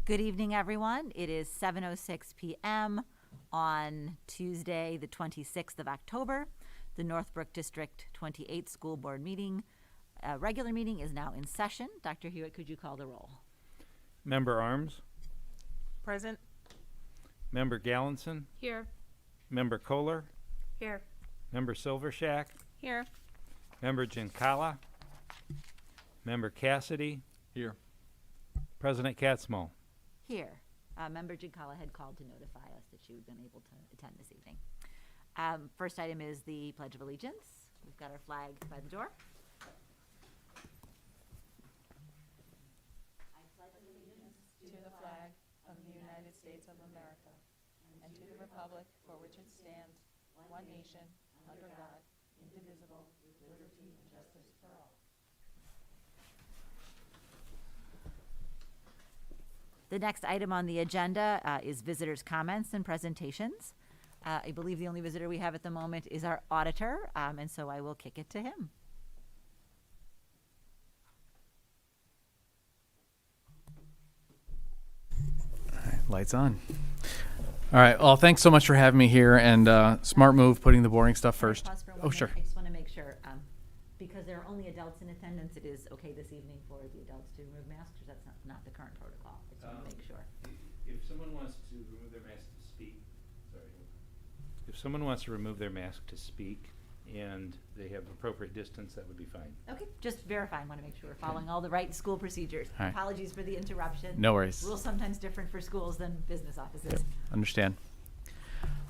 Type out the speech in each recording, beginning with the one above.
Good evening, everyone. It is 7:06 p.m. on Tuesday, the 26th of October. The Northbrook District 28 School Board meeting, regular meeting, is now in session. Dr. Hewitt, could you call the roll? Member Arms, Present. Member Gallinson, Here. Member Kohler, Here. Member Silvershack, Here. Member Giancala, Member Cassidy, Here. President Katzmo. Here. Member Giancala had called to notify us that she had been able to attend this evening. First item is the Pledge of Allegiance. We've got our flag by the door. To the flag of the United States of America and to the republic for which it stands, one nation, under God, indivisible, with liberty and justice for all. The next item on the agenda is visitors' comments and presentations. I believe the only visitor we have at the moment is our auditor, and so I will kick it to him. Lights on. All right. Well, thanks so much for having me here, and smart move putting the boring stuff first. Pause for one Oh, sure. minute. I just want to make sure, because there are only adults in attendance, it is okay this evening for the adults to remove masks, or that's not the current protocol? I just want to make sure. If someone wants to remove their mask to speak, if someone wants to remove their mask to speak and they have appropriate distance, that would be fine. Okay, just verifying, want to make sure we're following all the right school procedures. All right. Apologies for the interruption. No worries. Rules sometimes different for schools than business offices. Yep. Understand.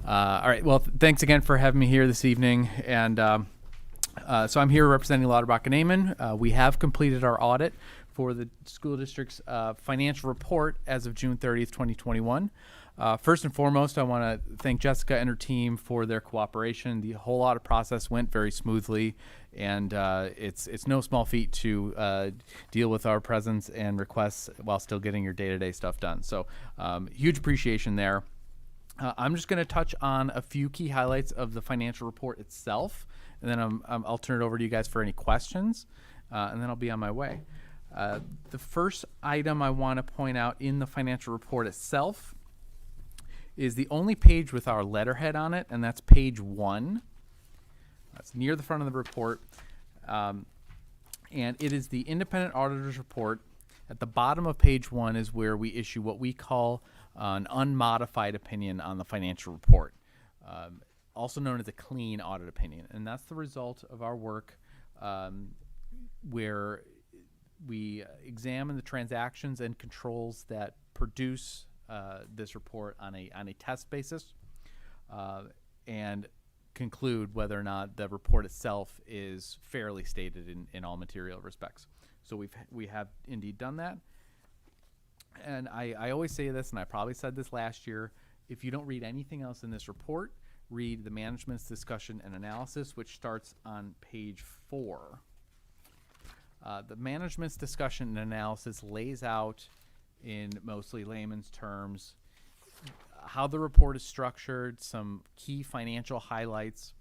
All right. Well, thanks again for having me here this evening. And so I'm here representing Lauterbach and Amon. We have completed our audit for the school district's financial report as of June 30th, 2021. First and foremost, I want to thank Jessica and her team for their cooperation. The whole audit process went very smoothly, and it's no small feat to deal with our presence and requests while still getting your day-to-day stuff done. So huge appreciation there. I'm just going to touch on a few key highlights of the financial report itself, and then I'll turn it over to you guys for any questions, and then I'll be on my way. The first item I want to point out in the financial report itself is the only page with our letterhead on it, and that's page 1. That's near the front of the report. And it is the independent auditor's report. At the bottom of page 1 is where we issue what we call an unmodified opinion on the financial report, also known as a clean audit opinion. And that's the result of our work where we examine the transactions and controls that produce this report on a test basis and conclude whether or not the report itself is fairly stated in all material respects. So we have indeed done that. And I always say this, and I probably said this last year, if you don't read anything else in this report, read the management's discussion and analysis, which starts on page 4. The management's discussion and analysis lays out in mostly layman's terms how the report is structured, some key financial highlights,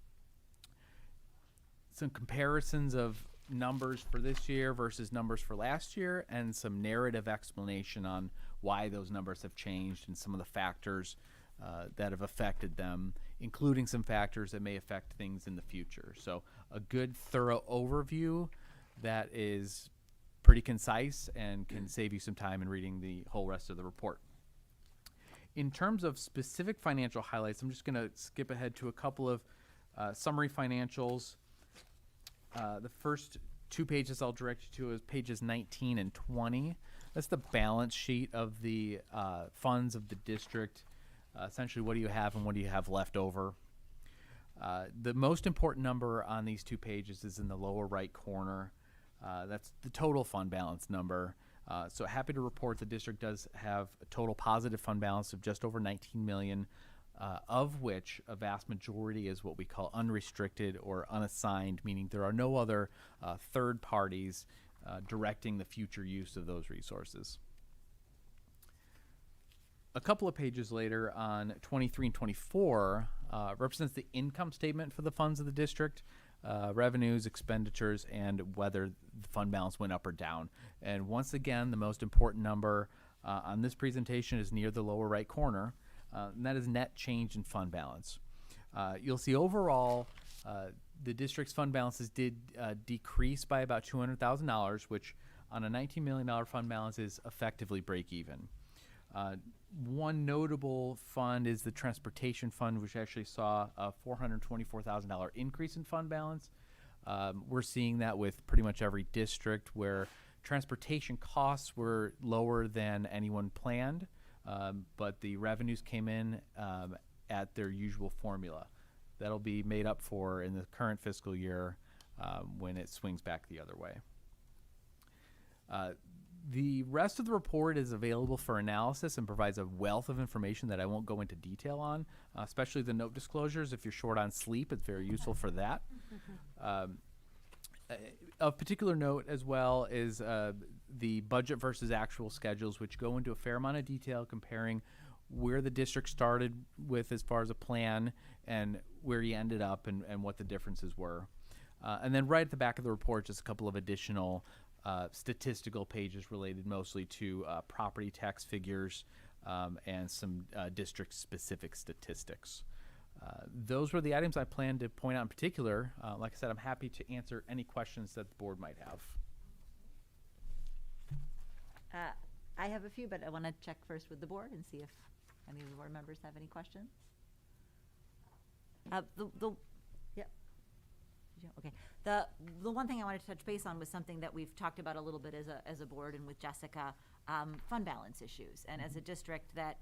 some comparisons of numbers for this year versus numbers for last year, and some narrative explanation on why those numbers have changed and some of the factors that have affected them, including some factors that may affect things in the future. So a good thorough overview that is pretty concise and can save you some time in reading the whole rest of the report. In terms of specific financial highlights, I'm just going to skip ahead to a couple of summary financials. The first 2 pages I'll direct you to is pages 19 and 20. That's the balance sheet of the funds of the district. Essentially, what do you have and what do you have left over? The most important number on these 2 pages is in the lower right corner. That's the total fund balance number. So happy to report the district does have a total positive fund balance of just over $19 million, of which a vast majority is what we call unrestricted or unassigned, meaning there are no other third parties directing the future use of those resources. A couple of pages later on 23 and 24 represents the income statement for the funds of the district. Revenues, expenditures, and whether the fund balance went up or down. And once again, the most important number on this presentation is near the lower right corner, and that is net change in fund balance. You'll see overall the district's fund balances did decrease by about $200,000, which on a $19 million fund balance is effectively break even. One notable fund is the transportation fund, which actually saw a $424,000 increase in fund balance. We're seeing that with pretty much every district where transportation costs were lower than anyone planned, but the revenues came in at their usual formula. That'll be made up for in the current fiscal year when it swings back the other way. The rest of the report is available for analysis and provides a wealth of information that I won't go into detail on, especially the note disclosures. If you're short on sleep, it's very useful for that. Of particular note as well is the budget versus actual schedules, which go into a fair amount of detail comparing where the district started with as far as a plan and where you ended up and what the differences were. And then right at the back of the report, just a couple of additional statistical pages related mostly to property tax figures and some district-specific statistics. Those were the items I planned to point out in particular. Like I said, I'm happy to answer any questions that the board might have. I have a few, but I want to check first with the board and see if any of the board members have any questions. Okay. The one thing I wanted to touch base on was something that we've talked about a little bit as a board and with Jessica, fund balance issues. And as a district that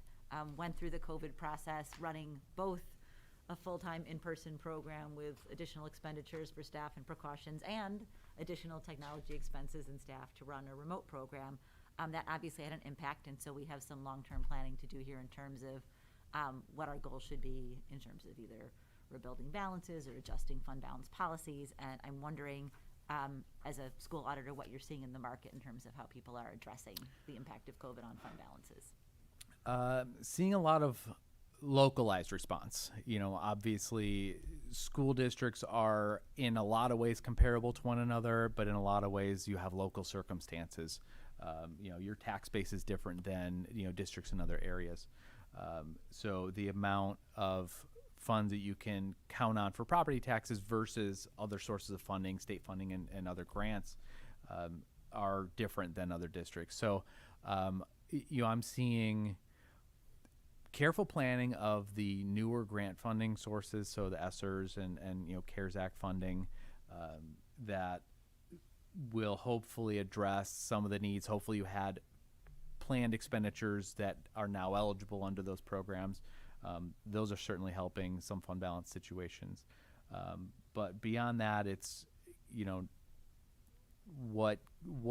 went through the COVID process, running both a full-time in-person program with additional expenditures for staff and precautions and additional technology expenses and staff to run a remote program, that obviously had an impact. And so we have some long-term planning to do here in terms of what our goals should be in terms of either rebuilding balances or adjusting fund balance policies. And I'm wondering, as a school auditor, what you're seeing in the market in terms of how people are addressing the impact of COVID on fund balances. Seeing a lot of localized response. You know, obviously school districts are in a lot of ways comparable to one another, but in a lot of ways you have local circumstances. You know, your tax base is different than, you know, districts in other areas. So the amount of funds that you can count on for property taxes versus other sources of funding, state funding and other grants, are different than other districts. So, you know, I'm seeing careful planning of the newer grant funding sources, so the ESSERs and you know, CARES Act funding, that will hopefully address some of the needs. Hopefully you had planned expenditures that are now eligible under those programs. Those are certainly helping some fund balance situations. But beyond that, it's, you know, what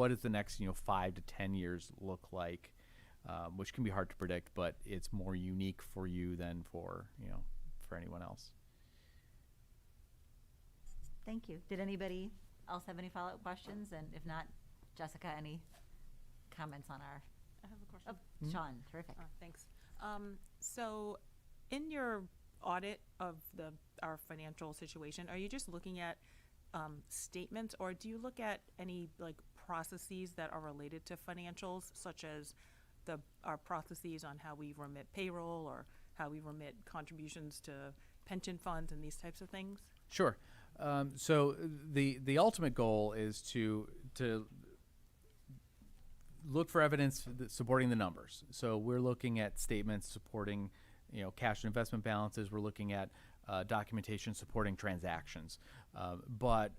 does the next, you know, 5 to 10 years look like, which can be hard to predict, but it's more unique for you than for, you know, for anyone else. Thank you. Did anybody else have any follow-up questions? And if not, Jessica, any comments on our? I have a question. Oh, Sean, terrific. Thanks. So in your audit of our financial situation, are you just looking at statements, or do you look at any like processes that are related to financials, such as our processes on how we remit payroll or how we remit contributions to pension funds and these types of things? Sure. So the ultimate goal is to look for evidence supporting the numbers. So we're looking at statements supporting, you know, cash and investment balances. We're looking at documentation supporting transactions. But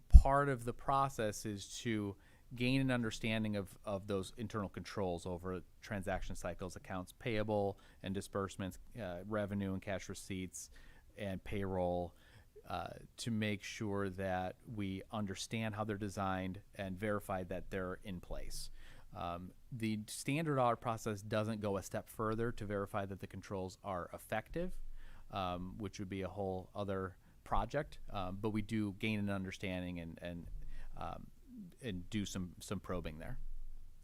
part of the process is to gain an understanding of those internal controls over transaction cycles, accounts payable and disbursements, revenue and cash receipts, and payroll, to make sure that we understand how they're designed and verify that they're in place. The standard audit process doesn't go a step further to verify that the controls are effective, which would be a whole other project, but we do gain an understanding and do some probing there.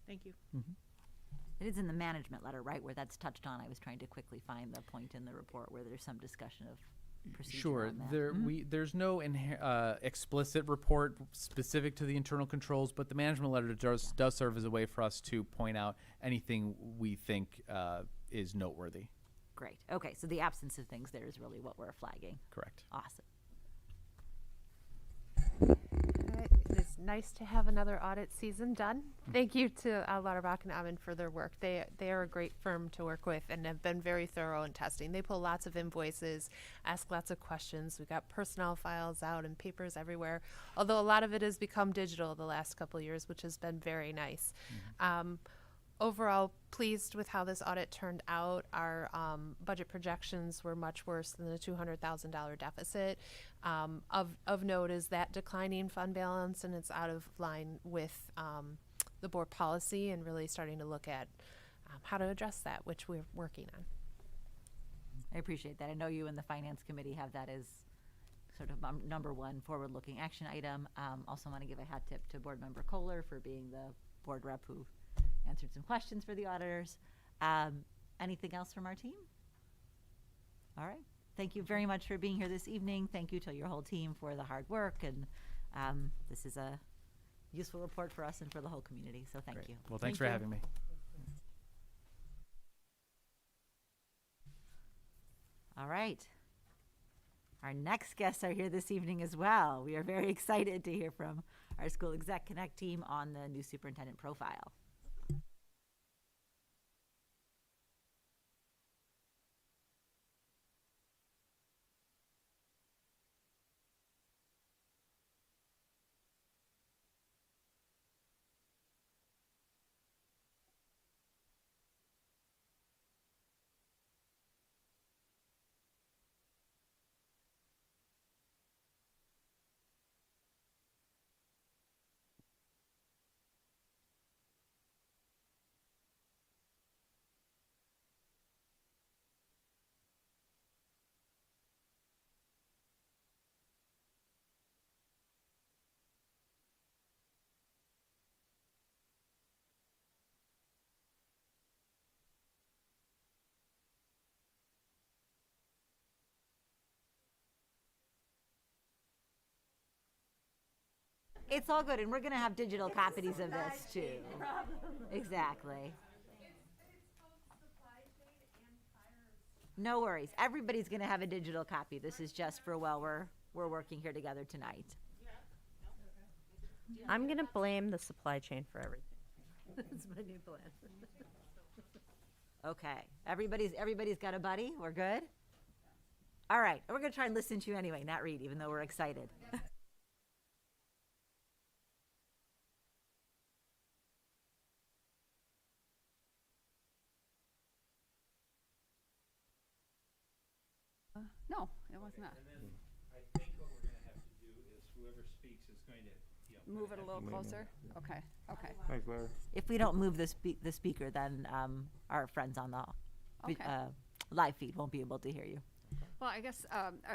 Thank you. Mm-hmm. It is in the management letter, right, where that's touched on. I was trying to quickly find the point in the report where there's some discussion of procedure Sure. on that. There's no explicit report specific to the internal controls, but the management letter does serve as a way for us to point out anything we think is noteworthy. Great. Okay, so the absence of things there is really what we're flagging. Correct. Awesome. It's nice to have another audit season done. Thank you to Lauterbach and Ammon for their work. They are a great firm to work with and have been very thorough in testing. They pull lots of invoices, ask lots of questions. We got personnel files out and papers everywhere, although a lot of it has become digital the last couple of years, which has been very nice. Overall, pleased with how this audit turned out. Our budget projections were much worse than the $200,000 deficit. Of note is that declining fund balance, and it's out of line with the board policy and really starting to look at how to address that, which we're working on. I appreciate that. I know you and the Finance Committee have that as sort of number one forward-looking action item. Also want to give a hat tip to Board Member Kohler for being the board rep who answered some questions for the auditors. Anything else from our team? All right. Thank you very much for being here this evening. Thank you to your whole team for the hard work. And this is a useful report for us and for the whole community. So thank Great. you. Well, thanks for having me. All right. Our next guests are here this evening as well. We are very excited to hear from our School Exec Connect team on the new superintendent profile. It's all good, and we're going to have digital copies of this too. Exactly. No worries. Everybody's going to have a digital copy. This is just for while we're working here together tonight. I'm going to blame the supply chain for everything. That's my new plan. Okay. Everybody's got a buddy? We're good? All right. We're going to try and listen to you anyway, not read, even though we're excited. No, it was not. And then I think what we're gonna have to do is whoever speaks is going to, Move it a little closer? Okay, okay. Thanks, Larry. If we don't move the speaker, then our friends on the Okay. live feed won't be able to hear you. Well, I guess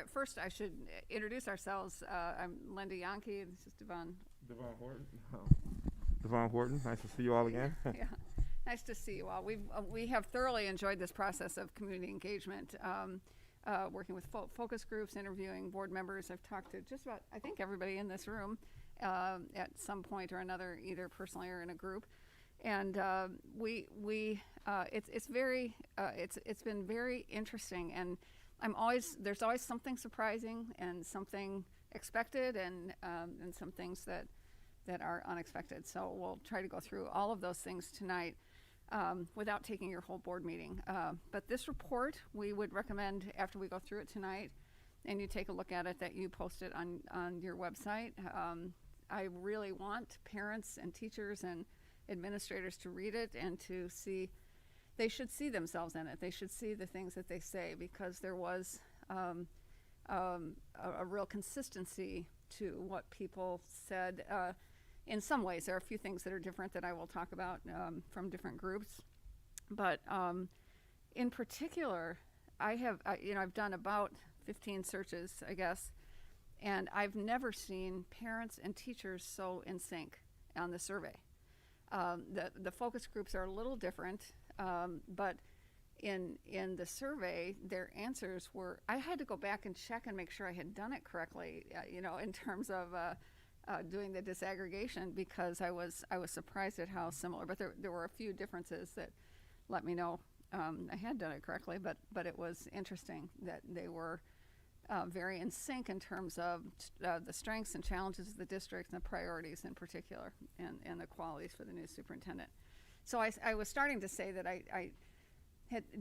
first I should introduce ourselves. I'm Linda Yankee. This is Devon. Devon Horton. Devon Horton. Nice to see you all again. Yeah, nice to see you all. We have thoroughly enjoyed this process of community engagement, working with focus groups, interviewing board members. I've talked to just about, I think, everybody in this room at some point or another, either personally or in a group. And it's been very interesting, and there's always something surprising and something expected, and some things that are unexpected. So we'll try to go through all of those things tonight without taking your whole board meeting. But this report, we would recommend after we go through it tonight, and you take a look at it, that you post it on your website. I really want parents and teachers and administrators to read it and to see. They should see themselves in it. They should see the things that they say, because there was a real consistency to what people said. In some ways, there are a few things that are different that I will talk about from different groups. But in particular, I've done about 15 searches, I guess, and I've never seen parents and teachers so in sync on the survey. The focus groups are a little different, but in the survey, their answers were, I had to go back and check and make sure I had done it correctly, in terms of doing the disaggregation, because I was surprised at how similar, but there were a few differences that let me know I had done it correctly, but it was interesting that they were very in sync in terms of the strengths and challenges of the district and the priorities in particular, and the qualities for the new superintendent. So I was starting to say that I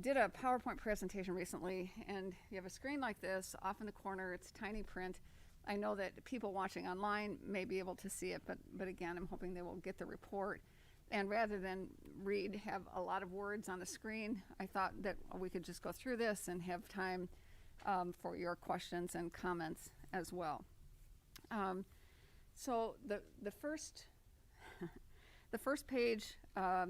did a PowerPoint presentation recently, and you have a screen like this off in the corner. It's tiny print. I know that people watching online may be able to see it, but again, I'm hoping they will get the report. And rather than have a lot of words on the screen, I thought that we could just go through this and have time for your questions and comments as well. So the first page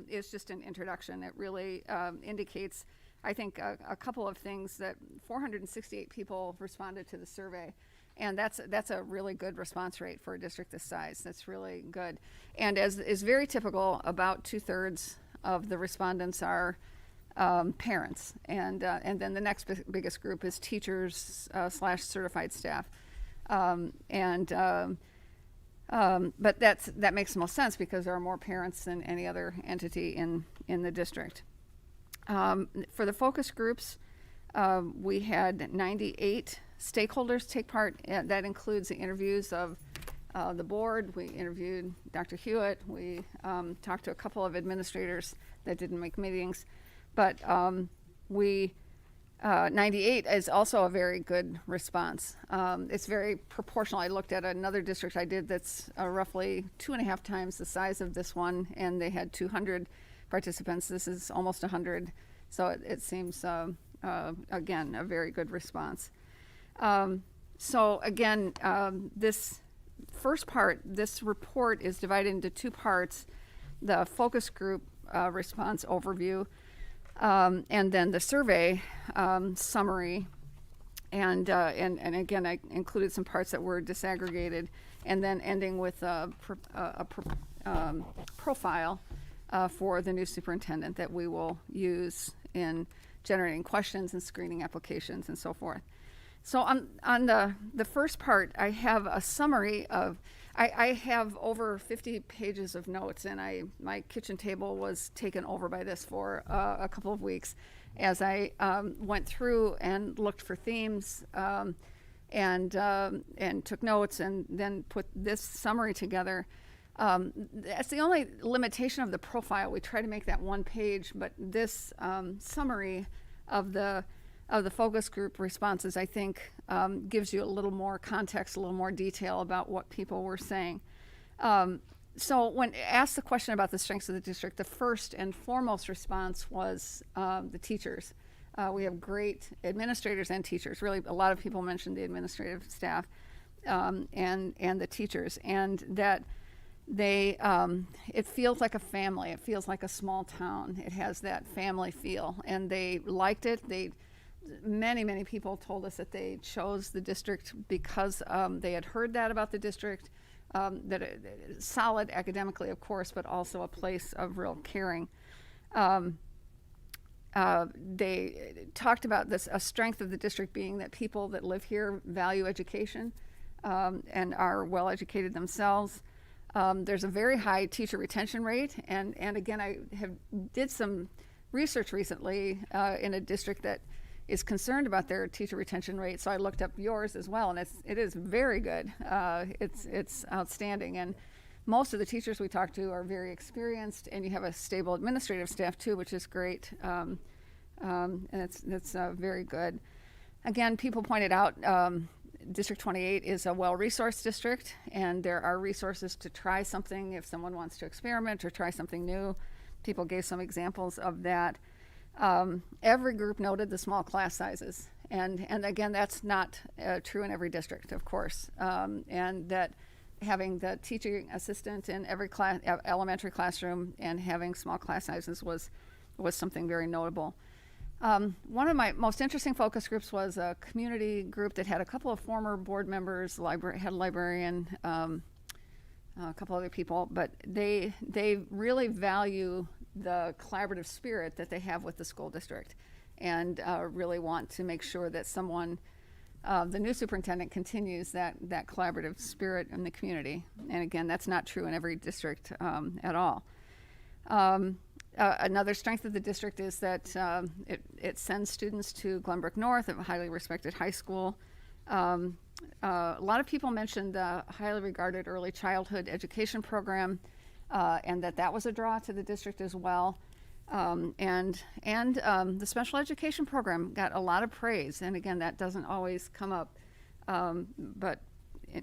is just an introduction. It really indicates, I think, a couple of things. That 468 people responded to the survey, and that's a really good response rate for a district this size. That's really good. And as is very typical, about 2/3 of the respondents are parents, and then the next biggest group is teachers / certified staff, but that makes the most sense because there are more parents than any other entity in the district. For the focus groups, we had 98 stakeholders take part. That includes the interviews of the board. We interviewed Dr. Hewitt. We talked to a couple of administrators that didn't make meetings, but 98 is also a very good response. It's very proportional. I looked at another district I did that's roughly 2.5 times the size of this one, and they had 200 participants. This is almost 100, so it seems, again, a very good response. So again, this first part, this report is divided into 2 parts: the focus group response overview, and then the survey summary, and again, I included some parts that were disaggregated, and then ending with a profile for the new superintendent that we will use in generating questions and screening applications and so forth. So on the first part, I have a summary of, I have over 50 pages of notes, and my kitchen table was taken over by this for a couple of weeks as I went through and looked for themes and took notes, and then put this summary together. That's the only limitation of the profile. We try to make that 1 page, but this summary of the focus group responses, I think, gives you a little more context, a little more detail about what people were saying. So when asked the question about the strengths of the district, the first and foremost response was the teachers. We have great administrators and teachers. Really, a lot of people mentioned the administrative staff and the teachers, and that they it feels like a family. It feels like a small town. It has that family feel, and they liked it. Many people told us that they chose the district because they had heard that about the district, that it's solid academically, of course, but also a place of real caring. They talked about this, a strength of the district being that people that live here value education and are well educated themselves. There's a very high teacher retention rate, and again, I did some research recently in a district that is concerned about their teacher retention rate, so I looked up yours as well, and it is very good. It's outstanding, and most of the teachers we talked to are very experienced, and you have a stable administrative staff too, which is great, and it's very good. Again, people pointed out District 28 is a well-resourced district, and there are resources to try something if someone wants to experiment or try something new. People gave some examples of that. Every group noted the small class sizes, and again, that's not true in every district, of course, and that having the teaching assistant in every elementary classroom and having small class sizes was something very notable. One of my most interesting focus groups was a community group that had a couple of former board members, had a librarian, a couple other people, but they really value the collaborative spirit that they have with the school district. and really want to make sure that someone, the new superintendent, continues that collaborative spirit in the community. And again, that's not true in every district at all. Another strength of the district is that it sends students to Glenbrook North, a highly respected high school. A lot of people mentioned the highly regarded early childhood education program, and that was a draw to the district as well. And the special education program got a lot of praise, and again, that doesn't always come up. But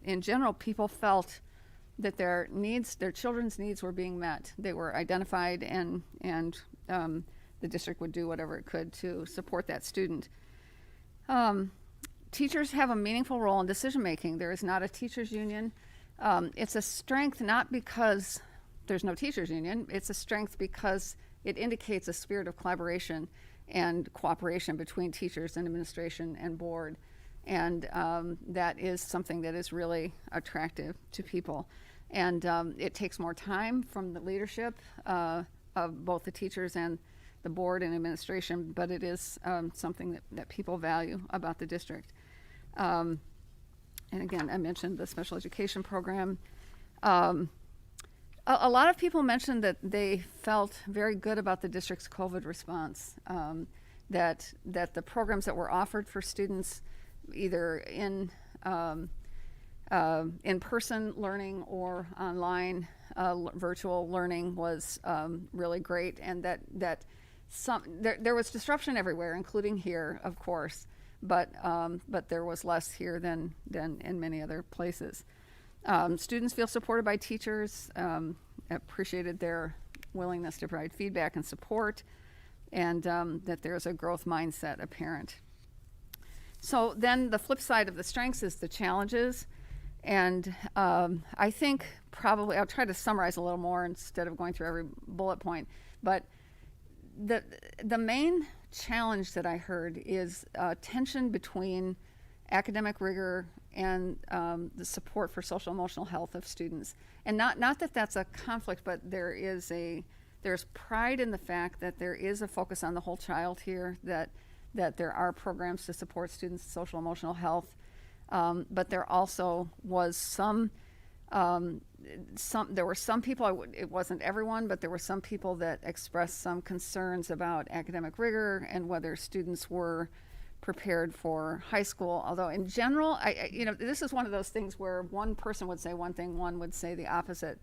in general, people felt that their children's needs were being met. They were identified, and the district would do whatever it could to support that student. Teachers have a meaningful role in decision making. There is not a teachers union. It's a strength not because there's no teachers union. It's a strength because it indicates a spirit of collaboration and cooperation between teachers and administration and board. And that is something that is really attractive to people. And it takes more time from the leadership of both the teachers and the board and administration, but it is something that people value about the district. And again, I mentioned the special education program. A lot of people mentioned that they felt very good about the district's COVID response, that the programs that were offered for students, either in person learning or online virtual learning, was really great, and that there was disruption everywhere, including here, of course, but there was less here than in many other places. Students feel supported by teachers, appreciated their willingness to provide feedback and support, and that there's a growth mindset apparent. So then the flip side of the strengths is the challenges. And I think probably, I'll try to summarize a little more instead of going through every bullet point, but the main challenge that I heard is tension between academic rigor and the support for social emotional health of students. And not that that's a conflict, but there's pride in the fact that there is a focus on the whole child here, that there are programs to support students' social emotional health. But there also was there were some people, it wasn't everyone, but there were some people that expressed some concerns about academic rigor and whether students were prepared for high school. Although in general, this is one of those things where one person would say one thing, one would say the opposite.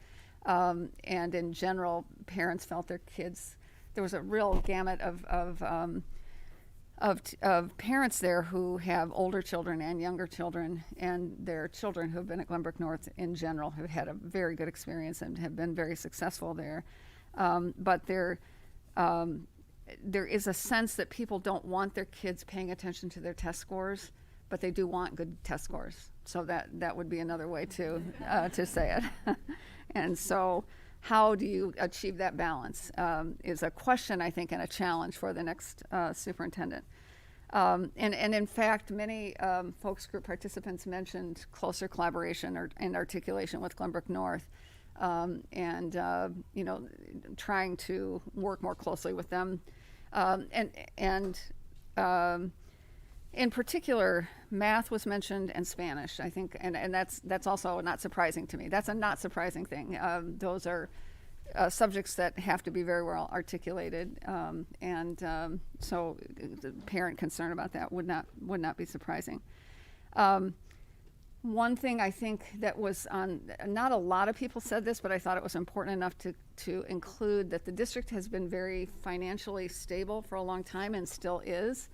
And in general, parents felt their kids, there was a real gamut of parents there who have older children and younger children, and their children who have been at Glenbrook North in general have had a very good experience and have been very successful there. But there is a sense that people don't want their kids paying attention to their test scores, but they do want good test scores. So that would be another way to say it. And so how do you achieve that balance is a question, I think, and a challenge for the next superintendent. And in fact, many focus group participants mentioned closer collaboration and articulation with Glenbrook North, and trying to work more closely with them. In particular, math was mentioned and Spanish, I think, and that's also not surprising to me. That's a not surprising thing. Those are subjects that have to be very well articulated, so the parent concern about that would not be surprising. One thing I think that was not a lot of people said this, but I thought it was important enough to include that the district has been very financially stable for a long time and still is,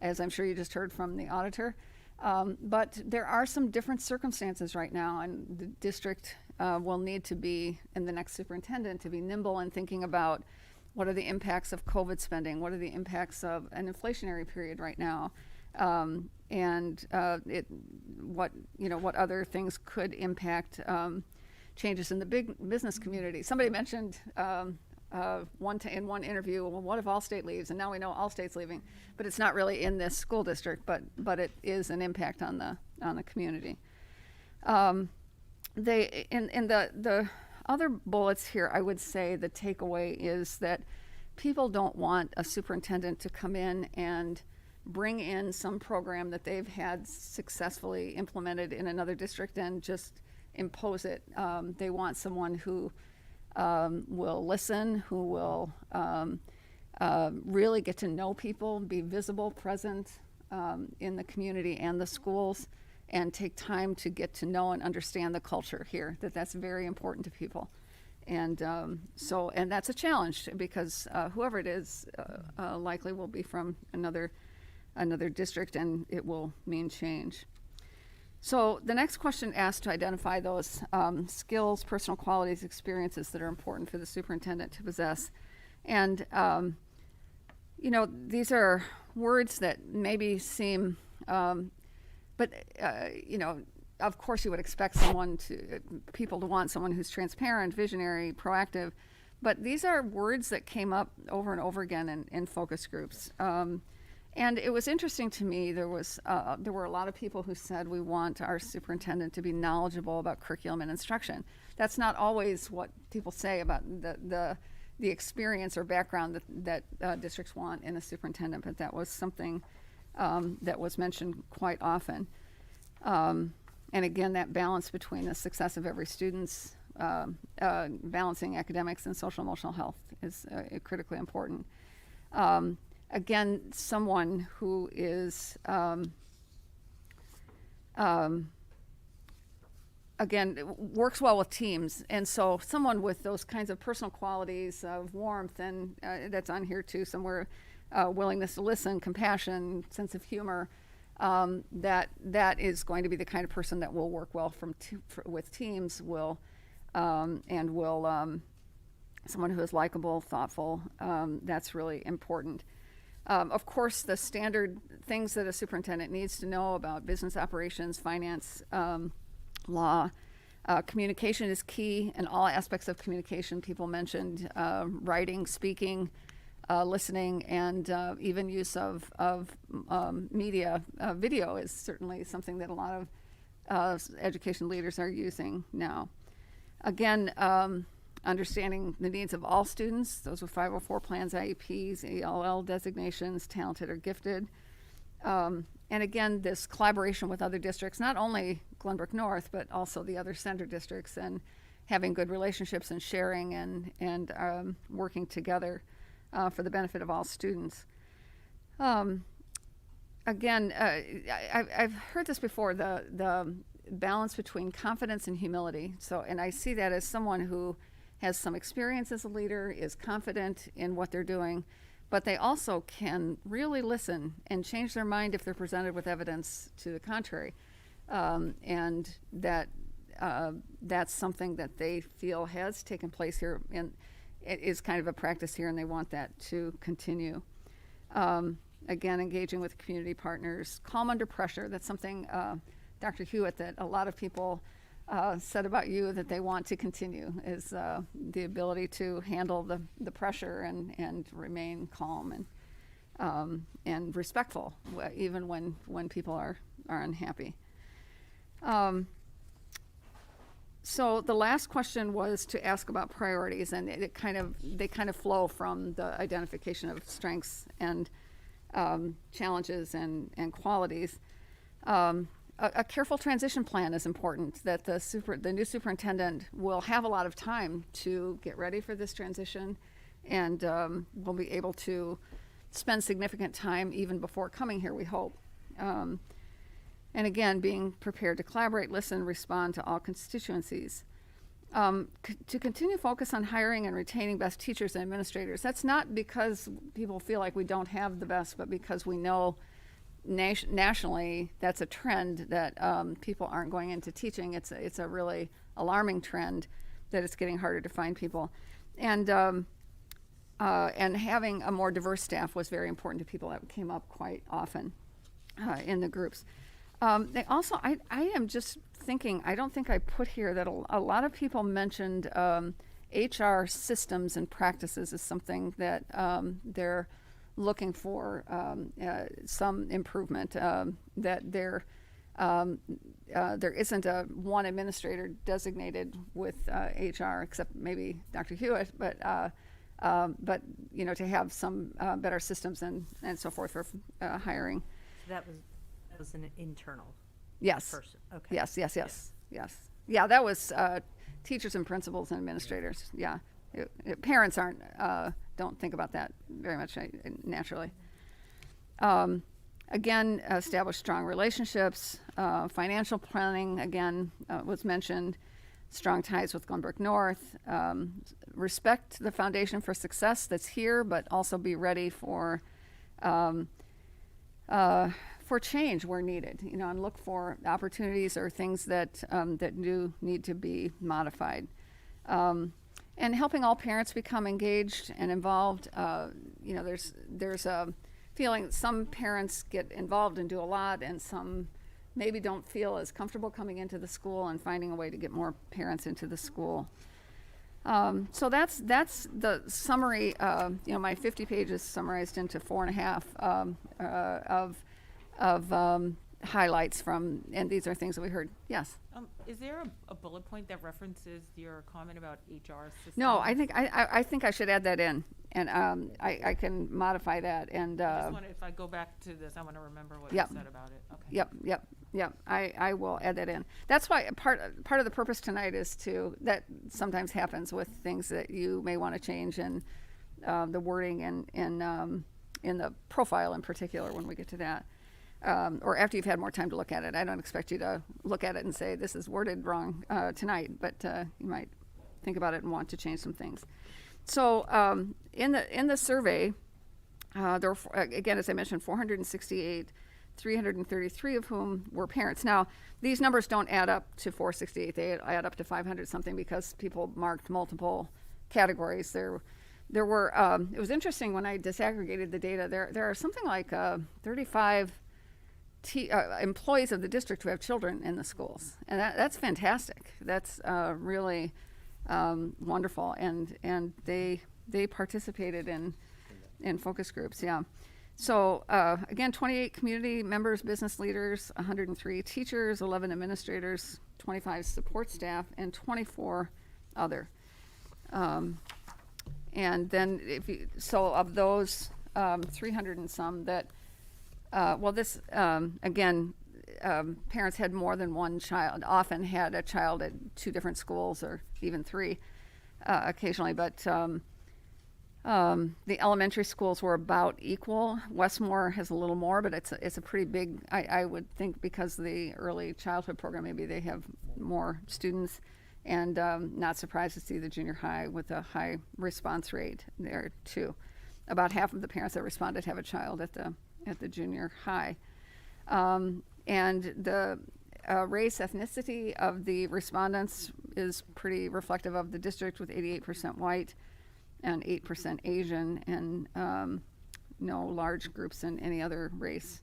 as I'm sure you just heard from the auditor. But there are some different circumstances right now, and the district will need to be, in the next superintendent, to be nimble in thinking about what are the impacts of COVID spending, what are the impacts of an inflationary period right now, what other things could impact changes in the big business community. Somebody mentioned in one interview, well, what if Allstate leaves? And now we know Allstate's leaving, but it's not really in this school district, but it is an impact on the community. In the other bullets here, I would say the takeaway is that people don't want a superintendent to come in and bring in some program that they've had successfully implemented in another district and just impose it. They want someone who will listen, who will really get to know people, be visible, present in the community and the schools, and take time to get to know and understand the culture here. That's very important to people. And and that's a challenge because whoever it is likely will be from another district, and it will mean change. So the next question asks to identify those skills, personal qualities, experiences that are important for the superintendent to possess. And these are words that maybe seem, but of course you would expect people to want someone who's transparent, visionary, proactive, but these are words that came up over and over again in focus groups. And it was interesting to me, there were a lot of people who said we want our superintendent to be knowledgeable about curriculum and instruction. That's not always what people say about the experience or background that districts want in a superintendent, but that was something that was mentioned quite often. And again, that balance between the success of every student's, balancing academics and social emotional health is critically important. Again, someone who is, again, works well with teams. And so someone with those kinds of personal qualities of warmth, and that's on here too somewhere, willingness to listen, compassion, sense of humor, that is going to be the kind of person that will work well with teams, someone who is likable, thoughtful. That's really important. Of course, the standard things that a superintendent needs to know about business operations, finance, law. Communication is key in all aspects of communication. People mentioned writing, speaking, listening, and even use of media. Video is certainly something that a lot of education leaders are using now. Again, understanding the needs of all students, those with 504 plans, IEPs, ELL designations, talented or gifted. And again, this collaboration with other districts, not only Glenbrook North, but also the other center districts, and having good relationships and sharing and working together for the benefit of all students. Again, I've heard this before, the balance between confidence and humility. And I see that as someone who has some experience as a leader, is confident in what they're doing, but they also can really listen and change their mind if they're presented with evidence to the contrary. And that's something that they feel has taken place here, and it is kind of a practice here, and they want that to continue. Again, engaging with community partners, calm under pressure. That's something, Dr. Hewitt, that a lot of people said about you that they want to continue, is the ability to handle the pressure and remain calm and respectful, even when people are unhappy. So the last question was to ask about priorities, and they kind of flow from the identification of strengths and challenges and qualities. A careful transition plan is important, that the new superintendent will have a lot of time to get ready for this transition, and will be able to spend significant time even before coming here, we hope. And again, being prepared to collaborate, listen, respond to all constituencies. To continue focus on hiring and retaining best teachers and administrators. That's not because people feel like we don't have the best, but because we know nationally that's a trend that people aren't going into teaching. It's a really alarming trend that it's getting harder to find people. And having a more diverse staff was very important to people. That came up quite often in the groups. They also, I am just thinking, I don't think I put here that a lot of people mentioned HR systems and practices as something that they're looking for some improvement, that there isn't one administrator designated with HR, except maybe Dr. Hewitt, but But, to have some better systems and so forth for hiring. So that was an internal Yes. person. Okay. Yes. Yeah, that was teachers and principals and administrators. Yeah. Parents don't think about that very much naturally. Again, establish strong relationships. Financial planning, again, was mentioned. Strong ties with Glenbrook North. Respect the foundation for success that's here, but also be ready for change where needed. And look for opportunities or things that do need to be modified. And helping all parents become engaged and involved. There's a feeling some parents get involved and do a lot, and some maybe don't feel as comfortable coming into the school, and finding a way to get more parents into the school. So that's the summary. My 50 pages summarized into 4.5 of highlights from, and these are things that we heard. Yes. Is there a bullet point that references your comment about HR system? No, I think I should add that in, and I can modify that. And I just wanted, if I go back to this, I want to remember what you said about it. Okay. Yep. I will add that in. That's why part of the purpose tonight is that sometimes happens with things that you may want to change, and the wording and in the profile in particular when we get to that. Or after you've had more time to look at it. I don't expect you to look at it and say this is worded wrong tonight, but you might think about it and want to change some things. So in the survey, there were, again, as I mentioned, 468, 333 of whom were parents. Now, these numbers don't add up to 468. They add up to 500 something because people marked multiple categories. There were. It was interesting when I disaggregated the data. There are something like 35 employees of the district who have children in the schools, and that's fantastic. That's really wonderful, and they participated in focus groups. Yeah. So again, 28 community members, business leaders, 103 teachers, 11 administrators, 25 support staff, and 24 other. And then of those 300 and some that. This, again, parents had more than one child, often had a child at 2 different schools, or even 3 occasionally, but the elementary schools were about equal. Westmore has a little more, but it's a pretty big, I would think, because of the early childhood program, maybe they have more students, and not surprised to see the junior high with a high response rate there too. About half of the parents that responded have a child at the junior high. And the race ethnicity of the respondents is pretty reflective of the district, with 88% white and 8% Asian, and no large groups in any other race.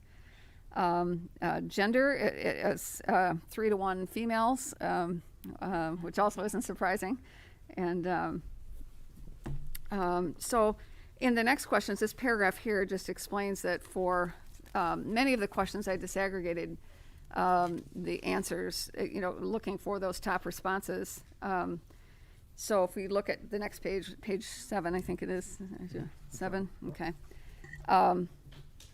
Gender is 3-to-1 females, which also isn't surprising. And so in the next questions, this paragraph here just explains that for many of the questions I disaggregated the answers, looking for those top responses. So if we look at the next page 7, I think it is. 7, okay. I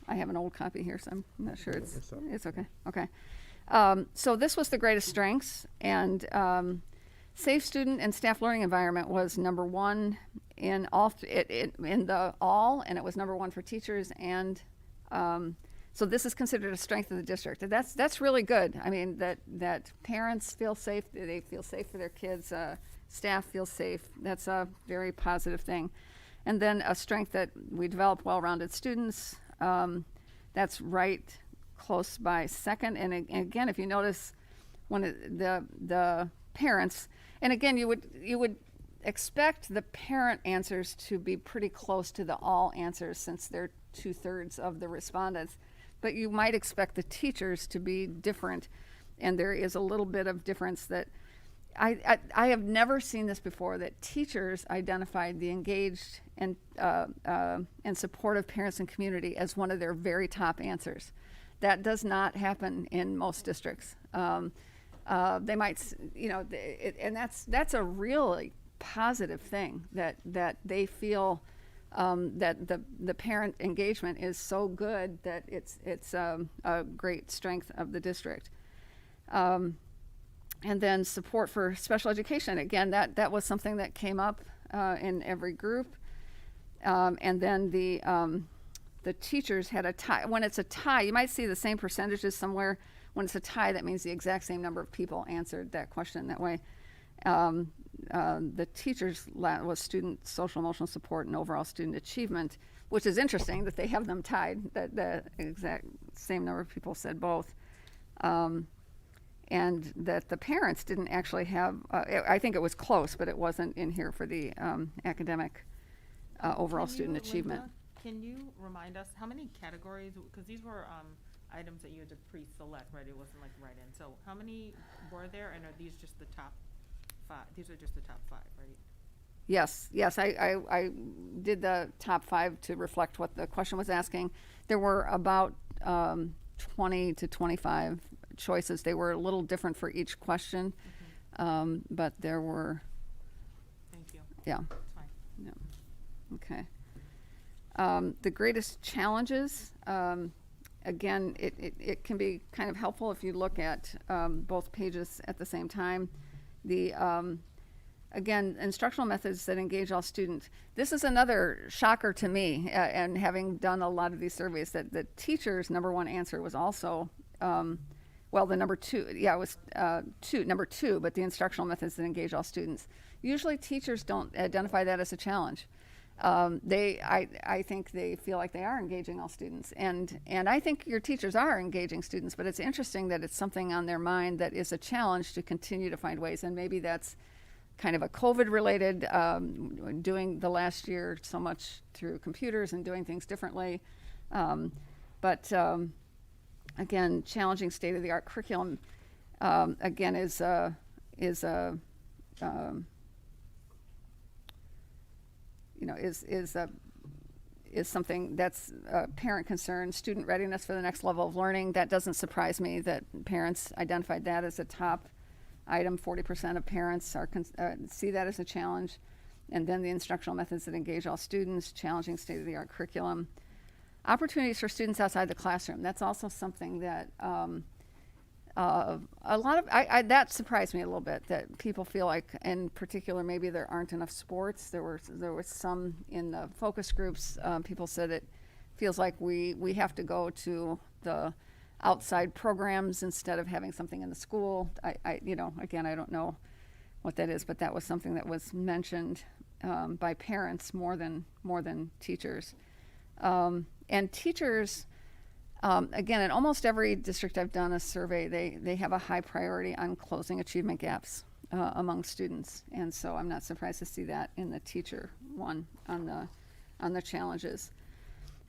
have an old copy here, so I'm not sure it's okay. Okay. So this was the greatest strengths, and safe student and staff learning environment was number 1 in all, in the all, and it was number 1 for teachers, and so this is considered a strength of the district. And that's really good. I mean, that parents feel safe, they feel safe for their kids, staff feels safe. That's a very positive thing. And then a strength that we develop well-rounded students. That's right close by second. And again, if you notice, when the parents, and again, you would expect the parent answers to be pretty close to the all answers, since they're 2/3 of the respondents. But you might expect the teachers to be different, and there is a little bit of difference that I have never seen this before, that teachers identified the engaged and supportive parents and community as one of their very top answers. That does not happen in most districts. They might, and that's a really positive thing that they feel that the parent engagement is so good that it's a great strength of the district. And then support for special education. Again, that was something that came up in every group. And then the teachers had a tie. When it's a tie, you might see the same percentages somewhere. When it's a tie, that means the exact same number of people answered that question that way. The teachers was student social emotional support and overall student achievement, which is interesting that they have them tied, that the exact same number of people said both. And that the parents didn't actually have, I think it was close, but it wasn't in here for the academic overall student achievement. Linda, can you remind us how many categories, because these were items that you had to pre-select, right? It wasn't like right in. So how many were there, and are these just the top 5? These are just the top 5, right? Yes, I did the top 5 to reflect what the question was asking. There were about 20 to 25 choices. They were a little different for each question, but there were. Thank you. Yeah. That's fine. Yeah. Okay. The greatest challenges, again, it can be kind of helpful if you look at both pages at the same time. The again, instructional methods that engage all students. This is another shocker to me, and having done a lot of these surveys, that the teachers' number 1 answer was also, well, the number 2, yeah, it was number 2, but the instructional methods that engage all students. Usually teachers don't identify that as a challenge. I think they feel like they are engaging all students, and I think your teachers are engaging students, but it's interesting that it's something on their mind that is a challenge to continue to find ways, and maybe that's kind of a COVID-related, doing the last year so much through computers and doing things differently. But again, challenging state-of-the-art curriculum, again, is something that's a parent concern. Student readiness for the next level of learning. That doesn't surprise me that parents identified that as a top item. 40% of parents see that as a challenge. And then the instructional methods that engage all students, challenging state-of-the-art curriculum. Opportunities for students outside the classroom. That's also something that a lot of, that surprised me a little bit, that people feel like, in particular, maybe there aren't enough sports. There was some in the focus groups. People said it feels like we have to go to the outside programs instead of having something in the school. Again, I don't know what that is, but that was something that was mentioned by parents more than teachers. And teachers, again, in almost every district I've done a survey, they have a high priority on closing achievement gaps among students, and so I'm not surprised to see that in the teacher one on the challenges.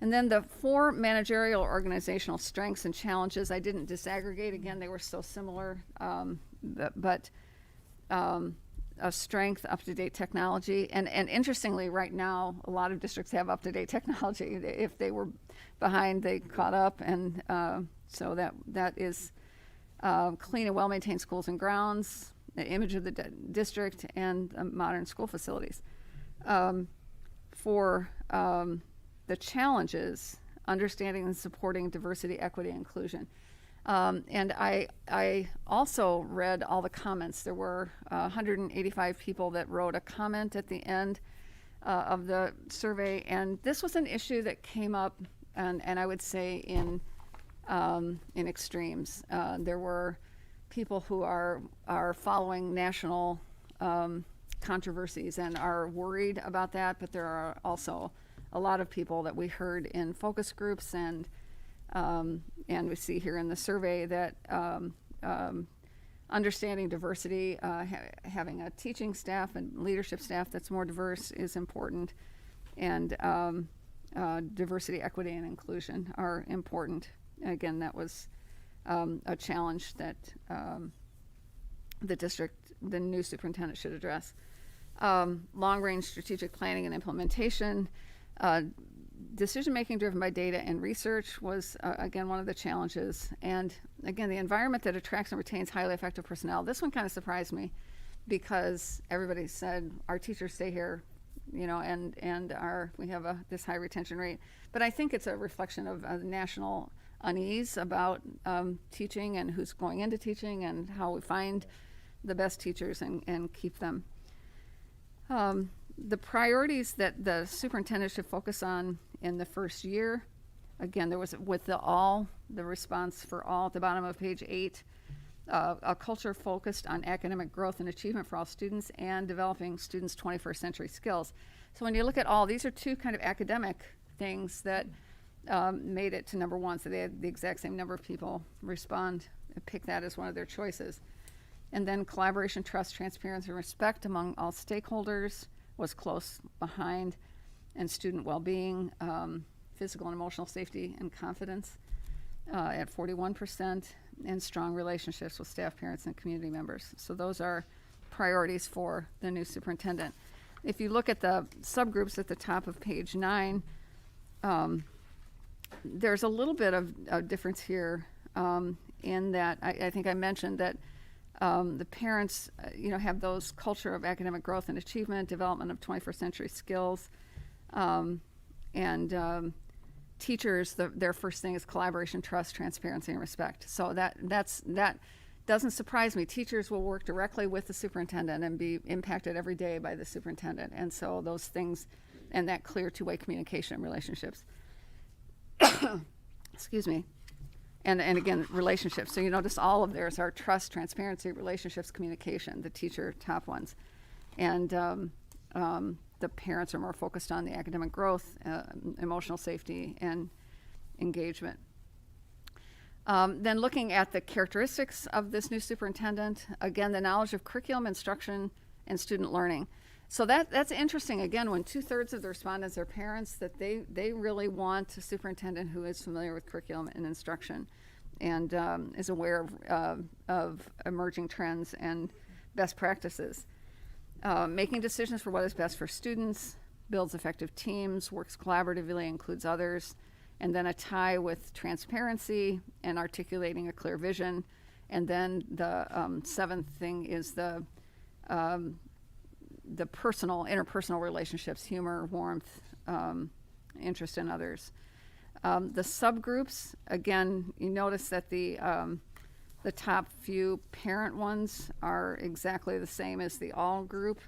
And then the 4 managerial organizational strengths and challenges, I didn't disaggregate. Again, they were so similar, but a strength, up-to-date technology. And interestingly, right now, a lot of districts have up-to-date technology. If they were behind, they caught up. And so that is clean and well-maintained schools and grounds, the image of the district, and modern school facilities. For the challenges, understanding and supporting diversity, equity, and inclusion. And I also read all the comments. There were 185 people that wrote a comment at the end of the survey, and this was an issue that came up, and I would say in extremes. There were people who are following national controversies and are worried about that, but there are also a lot of people that we heard in focus groups and we see here in the survey that understanding diversity, having a teaching staff and leadership staff that's more diverse is important, and diversity, equity, and inclusion are important. Again, that was a challenge that the new superintendent should address. Long-range strategic planning and implementation. Decision-making driven by data and research was, again, one of the challenges. And again, the environment that attracts and retains highly effective personnel. This one kind of surprised me because everybody said our teachers stay here, you know, and we have this high retention rate. But I think it's a reflection of national unease about teaching and who's going into teaching and how we find the best teachers and keep them. The priorities that the superintendent should focus on in the first year, again, there was with the response for all at the bottom of page 8, a culture focused on academic growth and achievement for all students and developing students' 21st century skills. So when you look at all, these are two kind of academic things that made it to number 1. So they had the exact same number of people respond and pick that as one of their choices. And then collaboration, trust, transparency, and respect among all stakeholders was close behind, and student well-being, physical and emotional safety and confidence at 41%, and strong relationships with staff, parents, and community members. So those are priorities for the new superintendent. If you look at the subgroups at the top of page 9, there's a little bit of difference here in that I think I mentioned that the parents, have those culture of academic growth and achievement, development of 21st century skills, and teachers, their first thing is collaboration, trust, transparency, and respect. So that doesn't surprise me. Teachers will work directly with the superintendent and be impacted every day by the superintendent. And so those things and that clear two-way communication relationships. Excuse me. And again, relationships. So you notice all of theirs are trust, transparency, relationships, communication, the teacher top ones. And the parents are more focused on the academic growth, emotional safety, and engagement. Then looking at the characteristics of this new superintendent, again, the knowledge of curriculum, instruction, and student learning. So that's interesting, again, when 2/3 of the respondents are parents, that they really want a superintendent who is familiar with curriculum and instruction and is aware of emerging trends and best practices. Making decisions for what is best for students, builds effective teams, works collaboratively, includes others, and then a tie with transparency and articulating a clear vision. And then the 7th thing is the interpersonal relationships, humor, warmth, interest in others. The subgroups, again, you notice that the top few parent ones are exactly the same as the all group.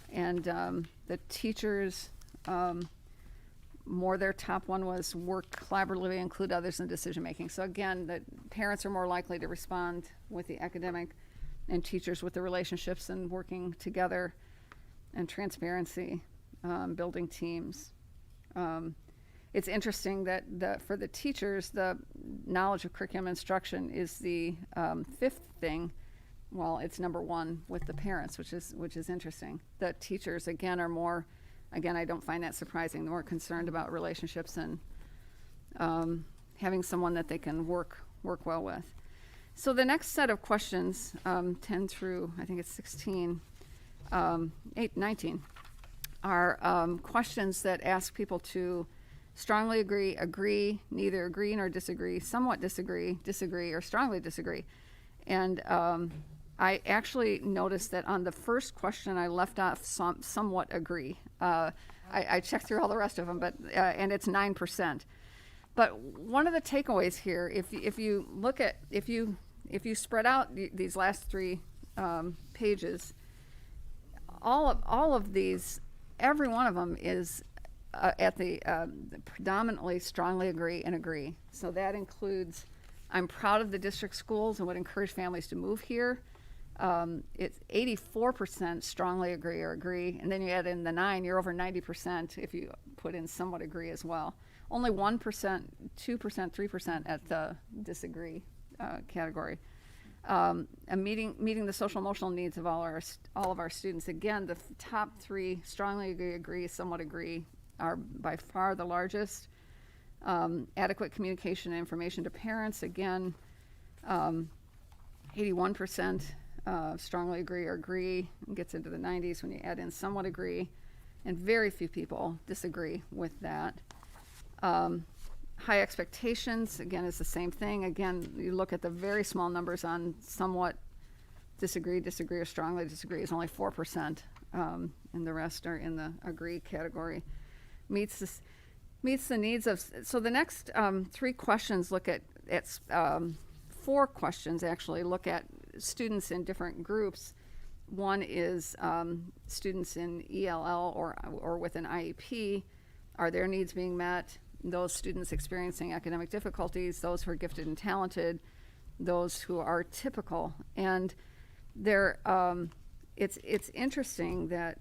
And the teachers, their top one was work collaboratively, include others in decision making. So again, the parents are more likely to respond with the academic, and teachers with the relationships and working together, and transparency, building teams. It's interesting that for the teachers, the knowledge of curriculum instruction is the 5th thing, while it's number 1 with the parents, which is interesting. The teachers, again, are more, I don't find that surprising, they're more concerned about relationships and having someone that they can work well with. So the next set of questions, 10 through, I think it's 16, 19, are questions that ask people to strongly agree, neither agree nor disagree, somewhat disagree, or strongly disagree. And I actually noticed that on the first question I left off somewhat agree. I checked through all the rest of them, but and it's 9%. But one of the takeaways here, if you spread out these last 3 pages, all of these, every one of them is at the predominantly strongly agree. So that includes, I'm proud of the district schools and would encourage families to move here. It's 84% strongly agree, and then you add in the 9, you're over 90% if you put in somewhat agree as well. Only 1%, 2%, 3% at the disagree category. Meeting the social emotional needs of all of our students. Again, the top 3, strongly agree, somewhat agree, are by far the largest. Adequate communication and information to parents, again, 81% strongly agree or agree, and gets into the 90s when you add in somewhat agree, and very few people disagree with that. High expectations, again, is the same thing. Again, you look at the very small numbers on somewhat disagree, or strongly disagree is only 4%, and the rest are in the agree category. Meets the needs of, so the next 3 questions look at 4 questions actually look at students in different groups. One is students in ELL or with an IEP. Are their needs being met? Those students experiencing academic difficulties, those who are gifted and talented, those who are typical. And there, it's interesting that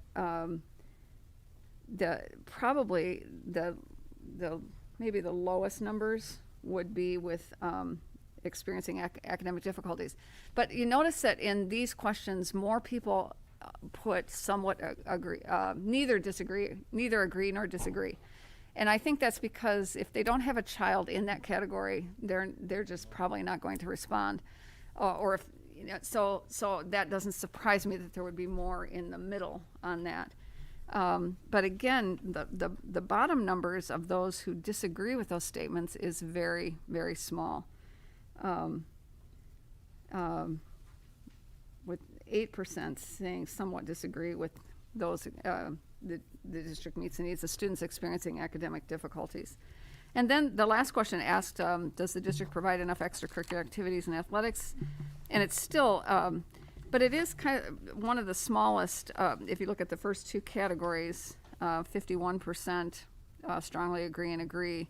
maybe the lowest numbers would be with experiencing academic difficulties. But you notice that in these questions, more people put somewhat agree, neither agree nor disagree. And I think that's because if they don't have a child in that category, they're just probably not going to respond. Or if, so that doesn't surprise me that there would be more in the middle on that. But again, the bottom numbers of those who disagree with those statements is very, very small. With 8% saying somewhat disagree with those, the district meets the needs of students experiencing academic difficulties. And then the last question asked, does the district provide enough extracurricular activities and athletics? And it's still, but it is kind of one of the smallest, if you look at the first 2 categories, 51% strongly agree and agree.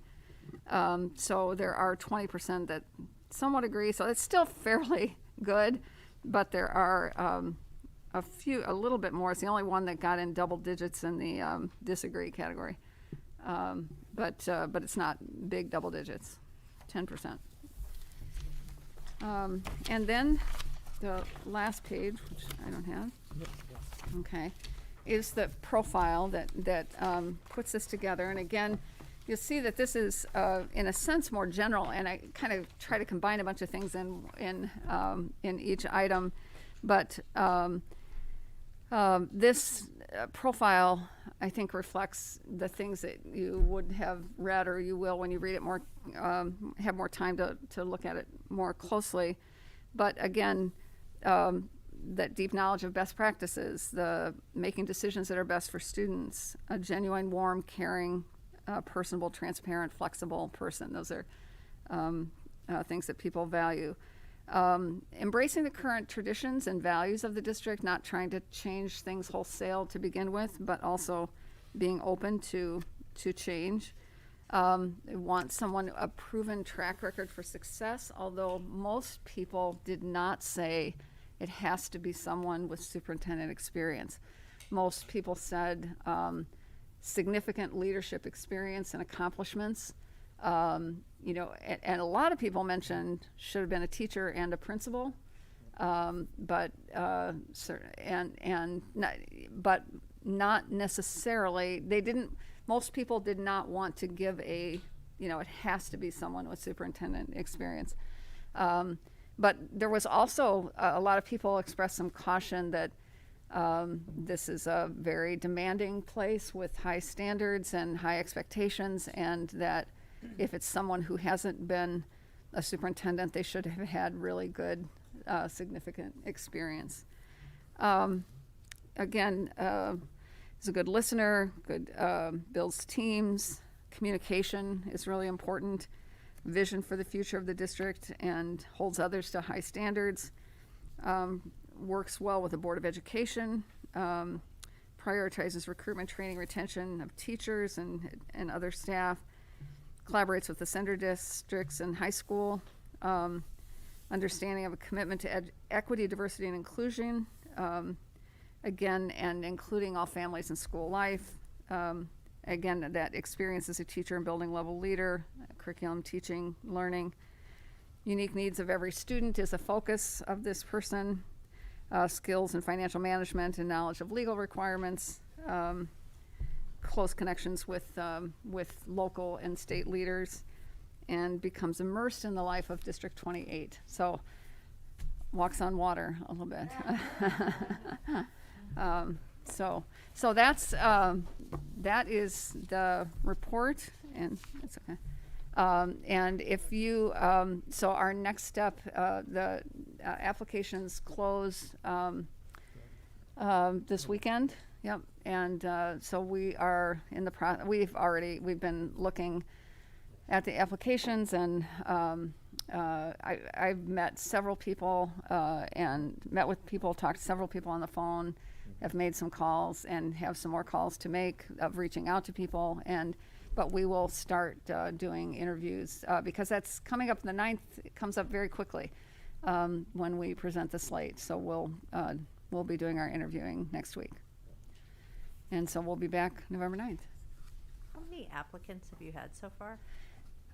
So there are 20% that somewhat agree, so it's still fairly good, but there are a little bit more. It's the only one that got in double digits in the disagree category. But it's not big double digits, 10%. And then the last page, which I don't have, okay, is the profile that puts this together. And again, you'll see that this is, in a sense, more general, and I kind of try to combine a bunch of things in each item. But this profile, I think, reflects the things that you would have read, or you will when you read it more, have more time to look at it more closely. But again, that deep knowledge of best practices, the making decisions that are best for students, a genuine, warm, caring, personable, transparent, flexible person. Those are things that people value. Embracing the current traditions and values of the district, not trying to change things wholesale to begin with, but also being open to change. They want someone, a proven track record for success, although most people did not say it has to be someone with superintendent experience. Most people said significant leadership experience and accomplishments. And a lot of people mentioned should have been a teacher and a principal, but not necessarily. Most people did not want to give it has to be someone with superintendent experience. But there was also a lot of people expressed some caution that this is a very demanding place with high standards and high expectations, and that if it's someone who hasn't been a superintendent, they should have had really good, significant experience. Again, is a good listener, builds teams, communication is really important, vision for the future of the district, and holds others to high standards, works well with the Board of Education, prioritizes recruitment, training, retention of teachers and other staff, collaborates with the sender districts and high school, understanding of a commitment to equity, diversity, and inclusion, again, and including all families in school life. Again, that experience as a teacher and building level leader, curriculum, teaching, learning. Unique needs of every student is a focus of this person. Skills in financial management and knowledge of legal requirements. Close connections with local and state leaders, and becomes immersed in the life of District 28. So walks on water a little bit. So that's that is the report, and that's okay. And if you, so our next step, the applications close this weekend. Yep. And so we are in the we've been looking at the applications, and I've met several people and met with people, talked to several people on the phone, have made some calls and have some more calls to make of reaching out to people. But we will start doing interviews because that's coming up the 9th. It comes up very quickly when we present the slate. So we'll be doing our interviewing next week. And so we'll be back November 9th. How many applicants have you had so far?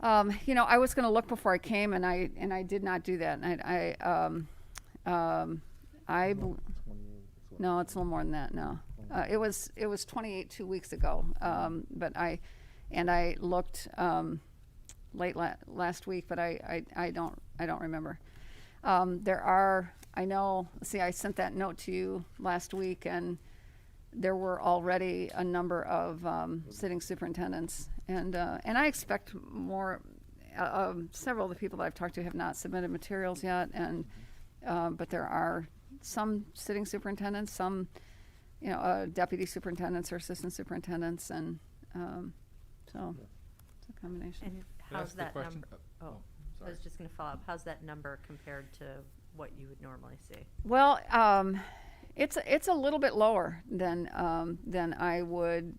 I was going to look before I came, and I did not do that. No, it's a little more than that. No, it was 28 2 weeks ago. But I looked late last week, but I don't remember. I sent that note to you last week, and there were already a number of sitting superintendents, and I expect more. Several of the people that I've talked to have not submitted materials yet, but there are some sitting superintendents, some deputy superintendents or assistant superintendents, and so it's a combination. And Can I how's ask the that question? number? Oh, I sorry. was just going to follow up. How's that number compared to what you would normally see? Well, it's a little bit lower than I would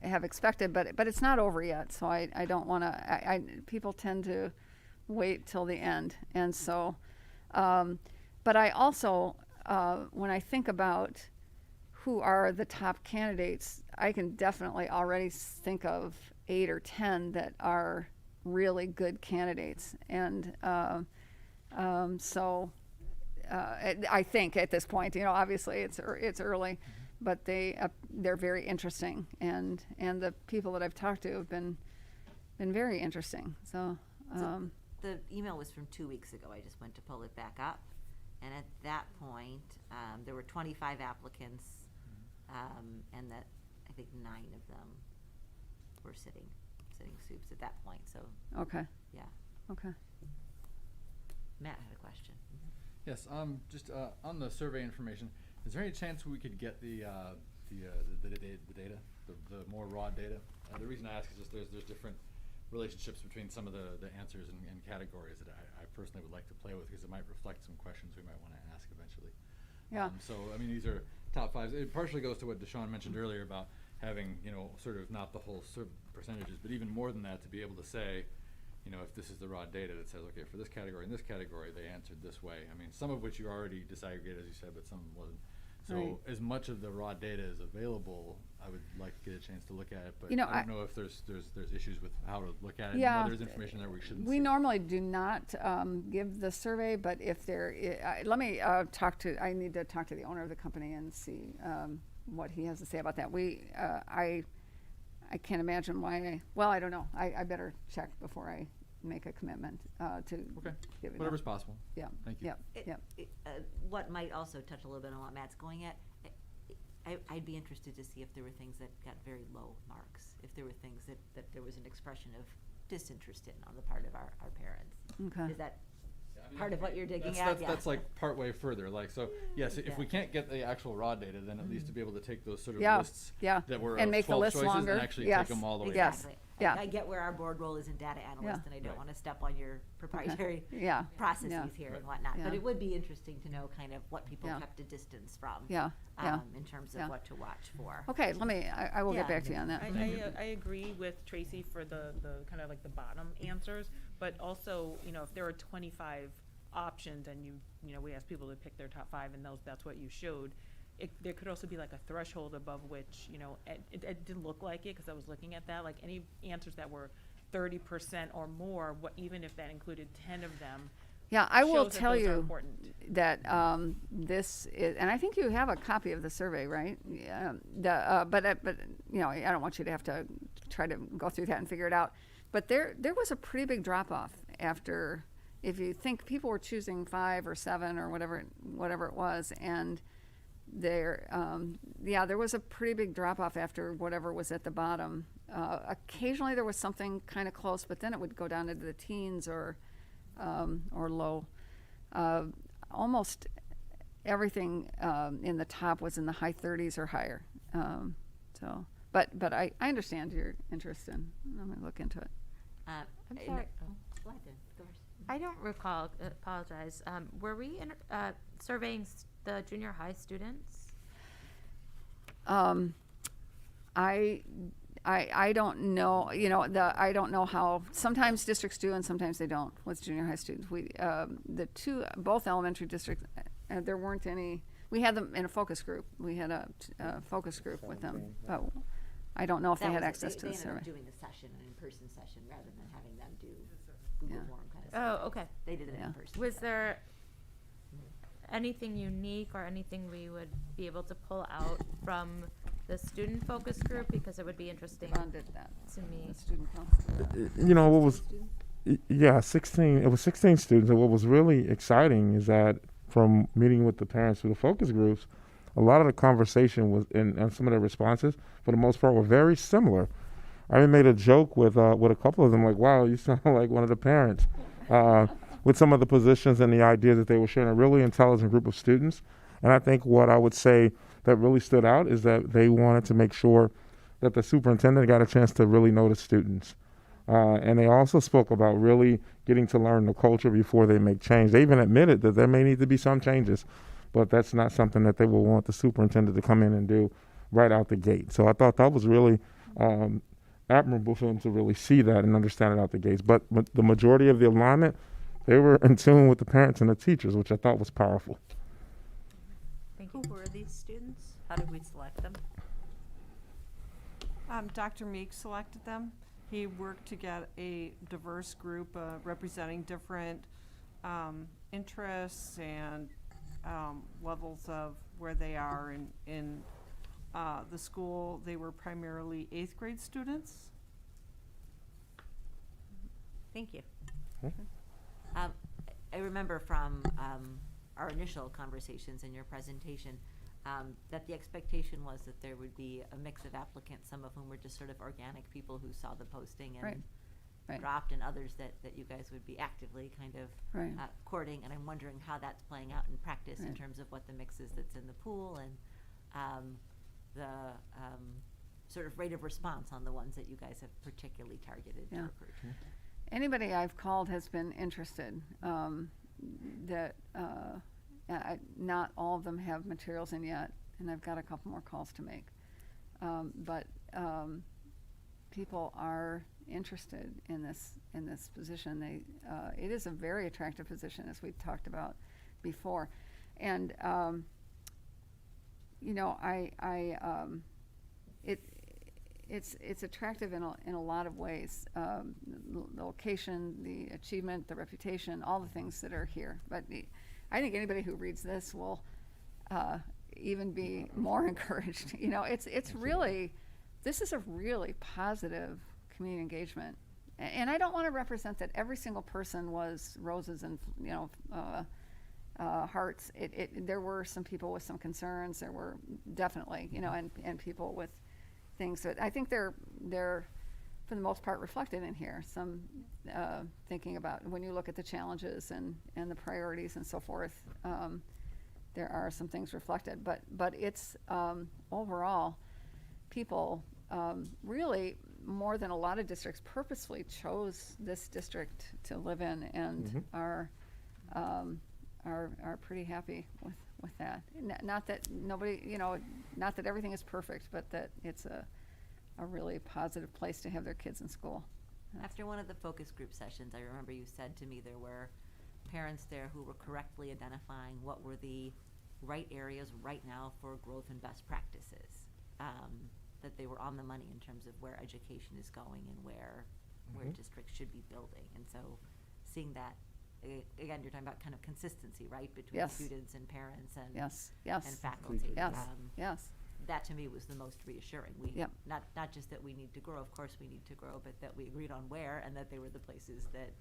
have expected, but it's not over yet. So I don't want to. People tend to wait till the end, and so. But I also, when I think about who are the top candidates, I can definitely already think of 8 or 10 that are really good candidates, and I think at this point, obviously it's early, but they're very interesting, and the people that I've talked to have been very interesting. So The email was from 2 weeks ago. I just went to pull it back up. And at that point, there were 25 applicants, and that I think 9 of them were sitting soups at that point. So okay, yeah, okay. Matt had a question. Yes, just on the survey information, is there any chance we could get the data, the more raw data? The reason I ask is just there's different relationships between some of the answers and categories that I personally would like to play with, because it might reflect some questions we might want to ask eventually. Yeah. So I mean, these are top 5s. It partially goes to what Deshaun mentioned earlier about having sort of not the whole percentages, but even more than that, to be able to say, if this is the raw data that says, okay, for this category and this category, they answered this way. I mean, some of which you already disaggregated, as you said, but some wasn't. So Right. as much of the raw data is available, I would like to get a chance to look at it, but I I don't know if there's issues with how to look at it. Yeah. And whether there's information there we shouldn't We see. normally do not give the survey, but if there, let me I need to talk to the owner of the company and see what he has to say about that. I can't imagine why. I don't know. I better check before I make a commitment to Okay, give it. whatever's possible. Yeah. Thank you. Yep. What might also touch a little bit on what Matt's going at, I'd be interested to see if there were things that got very low marks, if there were things that there was an expression of disinterest in on the part of our parents. Okay. Is that part of what you're digging That's, at? that's, Yeah. that's like part way further. Like, so yes, if we Yeah. can't get the actual raw data, then at least to be able to take those sort of Yeah, lists yeah. that were And of make the 12 list choices longer. and actually Yes. take them all the way. Yes. Exactly. Yeah. I get where our board role is in data analyst, and I don't Right. want to step on your proprietary Yeah. processes Yeah. here and whatnot. Yeah. But it would be interesting to know kind of what people Yeah. kept a distance from. Yeah. Yeah. In terms of Yeah. what to watch for. Okay. I will get Yeah. back to you on that. I agree with Tracy for the kind of like the bottom answers, but also, if there are 25 options and we ask people to pick their top 5 and that's what you showed, there could also be like a threshold above which, it didn't look like it because I was looking at that, like any answers that were 30% or more, even if that included 10 of them. Yeah, I will shows that tell those are you important. that this is, and I think you have a copy of the survey, right? Yeah. But I don't want you to have to try to go through that and figure it out. But there was a pretty big drop off after, if you think people were choosing 5 or 7 or whatever it was, and there was a pretty big drop off after whatever was at the bottom. Occasionally there was something kind of close, but then it would go down into the teens or low. Almost everything in the top was in the high 30s or higher. But I understand your interest in. I'm going to look into it. I'm in sorry. the- Go ahead, Dan. Go first. I don't recall, apologize. Were we surveying the junior high students? I don't know. I don't know how. Sometimes districts do, and sometimes they don't with junior high students. Both elementary districts, there weren't any. We had them in a focus group. We had a focus group with them, but I don't know if they That had was it. access to They the ended up survey. doing the session, an in-person session, rather than having them do Google Yeah. Form kind of stuff. Oh, okay. They did it Yeah. in person. Was there anything unique or anything we would be able to pull out from the student focus group? Because it would be interesting Ron did that. to me. The student council. You know, what was, yeah, 16, it was 16 students. And what was really exciting is that from meeting with the parents through the focus groups, a lot of the conversation was, and some of the responses, for the most part, were very similar. I even made a joke with a couple of them, like, wow, you sound like one of the parents. With some of the positions and the ideas that they were sharing, a really intelligent group of students. And I think what I would say that really stood out is that they wanted to make sure that the superintendent got a chance to really know the students. And they also spoke about really getting to learn the culture before they make change. They even admitted that there may need to be some changes, but that's not something that they will want the superintendent to come in and do right out the gate. So I thought that was really admirable for them to really see that and understand it out the gates. But the majority of the alignment, they were in tune with the parents and the teachers, which I thought was powerful. Thank you. Who were these students? How did we select them? Dr. Meek selected them. He worked to get a diverse group representing different interests and levels of where they are in the school. They were primarily 8th grade students. Thank you. I remember from our initial conversations in your presentation that the expectation was that there would be a mix of applicants, some of whom were just sort of organic people who saw the posting and Right. dropped, and others that you guys would be actively kind of Right. courting. And I'm wondering how that's playing out in practice in Right. terms of what the mix is that's in the pool and the sort of rate of response on the ones that you guys have particularly targeted Yeah. to recruit. Anybody I've called has been interested. Not all of them have materials in yet, and I've got a couple more calls to make. But people are interested in this position. It is a very attractive position, as we've talked about before, and it's attractive in a lot of ways. The location, the achievement, the reputation, all the things that are here. But I think anybody who reads this will even be more encouraged. This is a really positive community engagement. And I don't want to represent that every single person was roses and hearts. There were some people with some concerns. There were definitely, and people with things that I think they're for the most part reflected in here. Some thinking about when you look at the challenges and the priorities and so forth, there are some things reflected. But it's overall, people really, more than a lot of districts, purposefully chose this district to live in and are pretty happy with that. Not that nobody, not that everything is perfect, but that it's a really positive place to have their kids in school. After one of the focus group sessions, I remember you said to me there were parents there who were correctly identifying what were the right areas right now for growth and best practices. That they were on the money in terms of where education is going and where districts should be building. And so seeing that, again, you're talking about kind of consistency, right, between Yes. students and parents and Yes. and faculty. Yes. That to me was the most reassuring. We Yep. not just that we need to grow, of course we need to grow, but that we agreed on where, and that they were the places that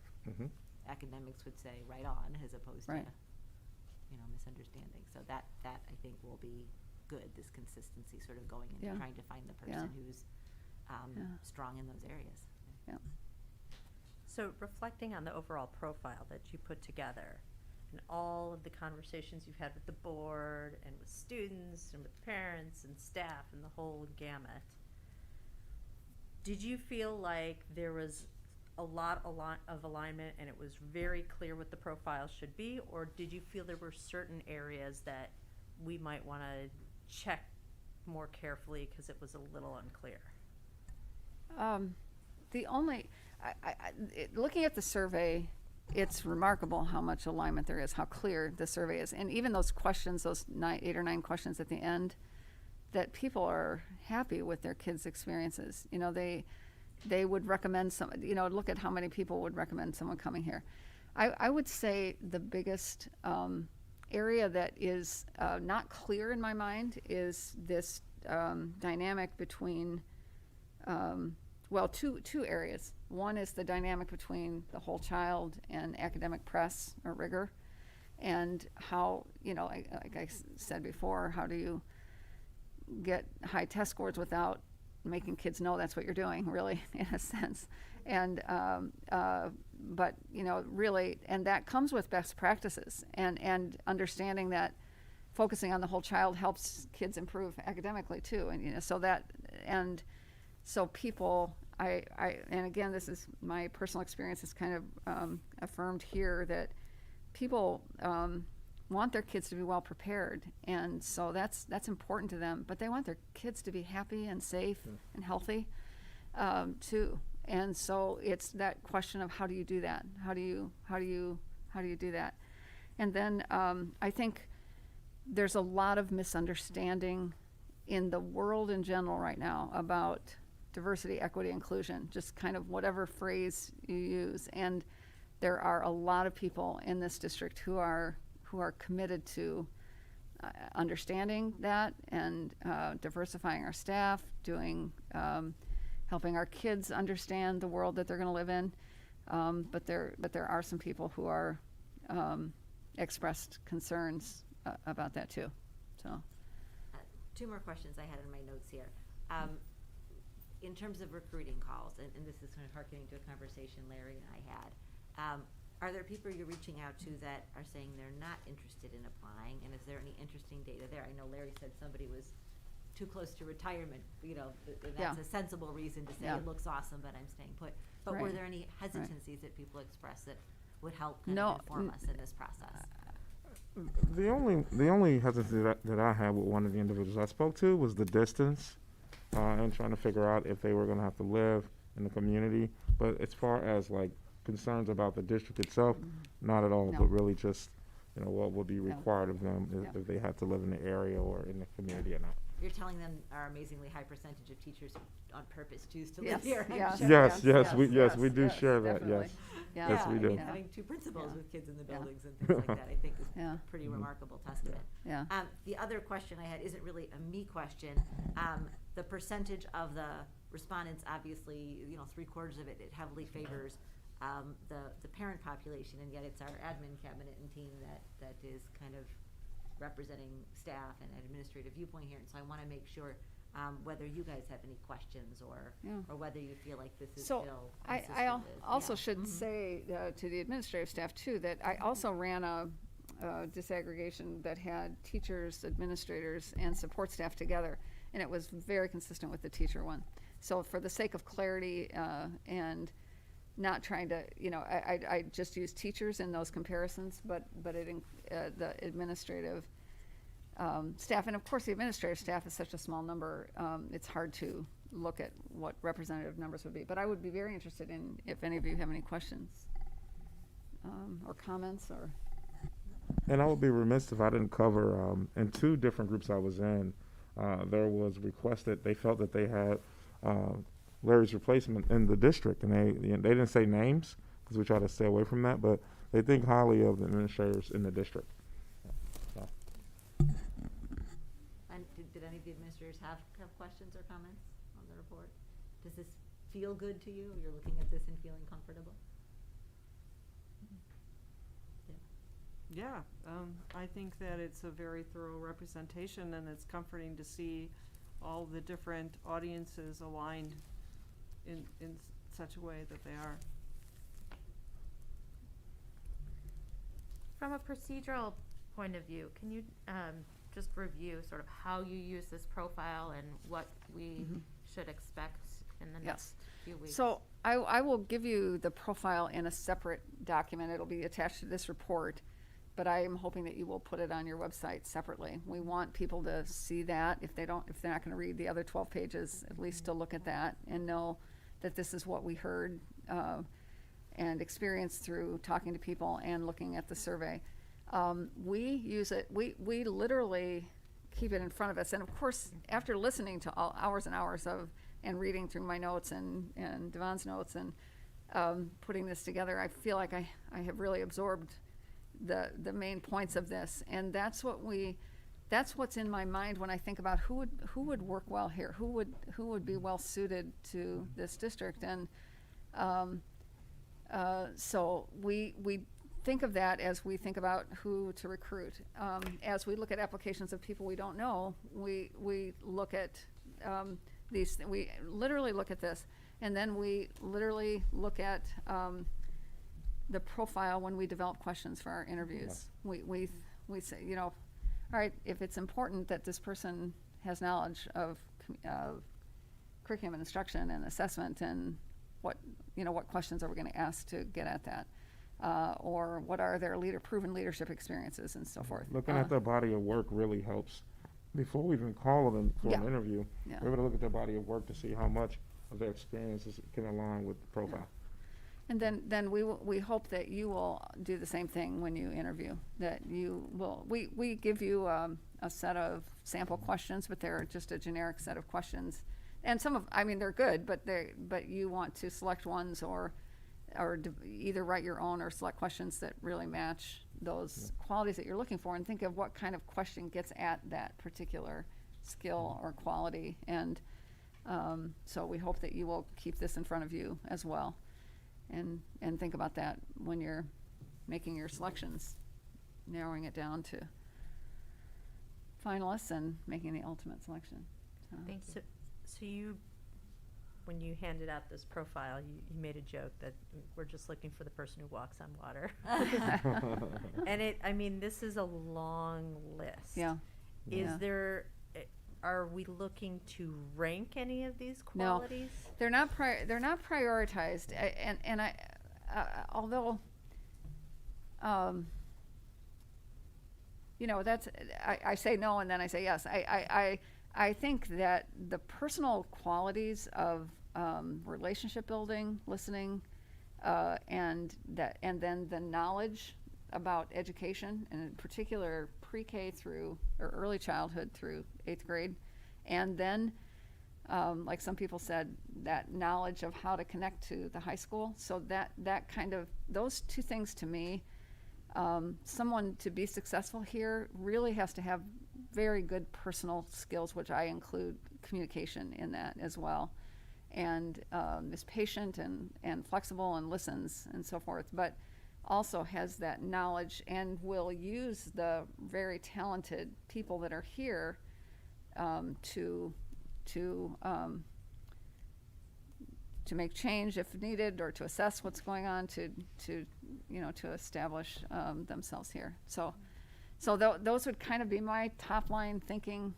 academics would say right on, as opposed Right. to misunderstanding. So that I think will be good, this consistency sort of going into Yeah. trying to find the Yeah. person who's Yeah. strong in those areas. Yeah. So reflecting on the overall profile that you put together and all of the conversations you've had with the board and with students and with parents and staff and the whole gamut, did you feel like there was a lot of alignment and it was very clear what the profile should be, or did you feel there were certain areas that we might want to check more carefully because it was a little unclear? Looking at the survey, it's remarkable how much alignment there is, how clear the survey is. And even those questions, those 8 or 9 questions at the end, that people are happy with their kids' experiences. They would recommend look at how many people would recommend someone coming here. I would say the biggest area that is not clear in my mind is this dynamic between, two areas. One is the dynamic between the whole child and academic press or rigor, and how, like I said before, how do you get high test scores without making kids know that's what you're doing, really, in a sense. And but really, and that comes with best practices and understanding that focusing on the whole child helps kids improve academically too. And so people, and again, this is my personal experience, is kind of affirmed here, that people want their kids to be well prepared, and so that's important to them. But they want their kids to be happy and safe and healthy too. And so it's that question of how do you do that? How do you do that? And then I think there's a lot of misunderstanding in the world in general right now about diversity, equity, inclusion, just kind of whatever phrase you use. And there are a lot of people in this district who are committed to understanding that and diversifying our staff, helping our kids understand the world that they're going to live in. But there are some people who are expressed concerns about that too. So, 2 more questions I had in my notes here. In terms of recruiting calls, and this is kind of hearkening to a conversation Larry and I had, are there people you're reaching out to that are saying they're not interested in applying, and is there any interesting data there? I know Larry said somebody was too close to retirement, that's a sensible reason to say it looks awesome, but I'm staying put. But were there any hesitancies that people expressed that would help kind of inform us in this process? The only hesitancy that I had with one of the individuals I spoke to was the distance, and trying to figure out if they were going to have to live in the community. But as far as like concerns about the district itself, not at all. No. But really just what would be required of them if they had to live in the area or in the community or not. You're telling them our amazingly high percentage of teachers on purpose choose to live here. Yes. Yes, we do share that. Definitely. Yes. Yes, we do. Having 2 principals with kids in the Yeah. buildings and things like that, I think is a pretty remarkable testament. Yeah. The other question I had isn't really a me question. The percentage of the respondents, obviously, 3/4 of it heavily favors the parent population, and yet it's our admin cabinet and team that is kind of representing staff and an administrative viewpoint here. And so I want to make sure whether you guys have any questions or whether you feel like this is So still I consistent also with- should say to the administrative staff too that I also ran a disaggregation that had teachers, administrators, and support staff together, and it was very consistent with the teacher one. So for the sake of clarity and not trying to, I just use teachers in those comparisons, but the administrative staff, and of course the administrative staff is such a small number, it's hard to look at what representative numbers would be. But I would be very interested in if any of you have any questions or comments or. And I would be remiss if I didn't cover, in 2 different groups I was in, there was requested, they felt that they had Larry's replacement in the district, and they didn't say names because we try to stay away from that, but they think highly of the administrators in the district. So. And did any of the administrators have questions or comments on the report? Does this feel good to you? You're looking at this and feeling comfortable? Yeah. Yeah, I think that it's a very thorough representation, and it's comforting to see all the different audiences aligned in such a way that they are. From a procedural point of view, can you just review sort of how you use this profile and what we should expect in the next few weeks? So I will give you the profile in a separate document. It'll be attached to this report, but I am hoping that you will put it on your website separately. We want people to see that if they're not going to read the other 12 pages, at least to look at that and know that this is what we heard and experienced through talking to people and looking at the survey. We use it, we literally keep it in front of us. And of course, after listening to all hours and hours of, and reading through my notes and Devon's notes and putting this together, I feel like I have really absorbed the main points of this. And that's what's in my mind when I think about who would work well here, who would be well suited to this district. And so we think of that as we think about who to recruit. As we look at applications of people we don't know, we look at we literally look at this, and then we literally look at the profile when we develop questions for our interviews. We say, you know, all right, if it's important that this person has knowledge of curriculum and instruction and assessment, and what questions are we going to ask to get at that, or what are their proven leadership experiences and so forth. Looking at their body of work really helps. Before we even call them for an interview, we're able to look at their body of work to see how much of their experiences can align with the profile. And then we hope that you will do the same thing when you interview. That you will. We give you a set of sample questions, but they're just a generic set of questions. And they're good, but you want to select ones or either write your own or select questions that really match those qualities that you're looking for, and think of what kind of question gets at that particular skill or quality. And so we hope that you will keep this in front of you as well, and think about that when you're making your selections, narrowing it down to finalists and making the ultimate selection. Thanks. So you, when you handed out this profile, you made a joke that we're just looking for the person who walks on water. And this is a long list. Yeah. Are we looking to rank any of these qualities? No, they're not prioritized. Although, that's, I say no and then I say yes. I think that the personal qualities of relationship building, listening, and then the knowledge about education, and in particular pre-K through, or early childhood through 8th grade, and then like some people said, that knowledge of how to connect to the high school. So that kind of, those two things to me, someone to be successful here really has to have very good personal skills, which I include communication in that as well, and is patient and flexible and listens and so forth, but also has that knowledge and will use the very talented people that are here to make change if needed, or to assess what's going on, to establish themselves here. So those would kind of be my top line thinking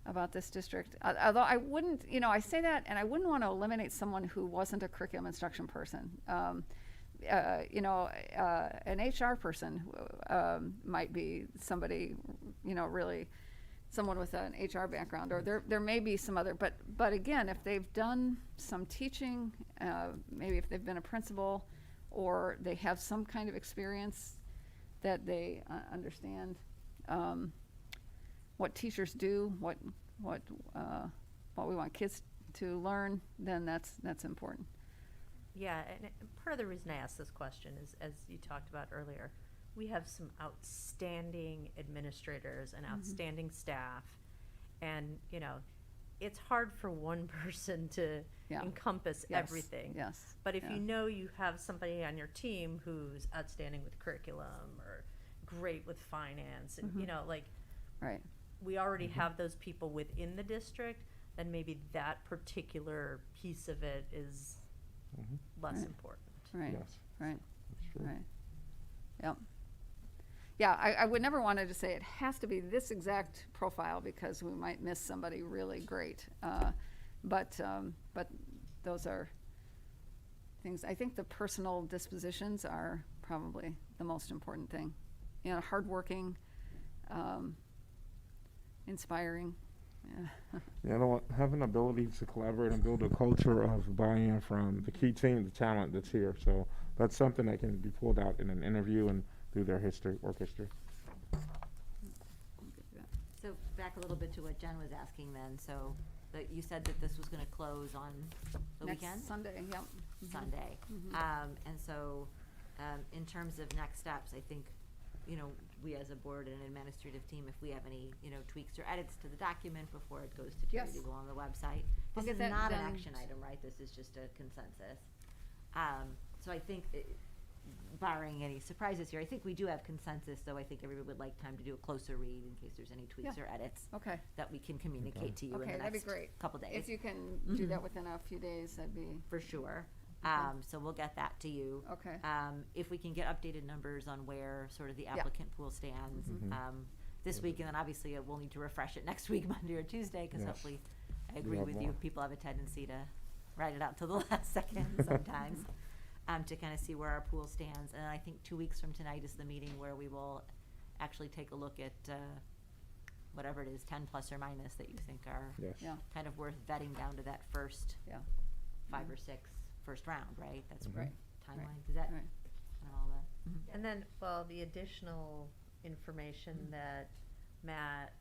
about this district. Although I wouldn't, I say that, and I wouldn't want to eliminate someone who wasn't a curriculum instruction person. An HR person might be somebody, really someone with an HR background, or there may be some other, but again, if they've done some teaching, maybe if they've been a principal, or they have some kind of experience that they understand what teachers do, what we want kids to learn, then that's important. Yeah, and part of the reason I asked this question is, as you talked about earlier, we have some outstanding administrators and outstanding staff, and it's hard for one person to Yeah. encompass Yes, everything. yes, But if yeah. you know you have somebody on your team who's outstanding with curriculum or great with finance, and you know, like, Right, we already have those people within the district, then maybe that particular piece of it is less Right. important. right, Yes, right, that's true. right. Yep. Yeah, I would never want to just say it has to be this exact profile because we might miss somebody really great. But those are things, I think the personal dispositions are probably the most important thing. You know, hardworking, inspiring. Yeah. You know, having ability to collaborate and build a culture of buy-in from the key team, the talent that's here. So that's something that can be pulled out in an interview and through their history, work history. So back a little bit to what Jen was asking then, so that you said that this was gonna close on the Next weekend? Sunday, yep. Sunday. And so, in terms of next steps, I think, you know, we as a board and an administrative team, if we have any, you know, tweaks or edits to the document before it goes to Terry Yes. to go on the website. I'll This get is that not an done action item, right? This is just a consensus. So I think, barring any surprises here, I think we do have consensus, though I think everybody would like time to do a closer read in case there's any tweaks Yeah. or edits Okay, that we can communicate to you in okay, the that'd be next great. couple days. If you can do that within a few days, that'd be, For sure. So we'll get that to you. okay. If we can get updated numbers on where sort of the Yeah. applicant pool stands, this week, and then obviously we'll need to refresh it next week, Monday or Tuesday, because Yes. hopefully, I We agree have with you, more. people have a tendency to write it out till the last second sometimes, to kind of see where our pool stands. And I think 2 weeks from tonight is the meeting where we will actually take a look at, whatever it is, 10 plus or minus that you think are Yes. Yeah, kind of worth vetting down to that first yeah, 5 or 6 first round, right? That's right, timeline, is that right. all that? And then, well, the additional information that Matt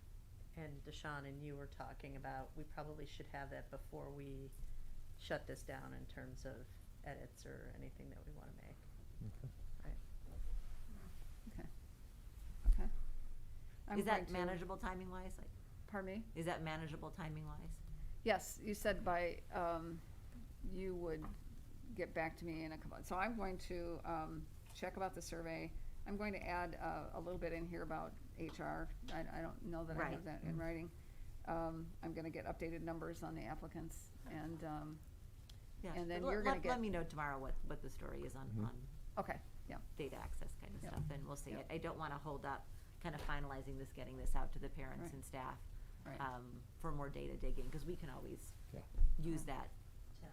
and Deshawn and you were talking about, we probably should have that before we shut this down in terms of edits or anything that we wanna make. Right. Okay. Okay. I'm Is going that to- manageable timing wise? Like, Pardon me? is that manageable timing wise? Yes, you said by, you would get back to me in a couple, so I'm going to, check about the survey. I'm going to add, a little bit in here about HR. I don't know that I Right. have that in writing. I'm gonna get updated numbers on the applicants and, Yeah. And then Let- you're gonna let- get- Let me know tomorrow what the story is on okay, yeah, data access kind of Yep. stuff, and we'll see. Yep. I don't wanna hold up kind of finalizing this, getting this out to the parents Right. and staff, right. for more data digging, because we can always Yeah. use that. Yeah.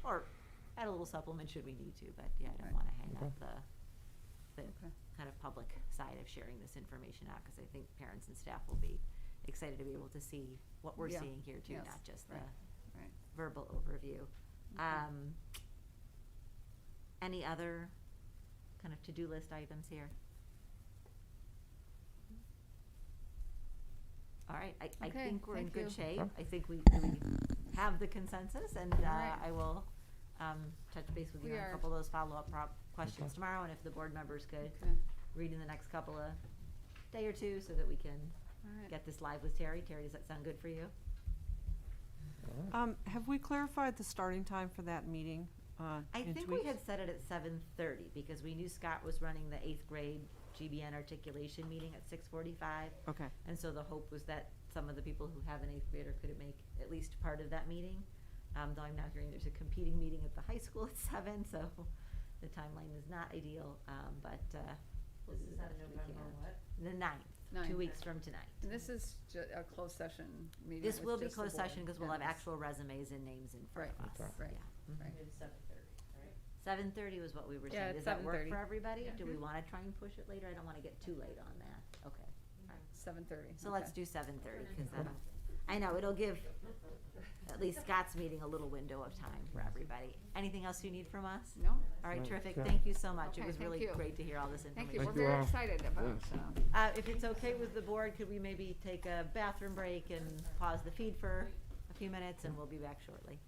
Or add a little supplement should we need to, but yeah, I don't Right. wanna hang Okay. up the Okay. kind of public side of sharing this information out, because I think parents and staff will be excited to be able to see what we're Yeah. seeing here too, Yes. not just the Right. Right. verbal overview. Okay. Any other kind of to-do list items here? All right, I Okay, think we're in thank good you. shape. Huh? I think we have the consensus, and right. I will touch base with you We on a are- couple of those follow-up questions Okay. tomorrow, and if the board members could Okay, read in the next couple of day or two, so that we can all right. get this live with Terry. Terry, does that sound good for you? Have we clarified the starting time for that meeting, I in think we tweaks? had set it at 7:30, because we knew Scott was running the 8th grade GBN articulation meeting at 6:45. Okay, And so the hope was that some of the people who have an 8th grader could make at least part of that meeting. Though I'm now hearing there's a competing meeting at the high school at 7, so the timeline is not ideal, but we'll do the best we can. The 9th, 2 Ninth. weeks from tonight. And this is a closed session meeting. This with will be just the closed board session, because we'll have and us. actual resumes and names in front Right, of us. okay. right, Yeah. right. Maybe 7:30, right? 7:30 was what we were Yeah, saying. it's Does that work 7:30. for everybody? Yeah. Do we wanna try and push it later? I don't wanna get too late on that. Okay. 7:30. So let's do 7:30, because that'll, I know, it'll give at least Scott's meeting a little window of time for everybody. Anything else you need from us? No, All right, No, terrific. yeah. Thank you so much. It Okay, was thank really you. great to hear all this thank information. you. We're Thank you very all. excited about, Yes. If it's okay with the board, could we maybe take a bathroom break and pause the feed for a few minutes, and we'll be back shortly.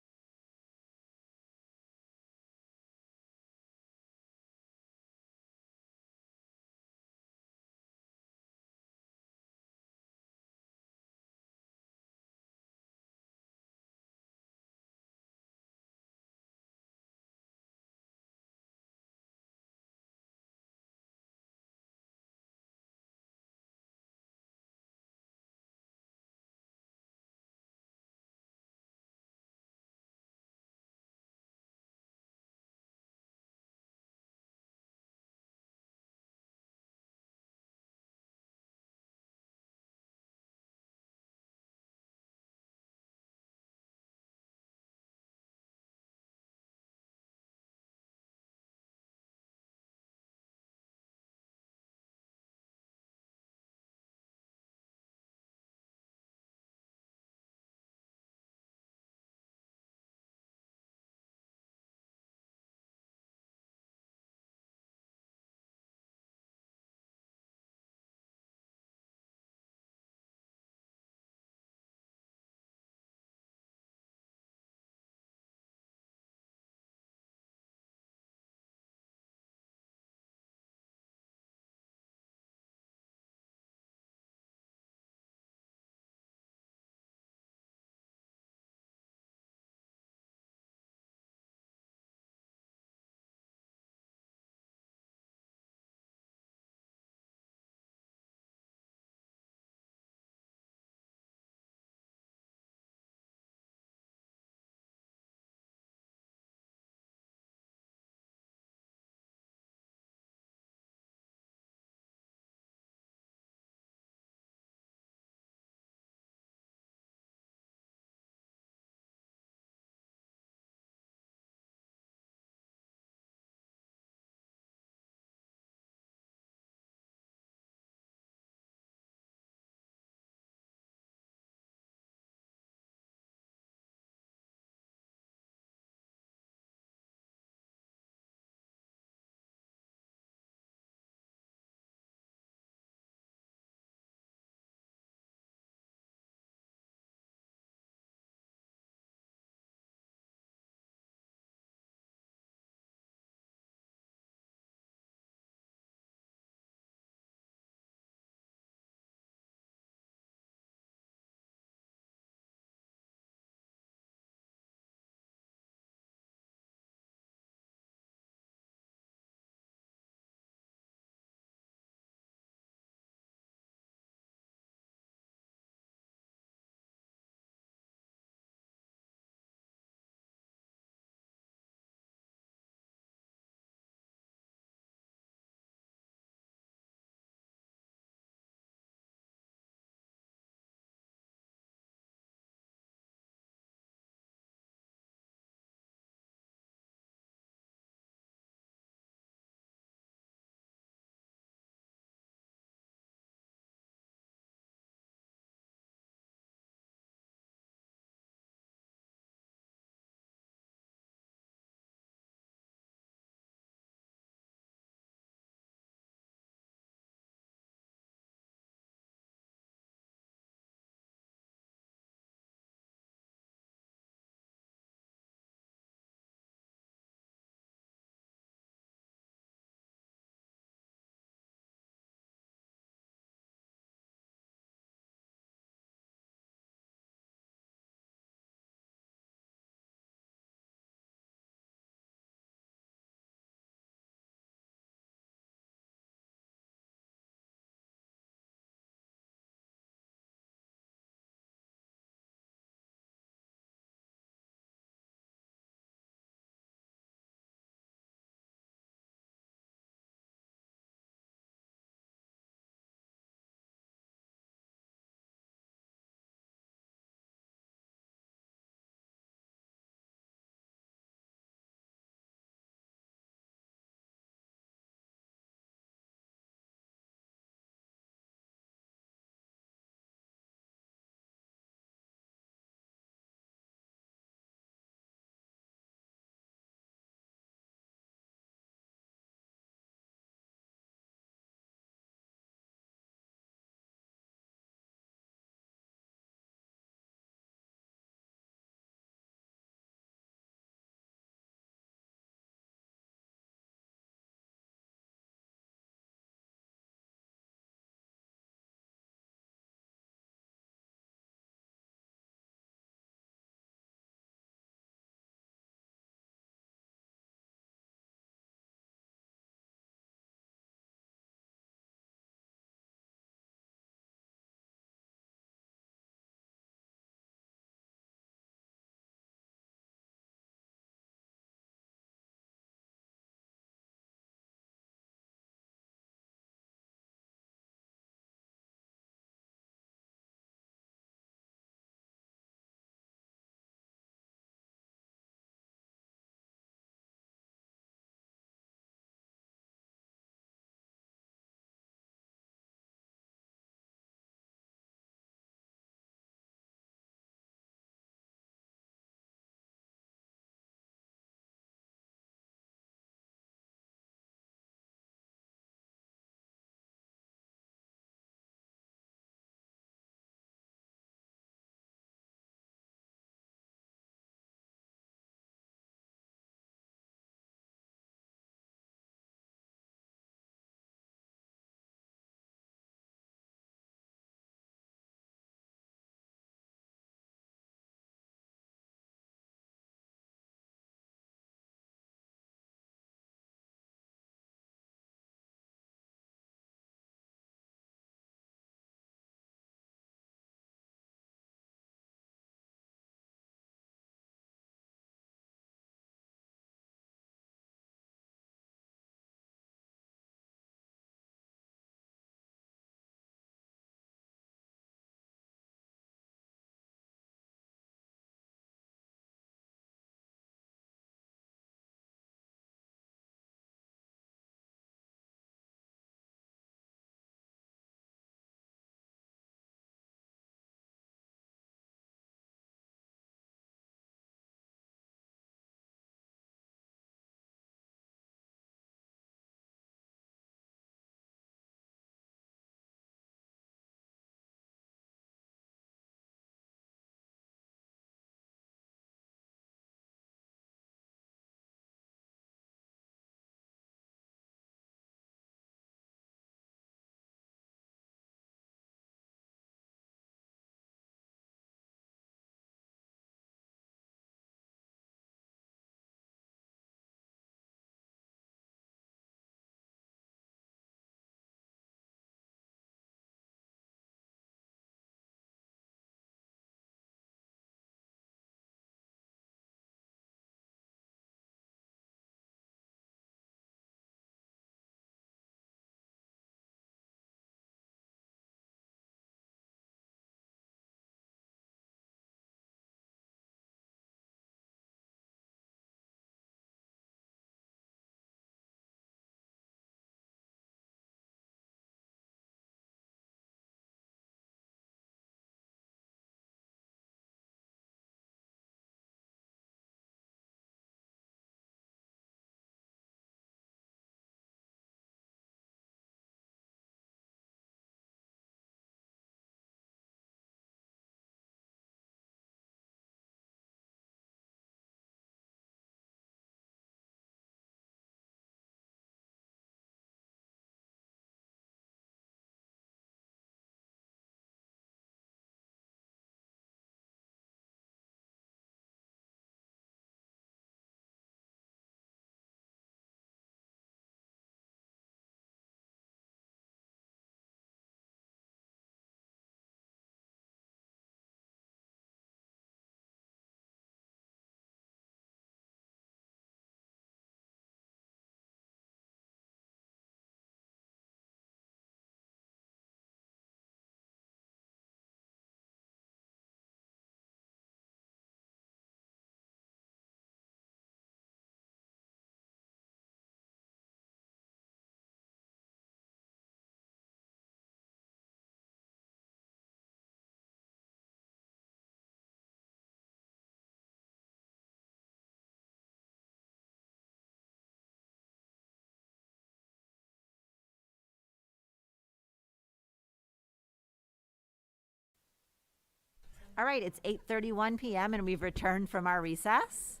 All right, it's 8:31 p.m. and we've returned from our recess.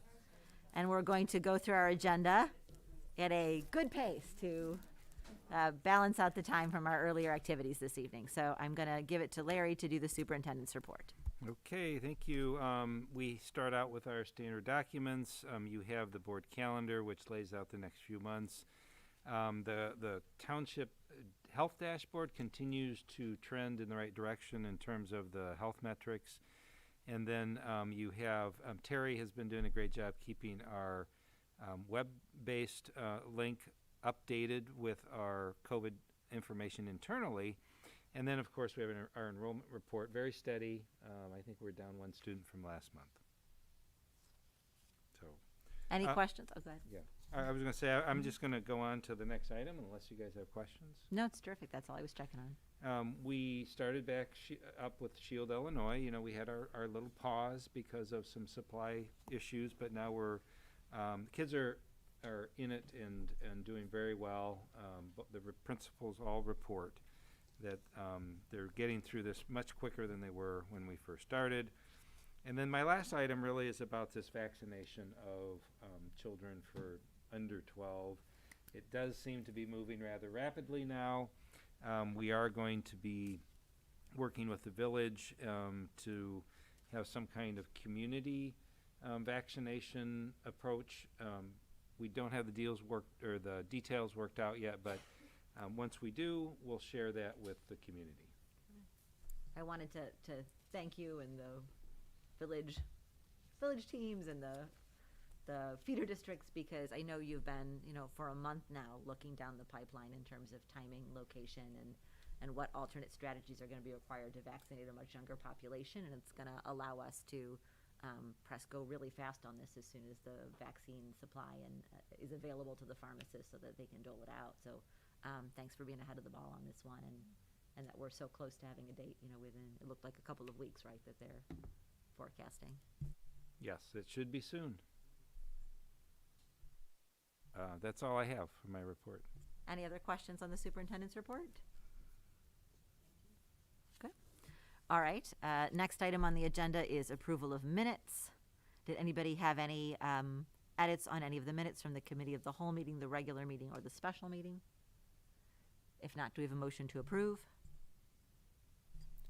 And we're going to go through our agenda at a good pace to balance out the time from our earlier activities this evening. So I'm going to give it to Larry to do the superintendent's report. Okay, thank you. We start out with our standard documents. You have the board calendar, which lays out the next few months. The township health dashboard continues to trend in the right direction in terms of the health metrics. And then you have, Terry has been doing a great job keeping our web-based link updated with our COVID information internally. And then, of course, we have our enrollment report, very steady. I think we're down one student from last month. So, Any questions? Oh, go ahead. yeah. I was going to say, I'm just going to go on to the next item unless you guys have questions. No, it's terrific. That's all I was checking on. We started back up with Shield, Illinois. You know, we had our little pause because of some supply issues, but now we're, kids are in it and doing very well. But the principals all report that they're getting through this much quicker than they were when we first started. And then my last item really is about this vaccination of children for under 12. It does seem to be moving rather rapidly now. We are going to be working with the village to have some kind of community vaccination approach. We don't have the details worked out yet, but once we do, we'll share that with the community. I wanted to thank you and the village teams and the feeder districts, because I know you've been, for a month now looking down the pipeline in terms of timing, location, and what alternate strategies are going to be required to vaccinate a much younger population. And it's going to allow us to press go really fast on this as soon as the vaccine supply is available to the pharmacists so that they can dole it out. So thanks for being ahead of the ball on this one, and that we're so close to having a date, within, it looked like a couple of weeks, right, that they're forecasting. Yes, it should be soon. That's all I have for my report. Any other questions on the superintendent's report? Good. All right. Next item on the agenda is approval of minutes. Did anybody have any edits on any of the minutes from the committee of the whole meeting, the regular meeting, or the special meeting? If not, do we have a motion to approve?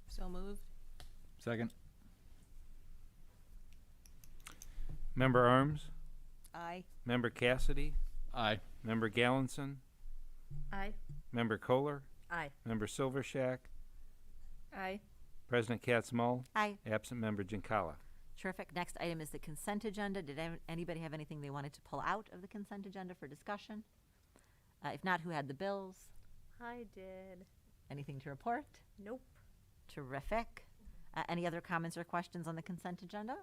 So moved. Second. Member Arms? Aye. Member Cassidy? Aye. Member Gallinson? Aye. Member Kohler? Aye. Member Silvershack? Aye. President Katz-Moll? Aye. Absent Member Giancarlo. Terrific. Next item is the consent agenda. Did anybody have anything they wanted to pull out of the consent agenda for discussion? If not, who had the bills? I did. Anything to report? Nope. Terrific. Any other comments or questions on the consent agenda?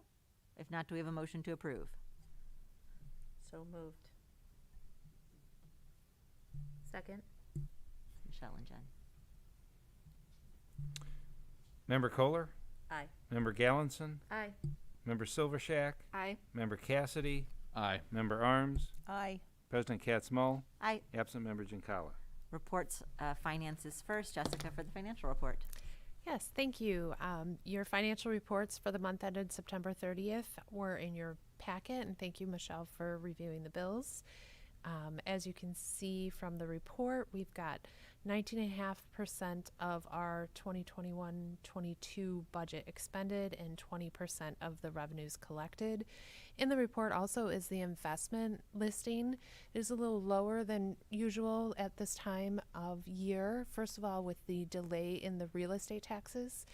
If not, do we have a motion to approve? So moved. Second. Michelle and Jen. Member Kohler? Aye. Member Gallinson? Aye. Member Silvershack? Aye. Member Cassidy? Aye. Member Arms? Aye. President Katz-Moll? Aye. Absent Member Giancarlo. Reports, finances first. Jessica for the financial report. Yes, thank you. Your financial reports for the month ended September 30th were in your packet, and thank you, Michelle, for reviewing the bills. As you can see from the report, we've got 19.5% of our 2021-22 budget expended and 20% of the revenues collected. In the report also is the investment listing. It is a little lower than usual at this time of year. First of all, with the delay in the real estate taxes,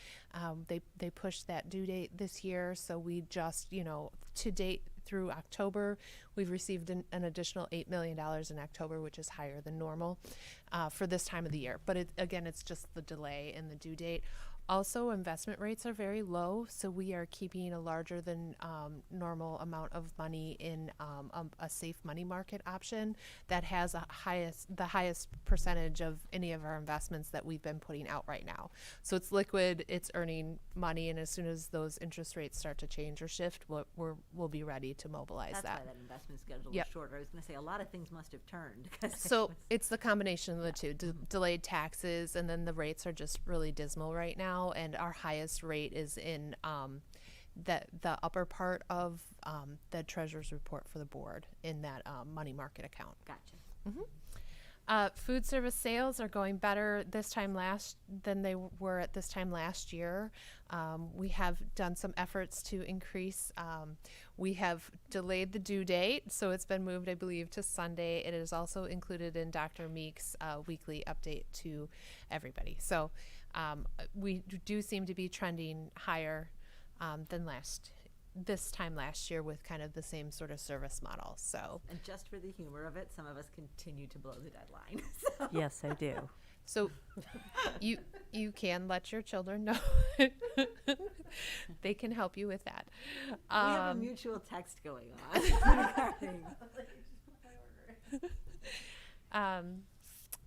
they pushed that due date this year, so we just, to date through October, we've received an additional $8 million in October, which is higher than normal for this time of the year. But again, it's just the delay in the due date. Also, investment rates are very low, so we are keeping a larger than normal amount of money in a safe money market option that has the highest percentage of any of our investments that we've been putting out right now. So it's liquid, it's earning money, and as soon as those interest rates start to change or shift, we'll be ready to mobilize That's that. why that investment schedule Yep. is shorter. I was going to say a lot of things must have turned. 'Cause So it's the combination of the two, delayed taxes, and then the rates are just really dismal right now. now, and our highest rate is in the upper part of the treasurer's report for the board in that money market account. Gotcha. Food service sales are going better than they were at this time last year. We have done some efforts to increase. We have delayed the due date, so it's been moved, I believe, to Sunday. It is also included in Dr. Meek's weekly update to everybody. So we do seem to be trending higher than this time last year with kind of the same sort of service model. So, And just for the humor of it, some of us continue to blow the deadline. So. Yes, I do. So you can let your children know. They can help you with that. We have a mutual text going on.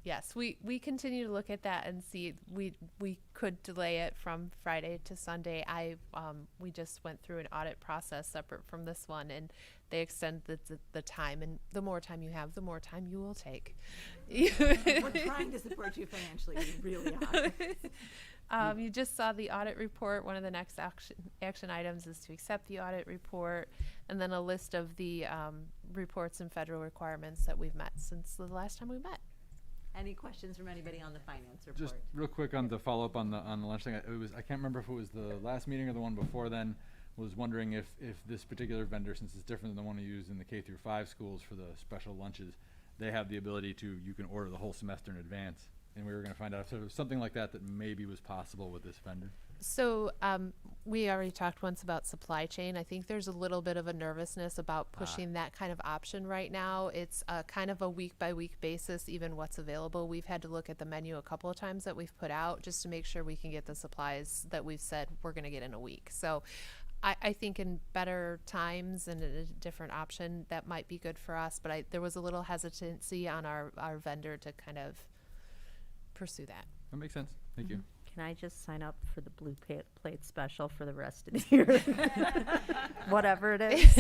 Yes, we continue to look at that and see we could delay it from Friday to Sunday. We just went through an audit process separate from this one, and they extend the time, and the more time you have, the more time you will take. We're trying to support you financially. We really are. You just saw the audit report. One of the next action items is to accept the audit report, and then a list of the reports and federal requirements that we've met since the last time we met. Any questions from anybody on the finance report? Just real quick on the follow-up on the lunch thing. I can't remember if it was the last meeting or the one before then. Was wondering if this particular vendor, since it's different than the one we use in the K through 5 schools for the special lunches, they have the ability you can order the whole semester in advance. And we were going to find out if there was something like that maybe was possible with this vendor. So we already talked once about supply chain. I think there's a little bit of a nervousness about pushing that kind of option right now. It's kind of a week-by-week basis, even what's available. We've had to look at the menu a couple of times that we've put out just to make sure we can get the supplies that we've said we're going to get in a week. So I think in better times and a different option, that might be good for us. But there was a little hesitancy on our vendor to kind of pursue that. That makes sense. Thank you. Can I just sign up for the blue plate special for the rest of the year? Whatever it is.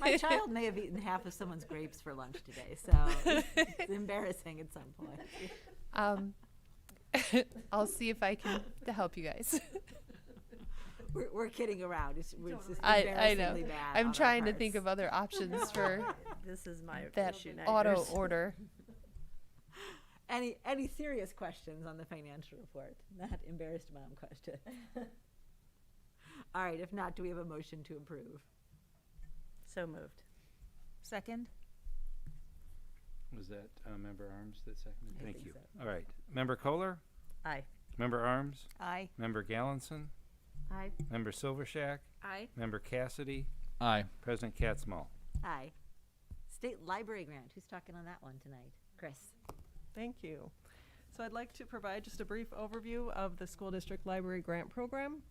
My child may have eaten half of someone's grapes for lunch today, so it's embarrassing at some point. I'll see if I can help you guys. We're kidding around. It's just I know. embarrassingly bad. I'm on trying our to think parts. of other options for This is my that issue, not auto yours. order. Any serious questions on the financial report? Not embarrassed mom question. All right, if not, do we have a motion to approve? So moved. Second? Was that Member Arms that seconded? I Thank think you. so. All right. Member Kohler? Aye. Member Arms? Aye. Member Gallinson? Aye. Member Silvershack? Aye. Member Cassidy? Aye. President Katzmal. Aye. State Library Grant. Who's talking on that one tonight? Chris. Thank you. So I'd like to provide just a brief overview of the school district library grant program.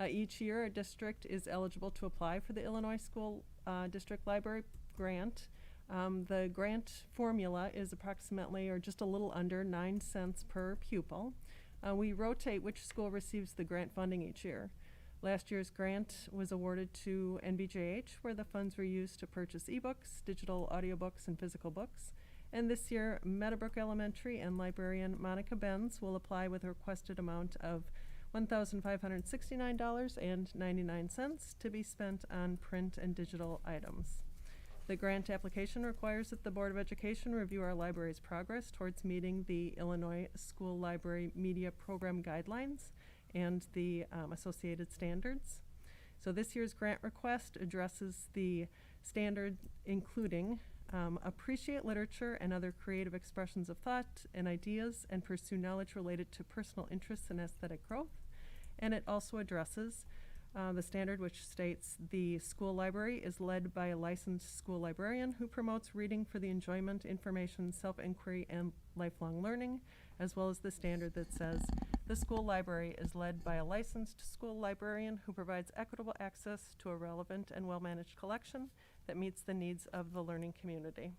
Each year, a district is eligible to apply for the Illinois School District Library Grant. The grant formula is approximately, or just a little under, 9 cents per pupil. We rotate which school receives the grant funding each year. Last year's grant was awarded to NBJH, where the funds were used to purchase ebooks, digital audiobooks, and physical books. And this year, Meadowbrook Elementary and librarian Monica Benz will apply with a requested amount of $1,569.99 to be spent on print and digital items. The grant application requires that the Board of Education review our library's progress towards meeting the Illinois School Library Media Program Guidelines and the associated standards. So this year's grant request addresses the standard including appreciate literature and other creative expressions of thought and ideas and pursue knowledge related to personal interests and aesthetic growth. And it also addresses the standard which states the school library is led by a licensed school librarian who promotes reading for the enjoyment, information, self-inquiry, and lifelong learning, as well as the standard that says the school library is led by a licensed school librarian who provides equitable access to a relevant and well-managed collection that meets the needs of the learning community.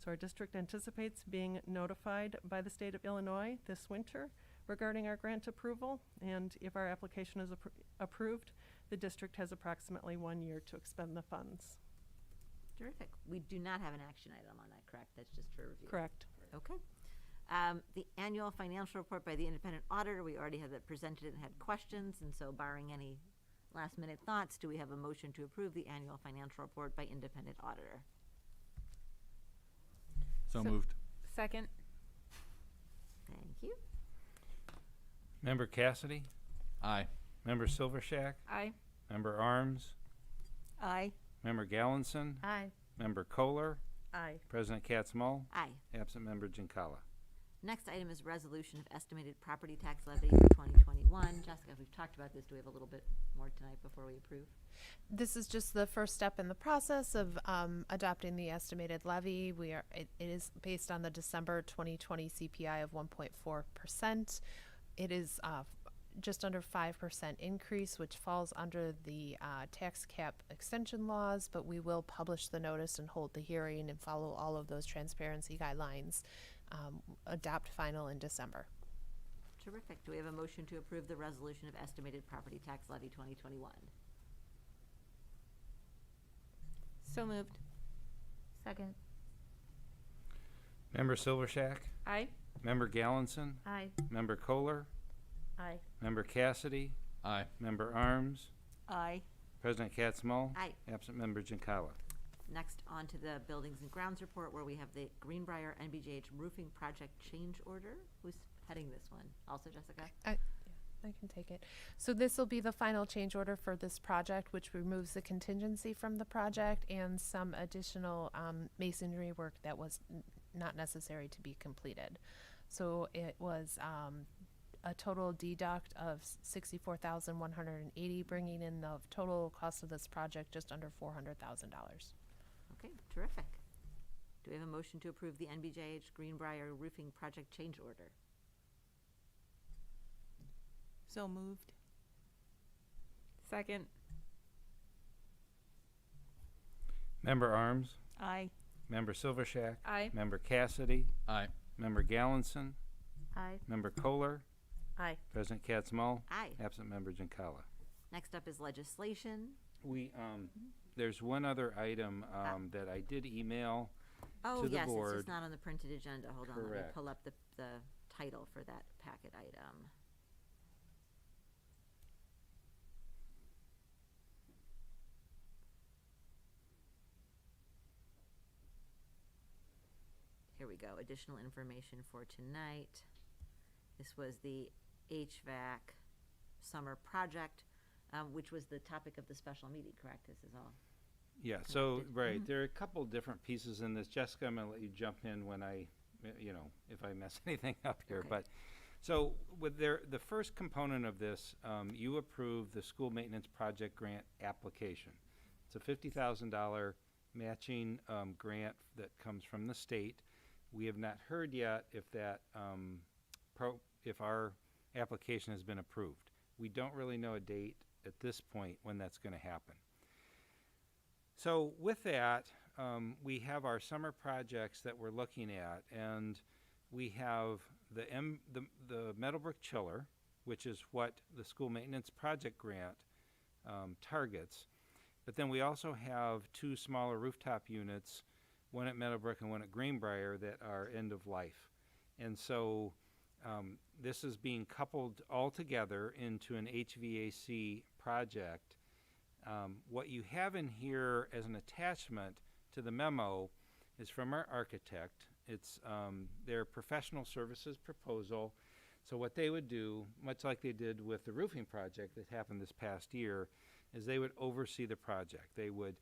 So our district anticipates being notified by the state of Illinois this winter regarding our grant approval, and if our application is approved, the district has approximately 1 year to expend the funds. Terrific. We do not have an action item on that, correct? That's just for review. Correct. Okay. The annual financial report by the independent auditor, we already had that presented and had questions, and so barring any last minute thoughts, do we have a motion to approve the annual financial report by independent auditor? So moved. Second. Thank you. Member Cassidy? Aye. Member Silvershack? Aye. Member Arms? Aye. Member Gallinson? Aye. Member Kohler? Aye. President Katzmull? Aye. Absent Member Giancarlo. Next item is resolution of estimated property tax levy for 2021. Jessica, we've talked about this. Do we have a little bit more tonight before we approve? This is just the first step in the process of adopting the estimated levy. It is based on the December 2020 CPI of 1.4%. It is just under 5% increase, which falls under the tax cap extension laws, but we will publish the notice and hold the hearing and follow all of those transparency guidelines, adopt final in December. Terrific. Do we have a motion to approve the resolution of estimated property tax levy 2021? So moved. Second. Member Silvershack? Aye. Member Gallinson? Aye. Member Kohler? Aye. Member Cassidy? Aye. Member Arms? Aye. President Katzmull? Aye. Absent Member Giancarlo. Next, on to the buildings and grounds report, where we have the Greenbrier NBJH roofing project change order. Who's heading this one? Also Jessica? I can take it. So this will be the final change order for this project, which removes the contingency from the project and some additional masonry work that was not necessary to be completed. So it was a total deduct of $64,180, bringing in the total cost of this project just under $400,000. Okay, terrific. Do we have a motion to approve the NBJH Greenbrier roofing project change order? So moved. Second. Member Arms? Aye. Member Silvershack? Aye. Member Cassidy? Aye. Member Gallinson? Aye. Member Kohler? Aye. President Katzmull? Aye. Absent Member Giancarlo. Next up is legislation. We, there's one other item that I did email Oh, to the yes, it's board. just not on the printed agenda. Hold on, let me Correct. pull up the title for that packet item. Here we go, additional information for tonight. This was the HVAC summer project, which was the topic of the special meeting, correct? This is all. Yeah, so, connected. right, there are a couple different pieces in this. Jessica, I'm gonna let you jump in when I, if I mess anything up here, Okay. but, so, with the first component of this, you approve the school maintenance project grant application. It's a $50,000 matching, grant that comes from the state. We have not heard yet if that, if our application has been approved. We don't really know a date at this point when that's gonna happen. So with that, we have our summer projects that we're looking at, and we have the Meadowbrook chiller, which is what the school maintenance project grant targets. But then we also have two smaller rooftop units, one at Meadowbrook and one at Greenbrier, that are end of life. And so this is being coupled all together into an HVAC project. What you have in here as an attachment to the memo is from our architect. It's their professional services proposal. So what they would do, much like they did with the roofing project that happened this past year, is they would oversee the project. They would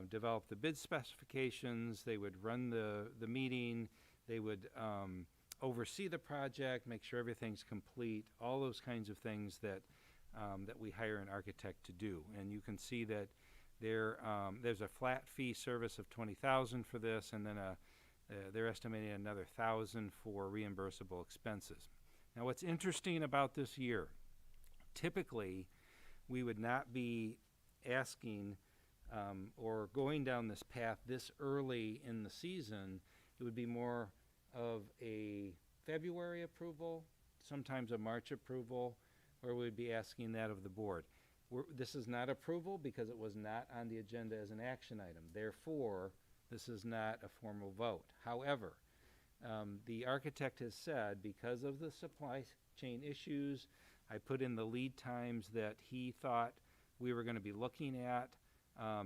develop the bid specifications, they would run the meeting, they would oversee the project, make sure everything's complete, all those kinds of things that we hire an architect to do. And you can see that there's a flat fee service of $20,000 for this, and then they're estimating another $1,000 for reimbursable expenses. Now, what's interesting about this year, typically we would not be asking or going down this path this early in the season. It would be more of a February approval, sometimes a March approval, or we'd be asking that of the board. This is not approval because it was not on the agenda as an action item. Therefore, this is not a formal vote. However, The architect has said, because of the supply chain issues, I put in the lead times that he thought we were going to be looking at,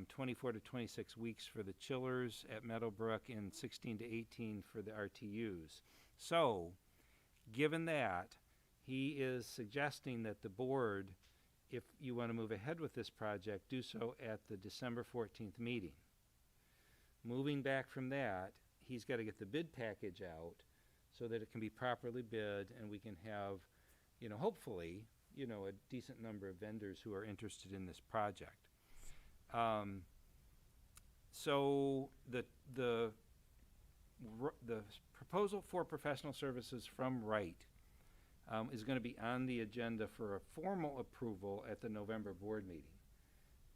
24 to 26 weeks for the chillers at Meadowbrook and 16 to 18 for the RTUs. So, given that, he is suggesting that the board, if you want to move ahead with this project, do so at the December 14th meeting. Moving back from that, he's got to get the bid package out so that it can be properly bid and we can have, hopefully, a decent number of vendors who are interested in this project. So the proposal for professional services from Wright is going to be on the agenda for a formal approval at the November board meeting.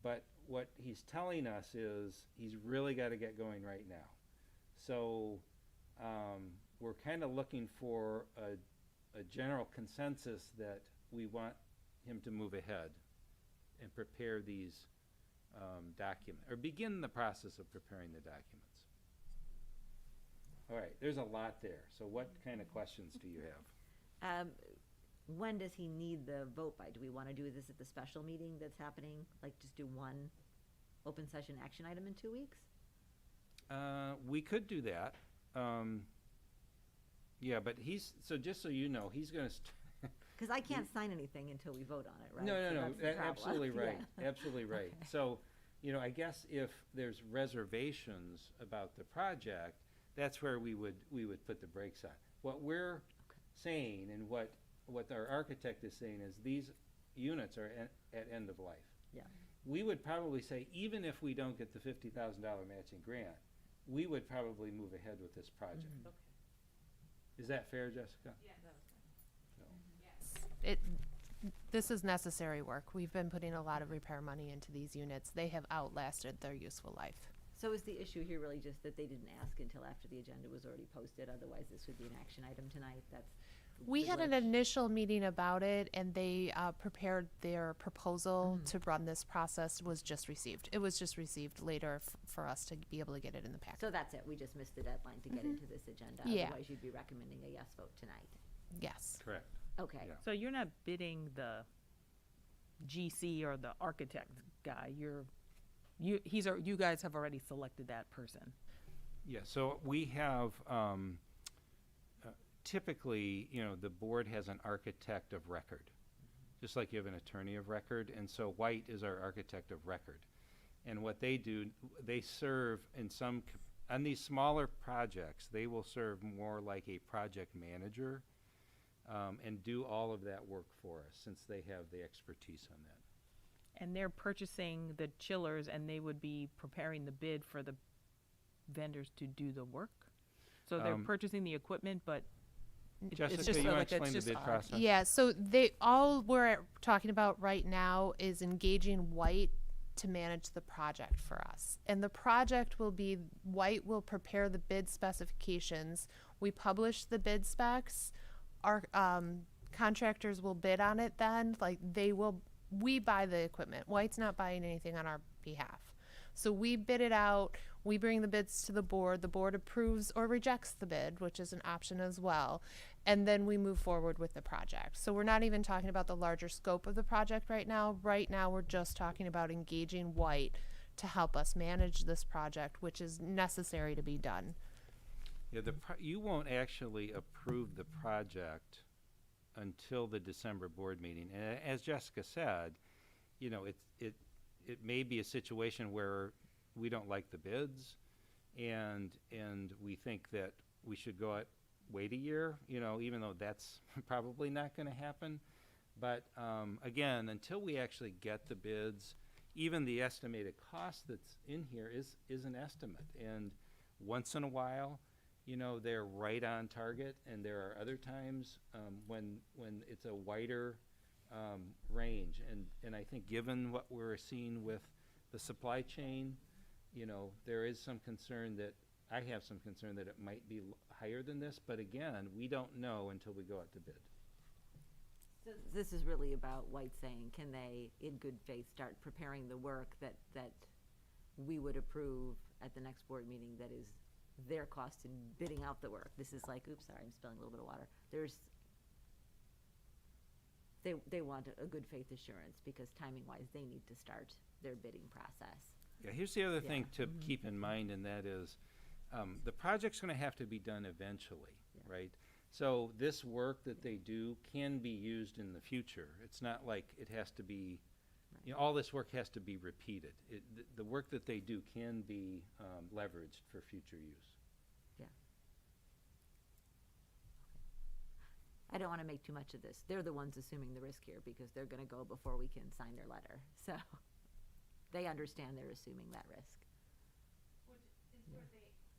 But what he's telling us is he's really got to get going right now. So we're kind of looking for a general consensus that we want him to move ahead and prepare these documents, or begin the process of preparing the documents. All right, there's a lot there. So what kind of questions do you have? When does he need the vote by? Do we want to do this at the special meeting that's happening? Like just do one open session action item in 2 weeks? We could do that. Yeah, but so just so you know, he's going to. Because I can't sign anything until we vote on it, right? No, So no, that's the problem. absolutely right, Yeah. absolutely right. Okay. So, I guess if there's reservations about the project, that's where we would put the brakes on. What we're saying and what our architect is saying is these units are at end of life. Yeah. We would probably say, even if we don't get the $50,000 matching grant, we would probably move ahead with this project. Mhm. Okay. Is that fair, Jessica? Yeah, that was good. So, This is necessary work. We've been putting a lot of repair money into these units. They have outlasted their useful life. So is the issue here really just that they didn't ask until after the agenda was already posted? Otherwise, this would be an action item tonight? That's We the had an glitch. initial meeting about it, and they prepared their proposal to run this process. Was just received. It was just received later for us to be able to get it in the packet. So that's it. We just missed the deadline to get into this agenda. Yeah. Otherwise, you'd be recommending a yes vote tonight. Yes. correct. Okay. Yeah. So you're not bidding the GC or the architect guy. You guys have already selected that person. Yeah, so we have, typically, the board has an architect of record, just like you have an attorney of record, and so White is our architect of record. And what they do, they serve on these smaller projects, they will serve more like a project manager and do all of that work for us, since they have the expertise on that. And they're purchasing the chillers, and they would be preparing the bid for the vendors to do the work? So they're purchasing the equipment, but Jessica, it's just you so want like to explain it's the just bid process? Yeah, so all we're talking about right now is engaging White to manage the project for us. And the project will be, White will prepare the bid specifications. We publish the bid specs. Our contractors will bid on it then. We buy the equipment. White's not buying anything on our behalf. So we bid it out. We bring the bids to the board. The board approves or rejects the bid, which is an option as well. And then we move forward with the project. So we're not even talking about the larger scope of the project right now. Right now, we're just talking about engaging White to help us manage this project, which is necessary to be done. Yeah, you won't actually approve the project until the December board meeting. And as Jessica said, it may be a situation where we don't like the bids, and we think that we should wait a year, even though that's probably not going to happen. But again, until we actually get the bids, even the estimated cost that's in here is an estimate. And once in a while, they're right on target, and there are other times when it's a wider range. And I think given what we're seeing with the supply chain, there is some concern I have some concern that it might be higher than this, but again, we don't know until we go out to bid. So this is really about White saying, can they, in good faith, start preparing the work that we would approve at the next board meeting that is their cost in bidding out the work. This is like, oops, sorry, I'm spilling a little bit of water. They want a good faith assurance because timing-wise, they need to start their bidding process. Yeah, here's the other thing to Mm-hmm. keep in mind, and that is, the project's gonna have to be done eventually, Yeah. right? So this work that they do can be used in the future. It's not like it has to be, you know, all this work has to be repeated. The work that they do can be leveraged for future use. Yeah. I don't want to make too much of this. They're the ones assuming the risk here because they're going to go before we can sign their letter. So they understand they're assuming that risk.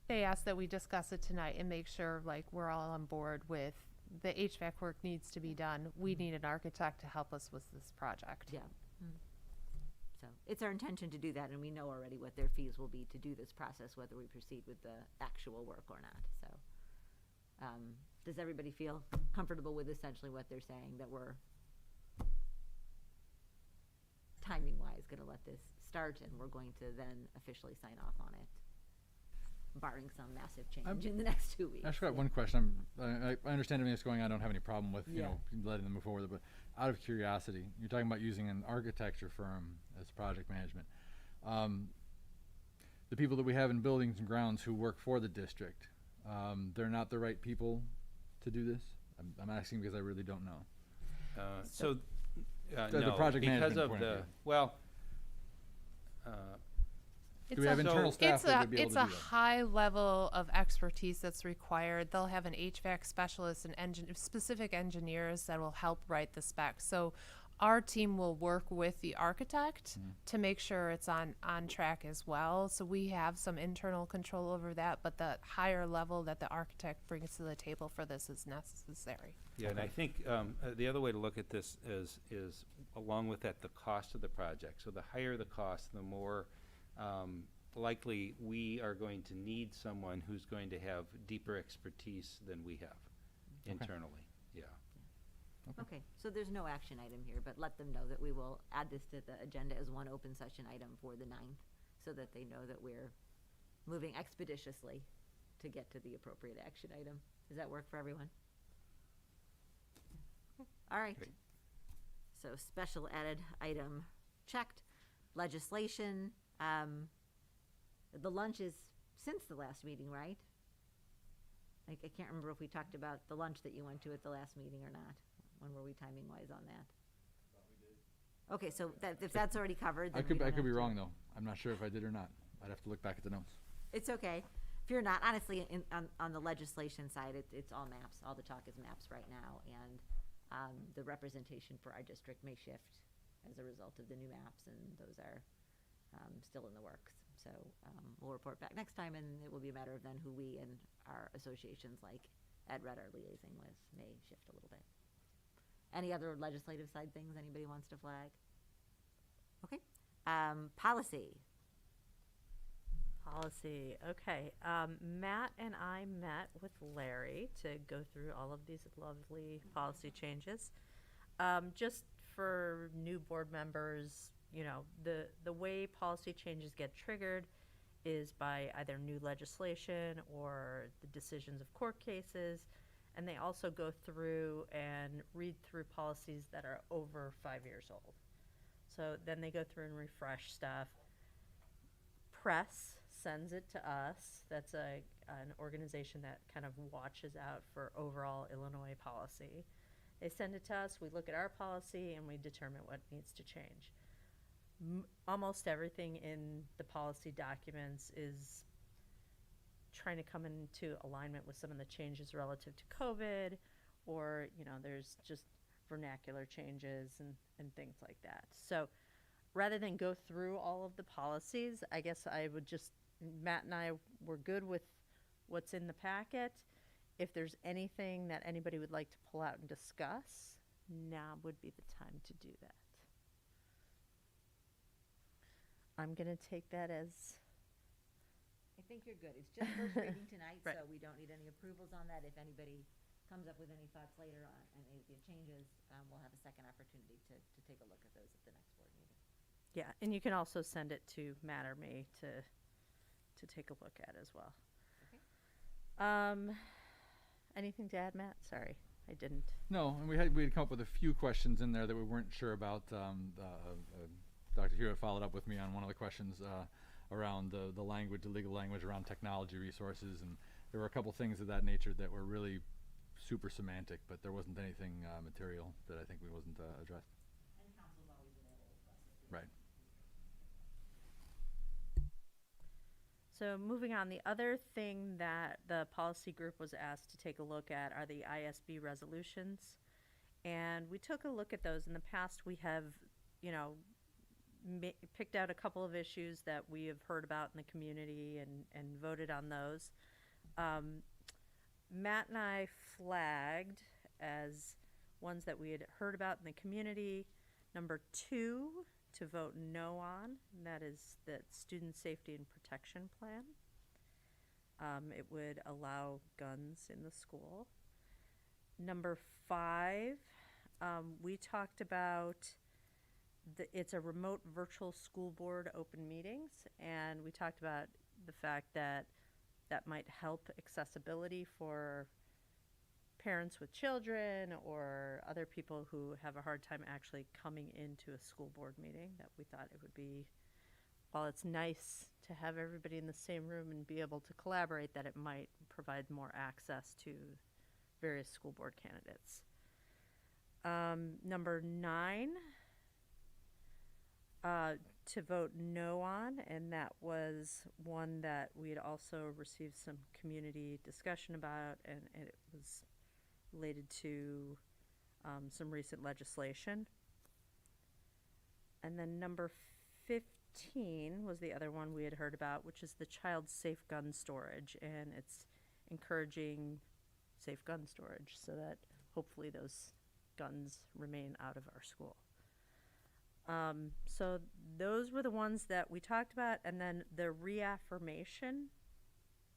They asked that we discuss it tonight and make sure like we're all on board with the HVAC work needs to be done. We need an architect to help us with this project. Yeah. So it's our intention to do that, and we know already what their fees will be to do this process, whether we proceed with the actual work or not. So does everybody feel comfortable with essentially what they're saying, that we're timing-wise going to let this start and we're going to then officially sign off on it, barring some massive change in the next 2 weeks? I just got one question. I understand everything that's going on. I don't have any problem with, you Yeah. know, letting them move forward. But out of curiosity, you're talking about using an architecture firm as project management. The people that we have in buildings and grounds who work for the district, they're not the right people to do this? I'm asking because I really don't know. The No, project because management of point of the, view. well, Do we have internal staff that would be able It's to a do that? high level of expertise that's required. They'll have an HVAC specialist and specific engineers that will help write the specs. So our team will work with the architect to make sure it's on track as well. So we have some internal control over that, but the higher level that the architect brings to the table for this is necessary. yeah, and I think the other way to look at this is along with that, the cost of the project. So the higher the cost, the more likely we are going to need someone who's going to have deeper expertise than we have internally. Yeah. Okay, so there's no action item here, but let them know that we will add this to the agenda as one open session item for the 9th, so that they know that we're moving expeditiously to get to the appropriate action item. Does that work for everyone? All right. Great. So special added item checked. Legislation, the lunch is since the last meeting, right? I can't remember if we talked about the lunch that you went to at the last meeting or not. When were we timing-wise on that? Okay, so if that's already covered, then I could we don't be have to- wrong though. I'm not sure if I did or not. I'd have to look back at the notes. It's okay. If you're not, honestly, on the legislation side, it's all maps. All the talk is maps right now, and the representation for our district may shift as a result of the new maps, and those are still in the works. So we'll report back next time, and it will be a matter of then who we and our associations like Ed Red are liaising with may shift a little bit. Any other legislative side things anybody wants to flag? Okay. Policy. Policy, okay. Matt and I met with Larry to go through all of these lovely policy changes. Just for new board members, you know, the way policy changes get triggered is by either new legislation or the decisions of court cases. And they also go through and read through policies that are over 5 years old. So then they go through and refresh stuff. Press sends it to us. That's an organization that kind of watches out for overall Illinois policy. They send it to us, we look at our policy, and we determine what needs to change. Almost everything in the policy documents is trying to come into alignment with some of the changes relative to COVID, or, you know, there's just vernacular changes and things like that. So rather than go through all of the policies, I guess I would just, Matt and I were good with what's in the packet. If there's anything that anybody would like to pull out and discuss, now would be the time to do that. I'm going to take that as I think you're good. It's just first reading tonight, Right. so we don't need any approvals on that. If anybody comes up with any thoughts later on any of the changes, we'll have a second opportunity to take a look at those at the next board meeting. Yeah, and you can also send it to Matt or me to take a look at as well. Anything to add, Matt? Sorry, I didn't. No, and we had come up with a few questions in there that we weren't sure about. Dr. Hewitt followed up with me on one of the questions around the language, the legal language around technology resources, and there were a couple things of that nature that were really super semantic, but there wasn't anything material that I think we wasn't addressed. And council's always available for us. Right. So moving on, the other thing that the policy group was asked to take a look at are the ISB resolutions. And we took a look at those. In the past, we have, you know, picked out a couple of issues that we have heard about in the community and voted on those. Matt and I flagged as ones that we had heard about in the community. Number 2 to vote no on, and that is the Student Safety and Protection Plan. It would allow guns in the school. Number 5, we talked about it's a remote virtual school board open meetings, and we talked about the fact that that might help accessibility for parents with children or other people who have a hard time actually coming into a school board meeting, that we thought it would be, while it's nice to have everybody in the same room and be able to collaborate, that it might provide more access to various school board candidates. Number 9, to vote no on, and that was one that we had also received some community discussion about, and it was related to some recent legislation. And then number 15 was the other one we had heard about, which is the child safe gun storage, and it's encouraging safe gun storage so that hopefully those guns remain out of our school. So those were the ones that we talked about, and then the reaffirmation,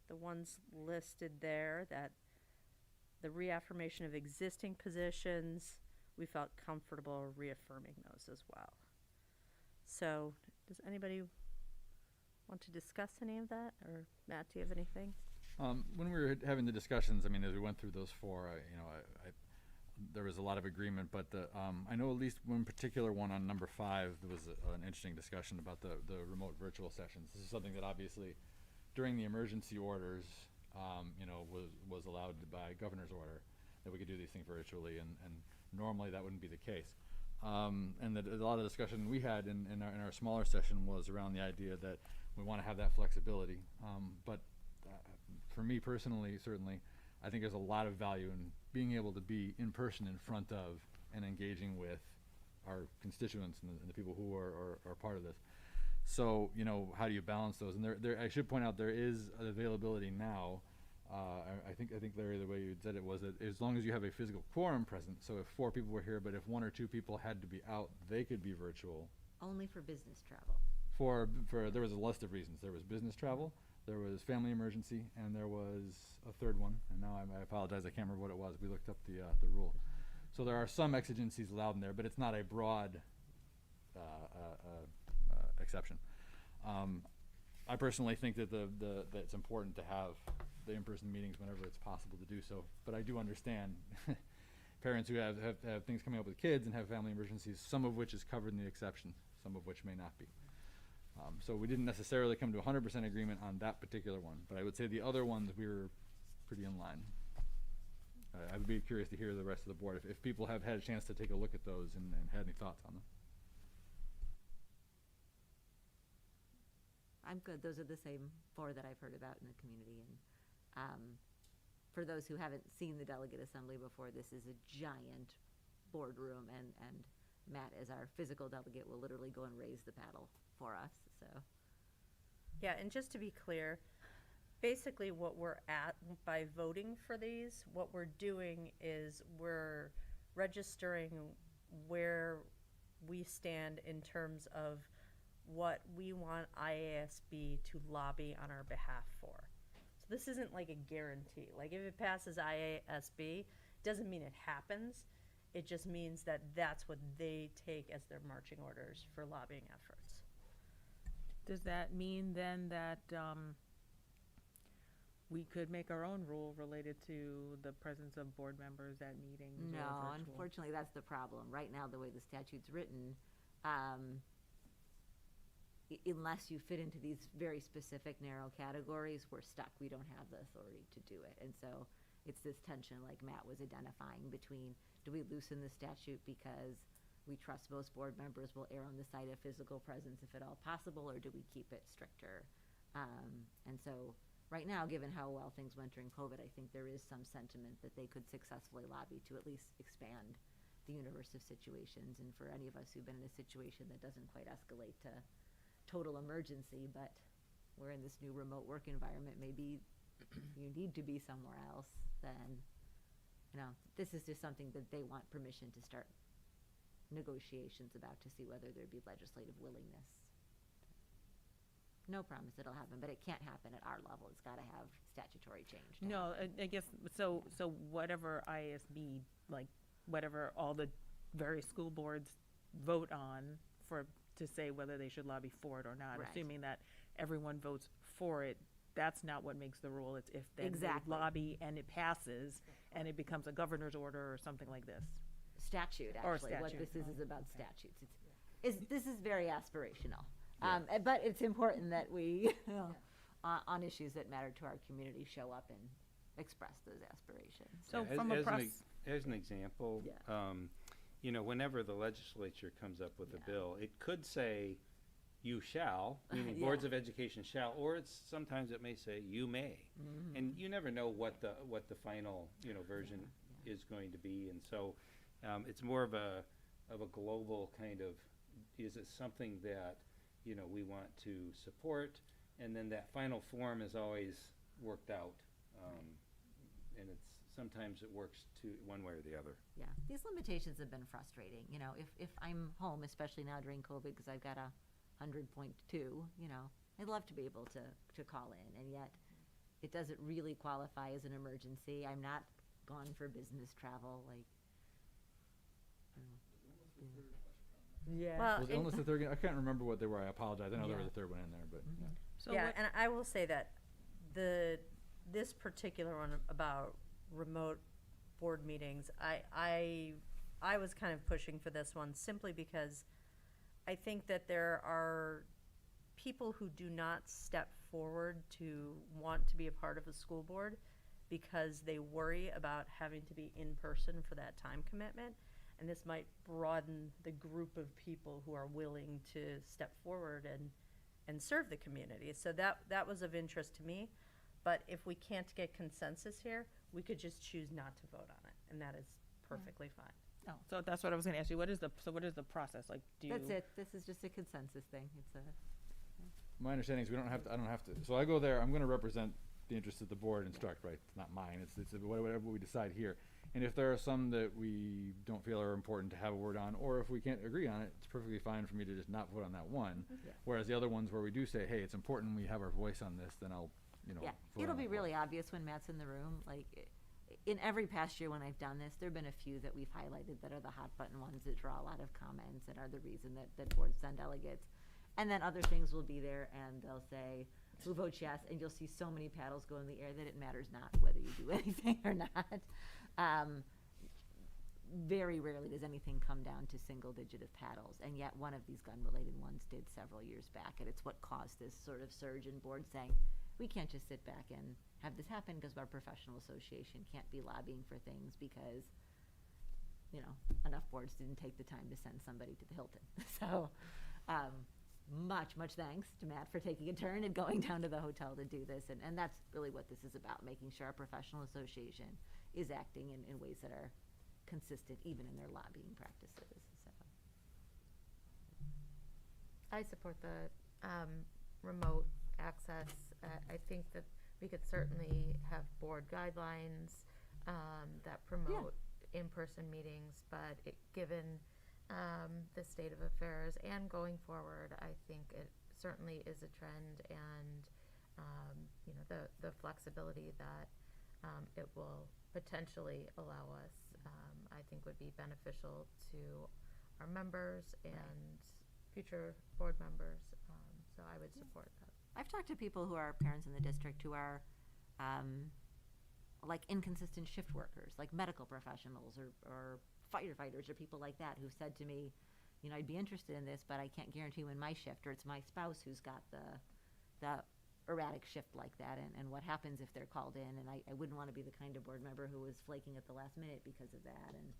the ones listed there, that the reaffirmation of existing positions, we felt comfortable reaffirming those as well. So does anybody want to discuss any of that? Or Matt, do you have anything? When we were having the discussions, I mean, as we went through those 4, there was a lot of agreement, but I know at least one particular one on number 5, there was an interesting discussion about the remote virtual sessions. This is something that obviously during the emergency orders, was allowed by governor's order, that we could do these things virtually, and normally that wouldn't be the case. And that a lot of discussion we had in our smaller session was around the idea that we want to have that flexibility. But for me personally, certainly, I think there's a lot of value in being able to be in person in front of and engaging with our constituents and the people who are part of this. So, how do you balance those? And there I should point out there is an availability now. I think Larry, the way you said it was that as long as you have a physical quorum present, so if 4 people were here, but if 1 or 2 people had to be out, they could be virtual. Only for business travel. For there was a list of reasons. There was business travel, there was family emergency, and there was a third one. And now I apologize, I can't remember what it was. We looked up the rule. So there are some exigencies allowed in there, but it's not a broad exception. I personally think that that it's important to have the in-person meetings whenever it's possible to do so. But I do understand parents who have things coming up with kids and have family emergencies, some of which is covered in the exception, some of which may not be. So we didn't necessarily come to 100% agreement on that particular one, but I would say the other ones we were pretty in line. I would be curious to hear the rest of the board if people have had a chance to take a look at those and had any thoughts on them. I'm good. Those are the same 4 that I've heard about in the community. And for those who haven't seen the delegate assembly before, this is a giant boardroom, and Matt, as our physical delegate, will literally go and raise the paddle for us. So, Yeah, and just to be clear, basically what we're at by voting for these, what we're doing is we're registering where we stand in terms of what we want IASB to lobby on our behalf for. So this isn't like a guarantee. Like if it passes IASB, doesn't mean it happens. It just means that that's what they take as their marching orders for lobbying efforts. Does that mean then that we could make our own rule related to the presence of board members at meetings or No, virtual. unfortunately, that's the problem. Right now, the way the statute's written, unless you fit into these very specific narrow categories, we're stuck. We don't have the authority to do it. And so it's this tension, like Matt was identifying, between do we loosen the statute because we trust most board members will err on the side of physical presence if at all possible, or do we keep it stricter? And so right now, given how well things went during COVID, I think there is some sentiment that they could successfully lobby to at least expand the universe of situations. And for any of us who've been in a situation that doesn't quite escalate to total emergency, but we're in this new remote work environment, maybe you need to be somewhere else, then, this is just something that they want permission to start negotiations about, to see whether there'd be legislative willingness. No promise it'll happen, but it can't happen at our level. It's got to have statutory change. No, I guess, so whatever ISB, like, whatever all the various school boards vote on to say whether they should lobby for it or not, Right. assuming that everyone votes for it, that's not what makes the rule. It's if they Exactly. lobby and it passes and it becomes a governor's order or something like this. Statute, Or actually. What statute. this is about statutes. This is very aspirational. But it's important that we, on issues that matter to our community, show up and express those aspirations. So Yeah, from a as an example, Yeah. Whenever the legislature comes up with a Yeah. bill, it could say you shall, meaning Yeah. boards of education shall, or sometimes it may say you may. Mm-hmm. And you never know what the final, version is going to be. And so it's more of a global kind of, is it something that, we want to support? And then that final form is always worked out. And sometimes it works to one way or the other. Yeah, these limitations have been frustrating. If I'm home, especially now during COVID, because I've got a 100.2, I'd love to be able to call in, and yet it doesn't really qualify as an emergency. I'm not gone for business travel, like. Yeah. Well, Was illness the third? I can't remember what they were. I apologize. I know there was a third one in there, but yeah. So yeah, what- and I will say that this particular one about remote board meetings, I was kind of pushing for this one simply because I think that there are people who do not step forward to want to be a part of a school board because they worry about having to be in person for that time commitment. And this might broaden the group of people who are willing to step forward and serve the community. So that was of interest to me. But if we can't get consensus here, we could just choose not to vote on it, and that is perfectly fine. Oh, so that's what I was gonna ask you. What is the process? Like, do you? That's it. This is just a consensus thing. It's a. My understanding is I don't have to. So I go there. I'm going to represent the interests of the board and instruct, right? It's not mine. It's whatever we decide here. And if there are some that we don't feel are important to have a word on, or if we can't agree on it, it's perfectly fine for me to just not vote on that one. Yeah. Whereas the other ones where we do say, hey, it's important we have our voice on this, then I'll, Yeah, vote it'll on be that really one. obvious when Matt's in the room. Like, in every past year when I've done this, there've been a few that we've highlighted that are the hot button ones that draw a lot of comments and are the reason that boards send delegates. And then other things will be there, and they'll say, who votes yes? And you'll see so many paddles go in the air that it matters not whether you do anything or not. Very rarely does anything come down to single digit of paddles, and yet one of these gun-related ones did several years back, and it's what caused this sort of surge in boards saying, we can't just sit back and have this happen because our professional association can't be lobbying for things because, enough boards didn't take the time to send somebody to the Hilton. So, much thanks to Matt for taking a turn and going down to the hotel to do this, and that's really what this is about, making sure our professional association is acting in ways that are consistent even in their lobbying practices. So I support the remote access. I think that we could certainly have board guidelines that promote in-person meetings, but given the state of affairs and going forward, I think it certainly is a trend, and the flexibility that it will potentially allow us, I think would be beneficial to our members and future board members. So I would support that. I've talked to people who are parents in the district who are like inconsistent shift workers, like medical professionals or firefighters or people like that who've said to me, you know, I'd be interested in this, but I can't guarantee when my shift, or it's my spouse who's got the erratic shift like that, and what happens if they're called in, and I wouldn't want to be the kind of board member who was flaking at the last minute because of that, and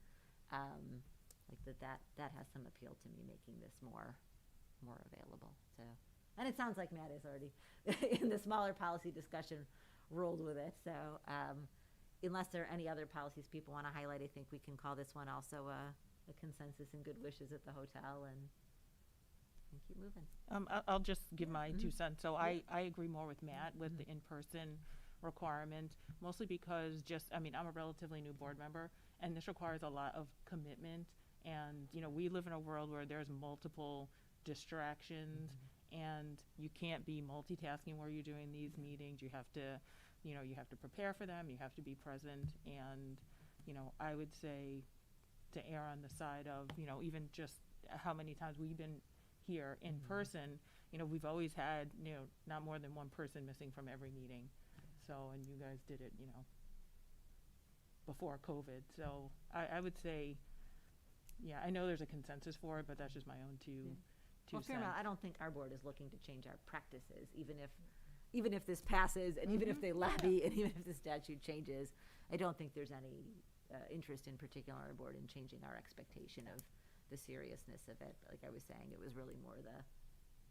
like that has some appeal to me, making this more available. So, and it sounds like Matt is already in the smaller policy discussion rolled with it. So unless there are any other policies people want to highlight, I think we can call this one also a consensus and good wishes at the hotel and keep moving. I'll just give my 2 cents. So I agree more with Matt with the in-person requirement, mostly because I'm a relatively new board member, and this requires a lot of commitment. And, you know, we live in a world where there's multiple distractions, and you can't be multitasking where you're doing these meetings. You have to, you have to prepare for them. You have to be present. And, I would say to err on the side of, even just how many times we've been here in person, we've always had, not more than one person missing from every meeting. So, and you guys did it, before COVID. So I would say, yeah, I know there's a consensus for it, but that's just my own two cents. Fairmount, I don't think our board is looking to change our practices, even if this passes, and even if they levy, and even if the statute changes. I don't think there's any interest in particular on our board in changing our expectation of the seriousness of it. Like I was saying, it was really more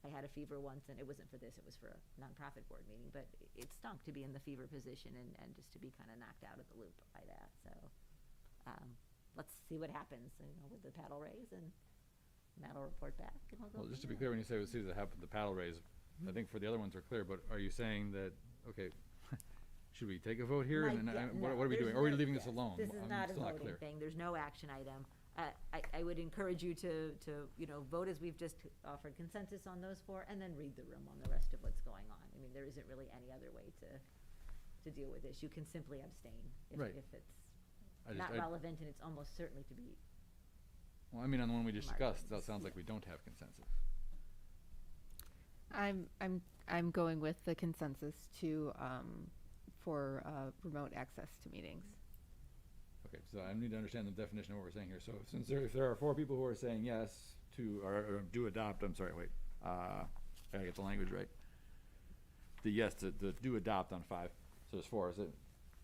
I had a fever once, and it wasn't for this, it was for a nonprofit board meeting, but it stunk to be in the fever position and just to be kind of knocked out of the loop by that. So let's see what happens, with the paddle raise, and Matt will report back. And Well, just to be clear, when you say we'll see what happens with the paddle raise, I think for the other ones are clear, but are you saying that, okay, should we take a vote here? What are we doing? Or are we leaving this alone? This is I'm not a still voting clear. thing. There's no action item. I would encourage you to vote as we've just offered consensus on those four, and then read the room on the rest of what's going on. I mean, there isn't really any other way to deal with this. You can simply abstain if it's not relevant, and it's almost certainly to be. Well, I mean, on the one we just discussed, that margins. sounds like we don't have consensus. I'm going with the consensus for remote access to meetings. Okay, so I need to understand the definition of what we're saying here. So since if there are 4 people who are saying yes to, or do adopt, I'm sorry, wait, I gotta get the language right. The yes to do adopt on 5, so there's 4, is it?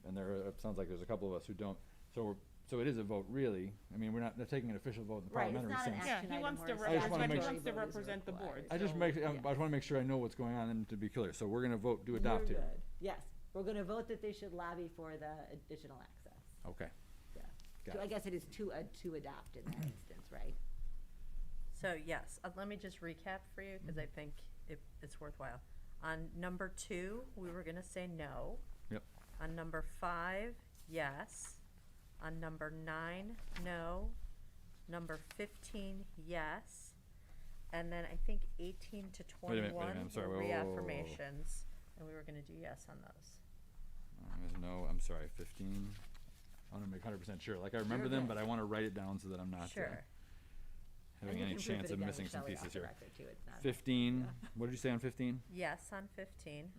And it sounds like there's a couple of us who don't, so it is a vote, really. I mean, we're not taking an official vote in the Right, it's parliamentary not an sense. Yeah, action he item wants or to a I just wanna statutory make he wants to vote is represent the board. required. I just want to make sure I know what's going on and to be clear. So we're gonna vote do adopt You're here. good. Yes, we're going to vote that they should lobby for the additional access. Okay. Yeah. Got So it. I guess it is to adopt in that instance, right? So yes, let me just recap for you, because I think it's worthwhile. On number 2, we were gonna say no. Yep. On number 5, yes. On number 9, no. Number 15, yes. And then I think 18 to Wait a minute, 21 I'm sorry, were whoa, whoa, whoa, whoa. reaffirmations, and we were gonna do yes on those. There's no, I'm sorry, 15. I want to make 100% sure. Like I remember them, good. but I want to write it down so that I'm not Sure. And having you any can prove chance it of again missing with some Shelley off pieces the here. record, too. It's not- 15. Yeah. What did you say on 15? Yes on 15.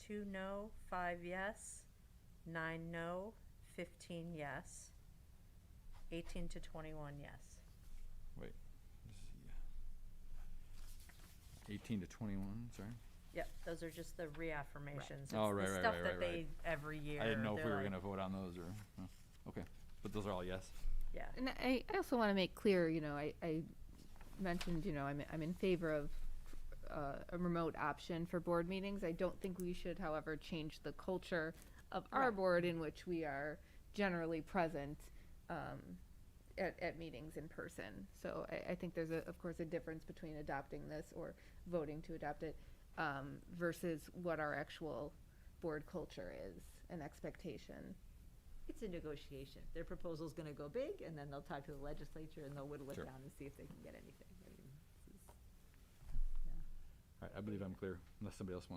2 no, 5 yes, 9 no, 15 yes, 18 to 21 yes. Wait. This is, 18 to 21. Sorry. Yep, those are just the reaffirmations. Oh, It's right, the right, stuff right, that right, they every year. I didn't know if we they're were like- going to vote on those or. Okay, but those are all yes. Yeah. And I also want to make clear, I mentioned, I'm in favor of a remote option for board meetings. I don't think we should, however, change the culture of our board in which we are generally present at meetings in person. So I think there's, of course, a difference between adopting this or voting to adopt it versus what our actual board culture is and expectation. It's a negotiation. Their proposal's going to go big, and then they'll talk to the legislature, and they'll whittle it Sure. down and see if they can get anything. I mean, this is, All right, I believe I'm clear. Unless somebody else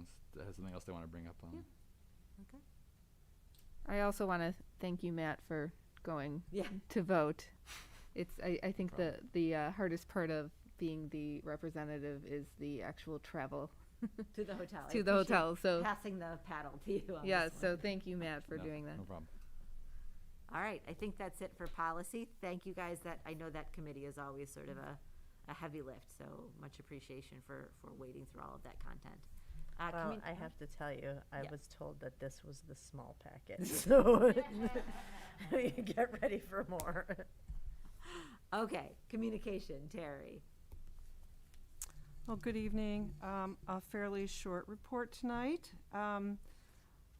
has something else they want to bring up on. Yeah. Okay. I also want to thank you, Matt, for going Yeah. to vote. I think Problem. the hardest part of being the representative is the actual travel To the hotel. I to the appreciate hotel. So passing the paddle to you on yeah, this so one. thank you, Matt, for No, doing that. No problem. All right, I think that's it for policy. Thank you guys. That I know that committee is always sort of a heavy lift, so much appreciation for wading through all of that content. Well, I have to tell you, I Yeah. was told that this was the small packet, so you get ready for more. Okay, communication, Terry. Well, good evening. A fairly short report tonight.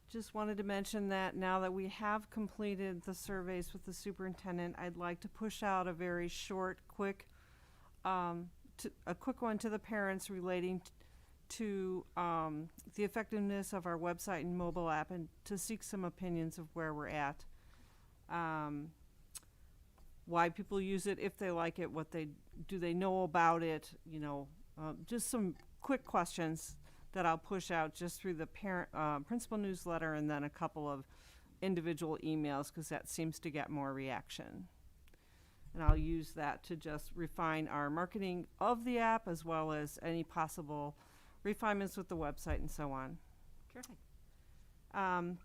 Just wanted to mention that now that we have completed the surveys with the superintendent, I'd like to push out a very short, quick one to the parents relating to the effectiveness of our website and mobile app, and to seek some opinions of where we're at. Why people use it, if they like it, what they know about it, just some quick questions that I'll push out just through the principal newsletter, and then a couple of individual emails, because that seems to get more reaction. And I'll use that to just refine our marketing of the app, as well as any possible refinements with the website and so on. Terrific.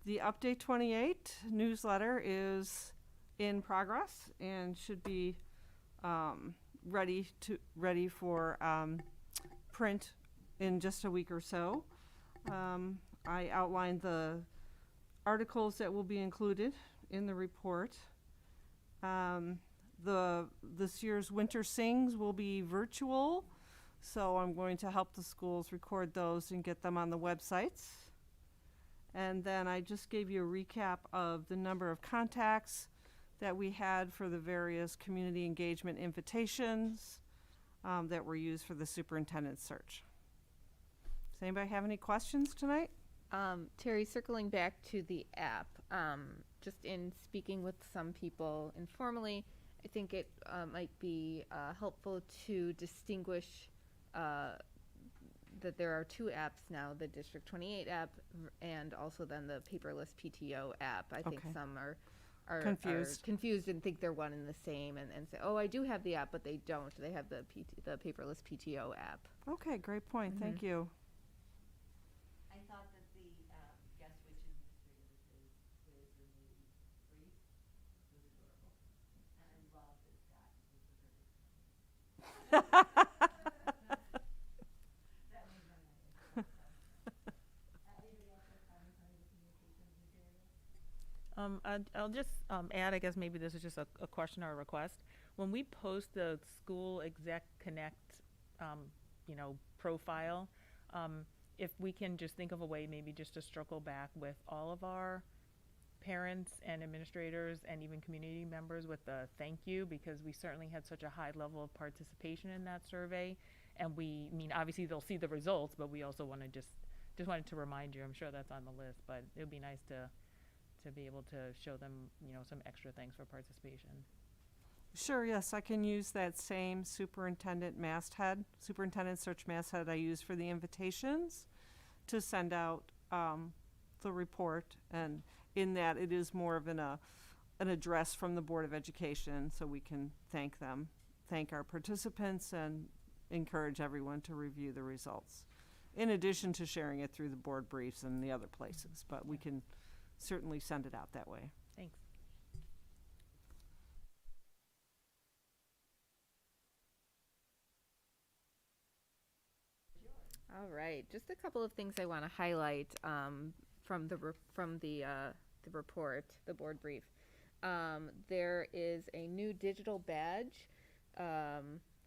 The Update 28 newsletter is in progress and should be ready for print in just a week or so. I outlined the articles that will be included in the report. This year's Winter Sings will be virtual, so I'm going to help the schools record those and get them on the websites. And then I just gave you a recap of the number of contacts that we had for the various community engagement invitations that were used for the superintendent search. Does anybody have any questions tonight? Terry, circling back to the app, just in speaking with some people informally, I think it might be helpful to distinguish that there are two apps now, the District 28 app and also then the paperless PTO app. I think Okay. some are Confused. and think they're one and the same, and say, oh, I do have the app, but they don't. They have the paperless PTO app. Okay, great point. Thank you. I thought that the guess which administrator this is the new priest was adorable. And I love this guy. That made my night. Anybody else have comments on the communications material? I'll just add, I guess maybe this is just a question or a request. When we post the school exec connect, profile, if we can just think of a way maybe just to circle back with all of our parents and administrators and even community members with the thank you, because we certainly had such a high level of participation in that survey. And obviously they'll see the results, but we also want to just wanted to remind you, I'm sure that's on the list, but it would be nice to be able to show them, some extra thanks for participation. Sure, yes, I can use that same superintendent search masthead I use for the invitations to send out the report, and in that it is more of an address from the Board of Education, so we can thank them, thank our participants, and encourage everyone to review the results, in addition to sharing it through the board briefs and the other places, but we can certainly send it out that way. Thanks. All right, just a couple of things I want to highlight from the report, the board brief. There is a new digital badge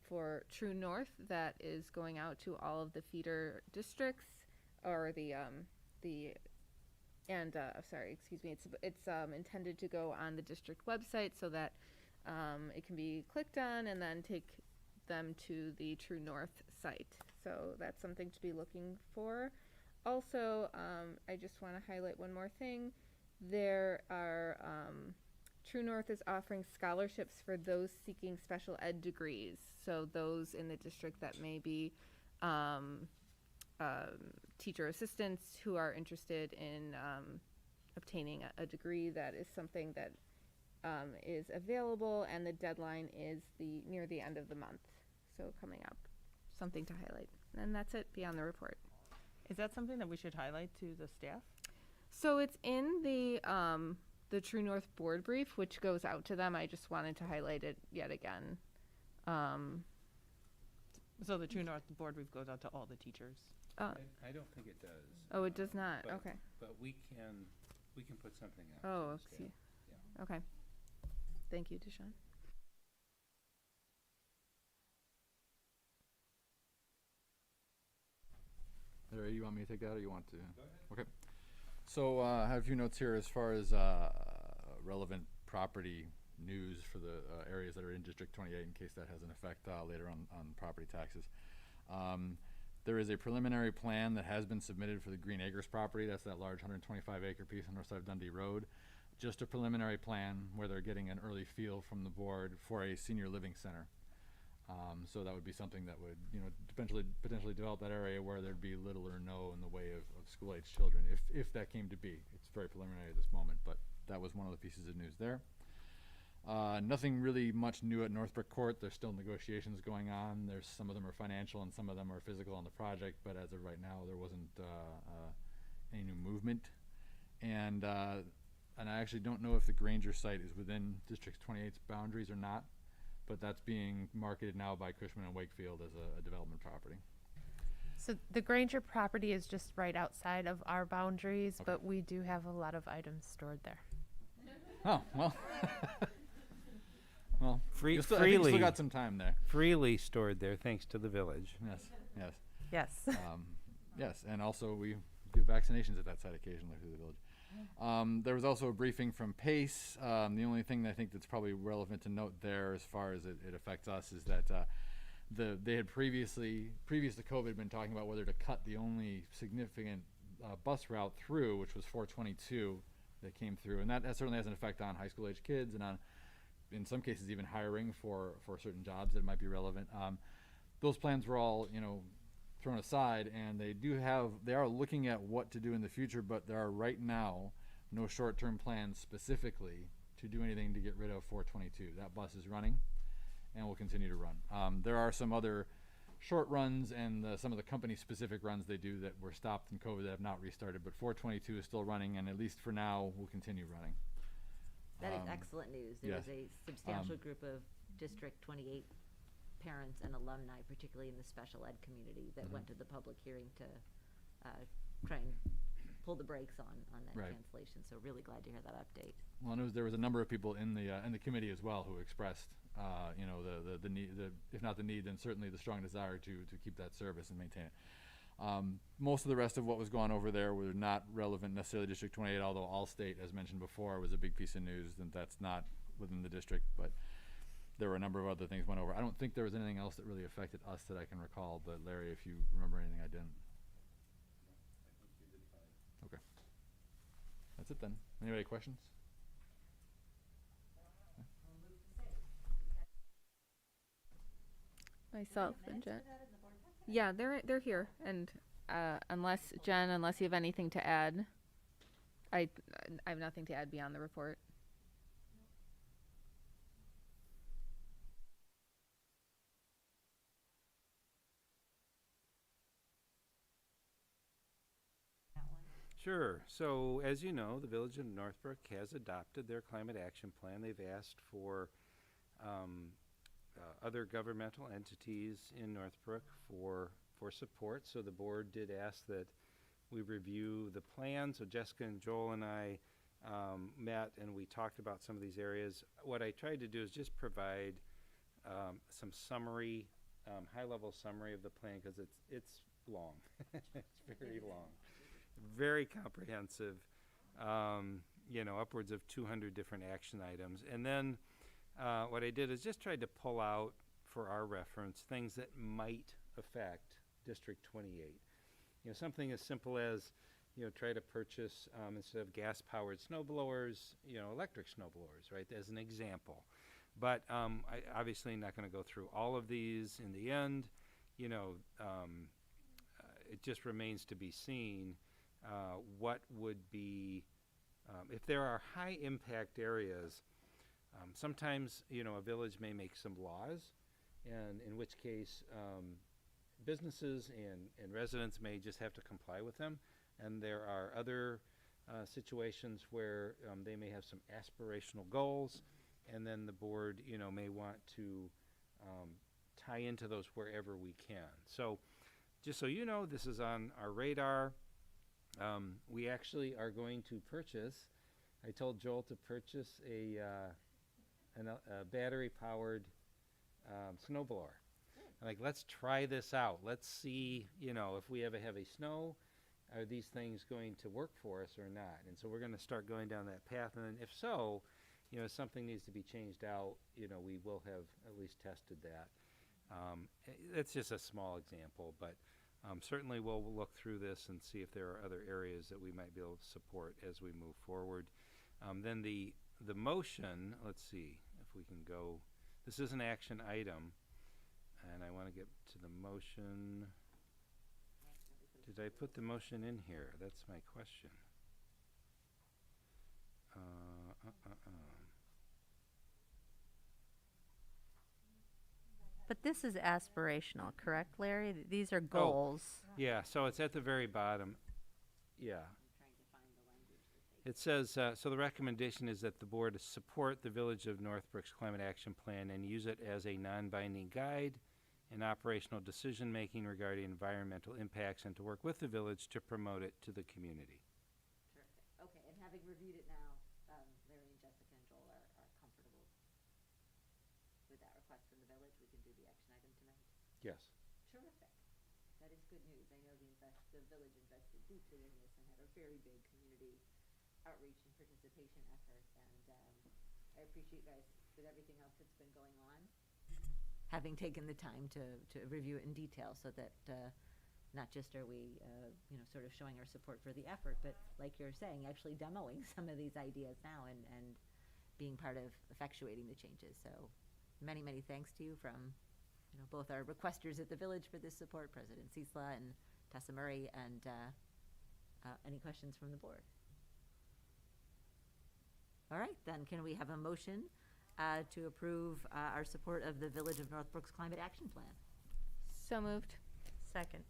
for True North that is going out to all of the feeder districts, or it's intended to go on the district website so that it can be clicked on and then take them to the True North site. So that's something to be looking for. Also, I just want to highlight one more thing. There are True North is offering scholarships for those seeking special ed degrees. So those in the district that may be teacher assistants who are interested in obtaining a degree, that is something that is available, and the deadline is near the end of the month. So coming up, something to highlight. And that's it beyond the report. Is that something that we should highlight to the staff? So it's in the True North board brief, which goes out to them. I just wanted to highlight it yet again. So the True North board brief goes out to all the teachers. I don't think it does. Oh, it does not. But- Okay. But we can put something out. Oh, to the staff. see. Yeah. Okay. Thank you, Deshaun. Larry, you want me to take that or you want to? Go ahead. Okay. So I have a few notes here as far as relevant property news for the areas that are in District 28 in case that has an effect later on property taxes. There is a preliminary plan that has been submitted for the Green Acres property. That's that large 125-acre piece on north side of Dundee Road. Just a preliminary plan where they're getting an early feel from the board for a senior living center. So that would be something that would, potentially develop that area where there'd be little or no in the way of school-age children, if that came to be. It's very preliminary at this moment, but that was one of the pieces of news there. Nothing really much new at Northbrook Court. There's still negotiations going on. Some of them are financial and some of them are physical on the project, but as of right now, there wasn't any new movement. And I actually don't know if the Granger site is within District 28's boundaries or not, but that's being marketed now by Cushman and Wakefield as a development property. So the Granger property is just right outside of our boundaries, Okay. but we do have a lot of items stored there. Oh, well. Well, Free- I think you freely. still got some time there. Freely stored there, thanks to the village. Yes. Yes. Yes, and also we give vaccinations at that site occasionally through the village. There was also a briefing from PACE. The only thing that I think that's probably relevant to note there as far as it affects us is that they had previous to COVID, been talking about whether to cut the only significant bus route through, which was 422 that came through. And that certainly has an effect on high school age kids and on, in some cases, even hiring for certain jobs that might be relevant. Those plans were all, thrown aside, and they are looking at what to do in the future, but there are right now no short-term plans specifically to do anything to get rid of 422. That bus is running and will continue to run. There are some other short runs and some of the company-specific runs they do that were stopped in COVID that have not restarted, but 422 is still running, and at least for now will continue running. That is excellent news. There yes. was a substantial group of District 28 parents and alumni, particularly in the special ed community, that went to the public hearing to try and pull the brakes on that Right. cancellation. So really glad to hear that update. Well, there was a number of people in the committee as well who expressed, the need, if not the need, then certainly the strong desire to keep that service and maintain it. Most of the rest of what was going over there were not relevant necessarily to District 28, although Allstate, as mentioned before, was a big piece of news, and that's not within the district, but there were a number of other things went over. I don't think there was anything else that really affected us that I can recall, but Larry, if you remember anything, I didn't. Okay. That's it then. Anybody questions? Myself and Jen. Yeah, they're here, and unless you have anything to add, I have nothing to add beyond the report. Sure. So, as you know, the Village of Northbrook has adopted their climate action plan. They've asked for other governmental entities in Northbrook for support. So the board did ask that we review the plan. So Jessica and Joel and I met and we talked about some of these areas. What I tried to do is just provide some summary, high-level summary of the plan, because it's long. It's very long. Very comprehensive, upwards of 200 different action items. And then what I did is just tried to pull out, for our reference, things that might affect District 28. Something as simple as, try to purchase, instead of gas-powered snow blowers, electric snow blowers, right, as an example. But I obviously not going to go through all of these in the end. It just remains to be seen what would be, if there are high impact areas, sometimes, a village may make some laws, and in which case businesses and residents may just have to comply with them. And there are other situations where they may have some aspirational goals, and then the board, may want to tie into those wherever we can. So just so you know, this is on our radar. We actually are going to purchase, I told Joel to purchase a battery-powered snowblower. Like, let's try this out. Let's see, if we ever have a snow, are these things going to work for us or not? And so we're going to start going down that path. And then if so, if something needs to be changed out, we will have at least tested that. That's just a small example, but certainly we'll look through this and see if there are other areas that we might be able to support as we move forward. Then the motion, let's see if we can go. This is an action item, and I want to get to the motion. Did I put the motion in here? That's my question. But this is aspirational, correct, Larry? These are goals. Yeah, so it's at the very bottom. Yeah. It says, so the recommendation is that the board support the Village of Northbrook's Climate Action Plan and use it as a non-binding guide in operational decision-making regarding environmental impacts, and to work with the village to promote it to the community. Terrific. Okay, and having reviewed it now, Larry and Jessica and Joel are comfortable with that request from the village. We can do the action item tonight. Yes. Terrific. That is good news. I know the village invested deeply in this and had a very big community outreach and participation effort. And I appreciate you guys with everything else that's been going on, having taken the time to review it in detail, so that not just are we, sort of showing our support for the effort, but like you're saying, actually demoing some of these ideas now and being part of effectuating the changes. So many, many thanks to you from, both our requesters at the village for this support, President Ciesla and Tessa Murray, and any questions from the board? All right, then can we have a motion to approve our support of the Village of Northbrook's Climate Action Plan? So moved. Second.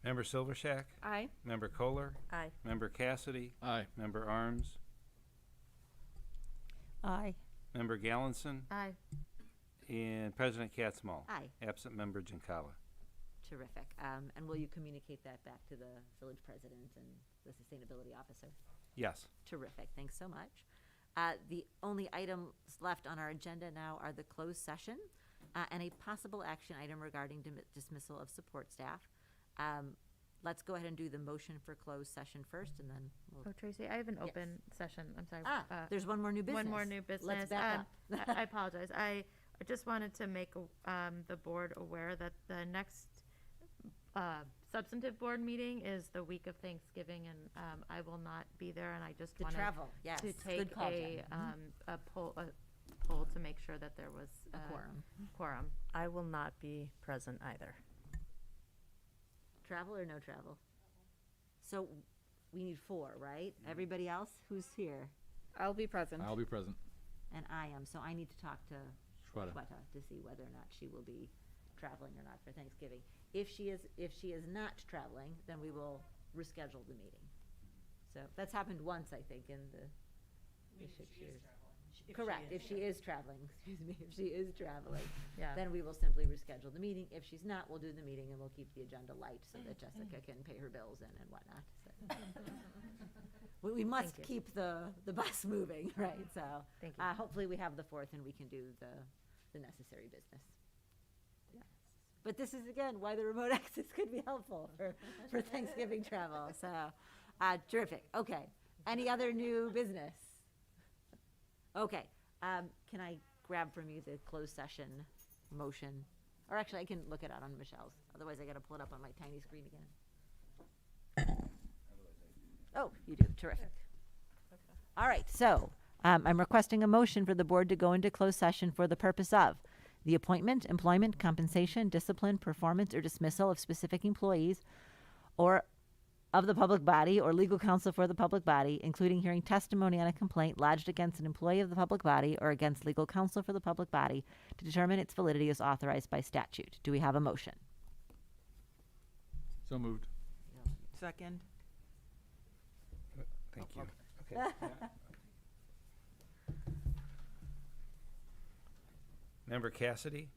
Member Silvershack? Aye. Member Kohler? Aye. Member Cassidy? Aye. Member Arms? Aye. Member Gallinson? Aye. And President Katzmal? Aye. Absent Member Giancarlo? Terrific. And will you communicate that back to the village president and the sustainability officer? Yes. Terrific. Thanks so much. The only items left on our agenda now are the closed session and a possible action item regarding dismissal of support staff. Let's go ahead and do the motion for closed session first, and then we'll. Oh, Tracy, I have an Yes. open session. I'm sorry. There's one more new business. One more new business. Let's back up. I apologize. I just wanted to make the board aware that the next substantive board meeting is the week of Thanksgiving, and I will not be there, and I just The wanted travel, yes. to take Good call, Jen. a poll to make sure that there was A quorum. Quorum. I will not be present either. Travel or no travel? So we need 4, right? Everybody else who's here? I'll be present. I'll be present. And I am, so I need to talk to Shweta. Shweta to see whether or not she will be traveling or not for Thanksgiving. If she is not traveling, then we will reschedule the meeting. So that's happened once, I think, in the 6 years. Correct, if she is traveling, excuse me, if she is traveling, Yeah. then we will simply reschedule the meeting. If she's not, we'll do the meeting and we'll keep the agenda light so that Jessica can pay her bills and whatnot. So. We must Thank you. keep the bus moving, right? So Thank you. hopefully we have the 4th and we can do the necessary business. But this is, again, why the remote access could be helpful for Thanksgiving travel. So terrific. Okay. Any other new business? Okay, can I grab from you the closed session motion? Or actually, I can look it out on Michelle's. Otherwise, I gotta pull it up on my tiny screen again. Oh, you do, terrific. All right, so I'm requesting a motion for the board to go into closed session for the purpose of the appointment, employment, compensation, discipline, performance, or dismissal of specific employees or of the public body or legal counsel for the public body, including hearing testimony on a complaint lodged against an employee of the public body or against legal counsel for the public body to determine its validity as authorized by statute. Do we have a motion? So moved. Second. Thank you. Okay. Member Cassidy?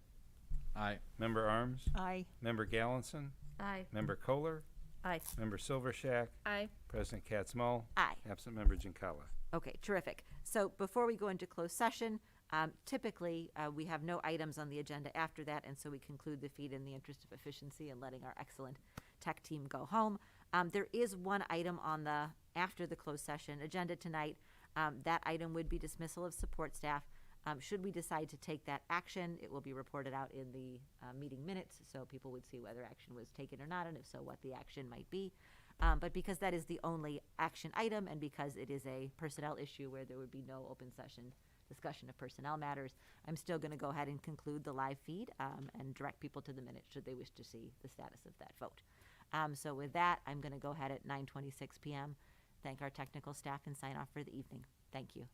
Aye. Member Arms? Aye. Member Gallinson? Aye. Member Kohler? Aye. Member Silvershack? Aye. President Katzmull? Aye. Absent Member Giancarlo. Okay, terrific. So before we go into closed session, typically we have no items on the agenda after that, and so we conclude the feed in the interest of efficiency and letting our excellent tech team go home. There is one item on the after the closed session agenda tonight. That item would be dismissal of support staff. Should we decide to take that action, it will be reported out in the meeting minutes, so people would see whether action was taken or not, and if so, what the action might be. But because that is the only action item, and because it is a personnel issue where there would be no open session discussion of personnel matters, I'm still going to go ahead and conclude the live feed and direct people to the minutes should they wish to see the status of that vote. So with that, I'm going to go ahead at 9:26 p.m., thank our technical staff, and sign off for the evening. Thank you.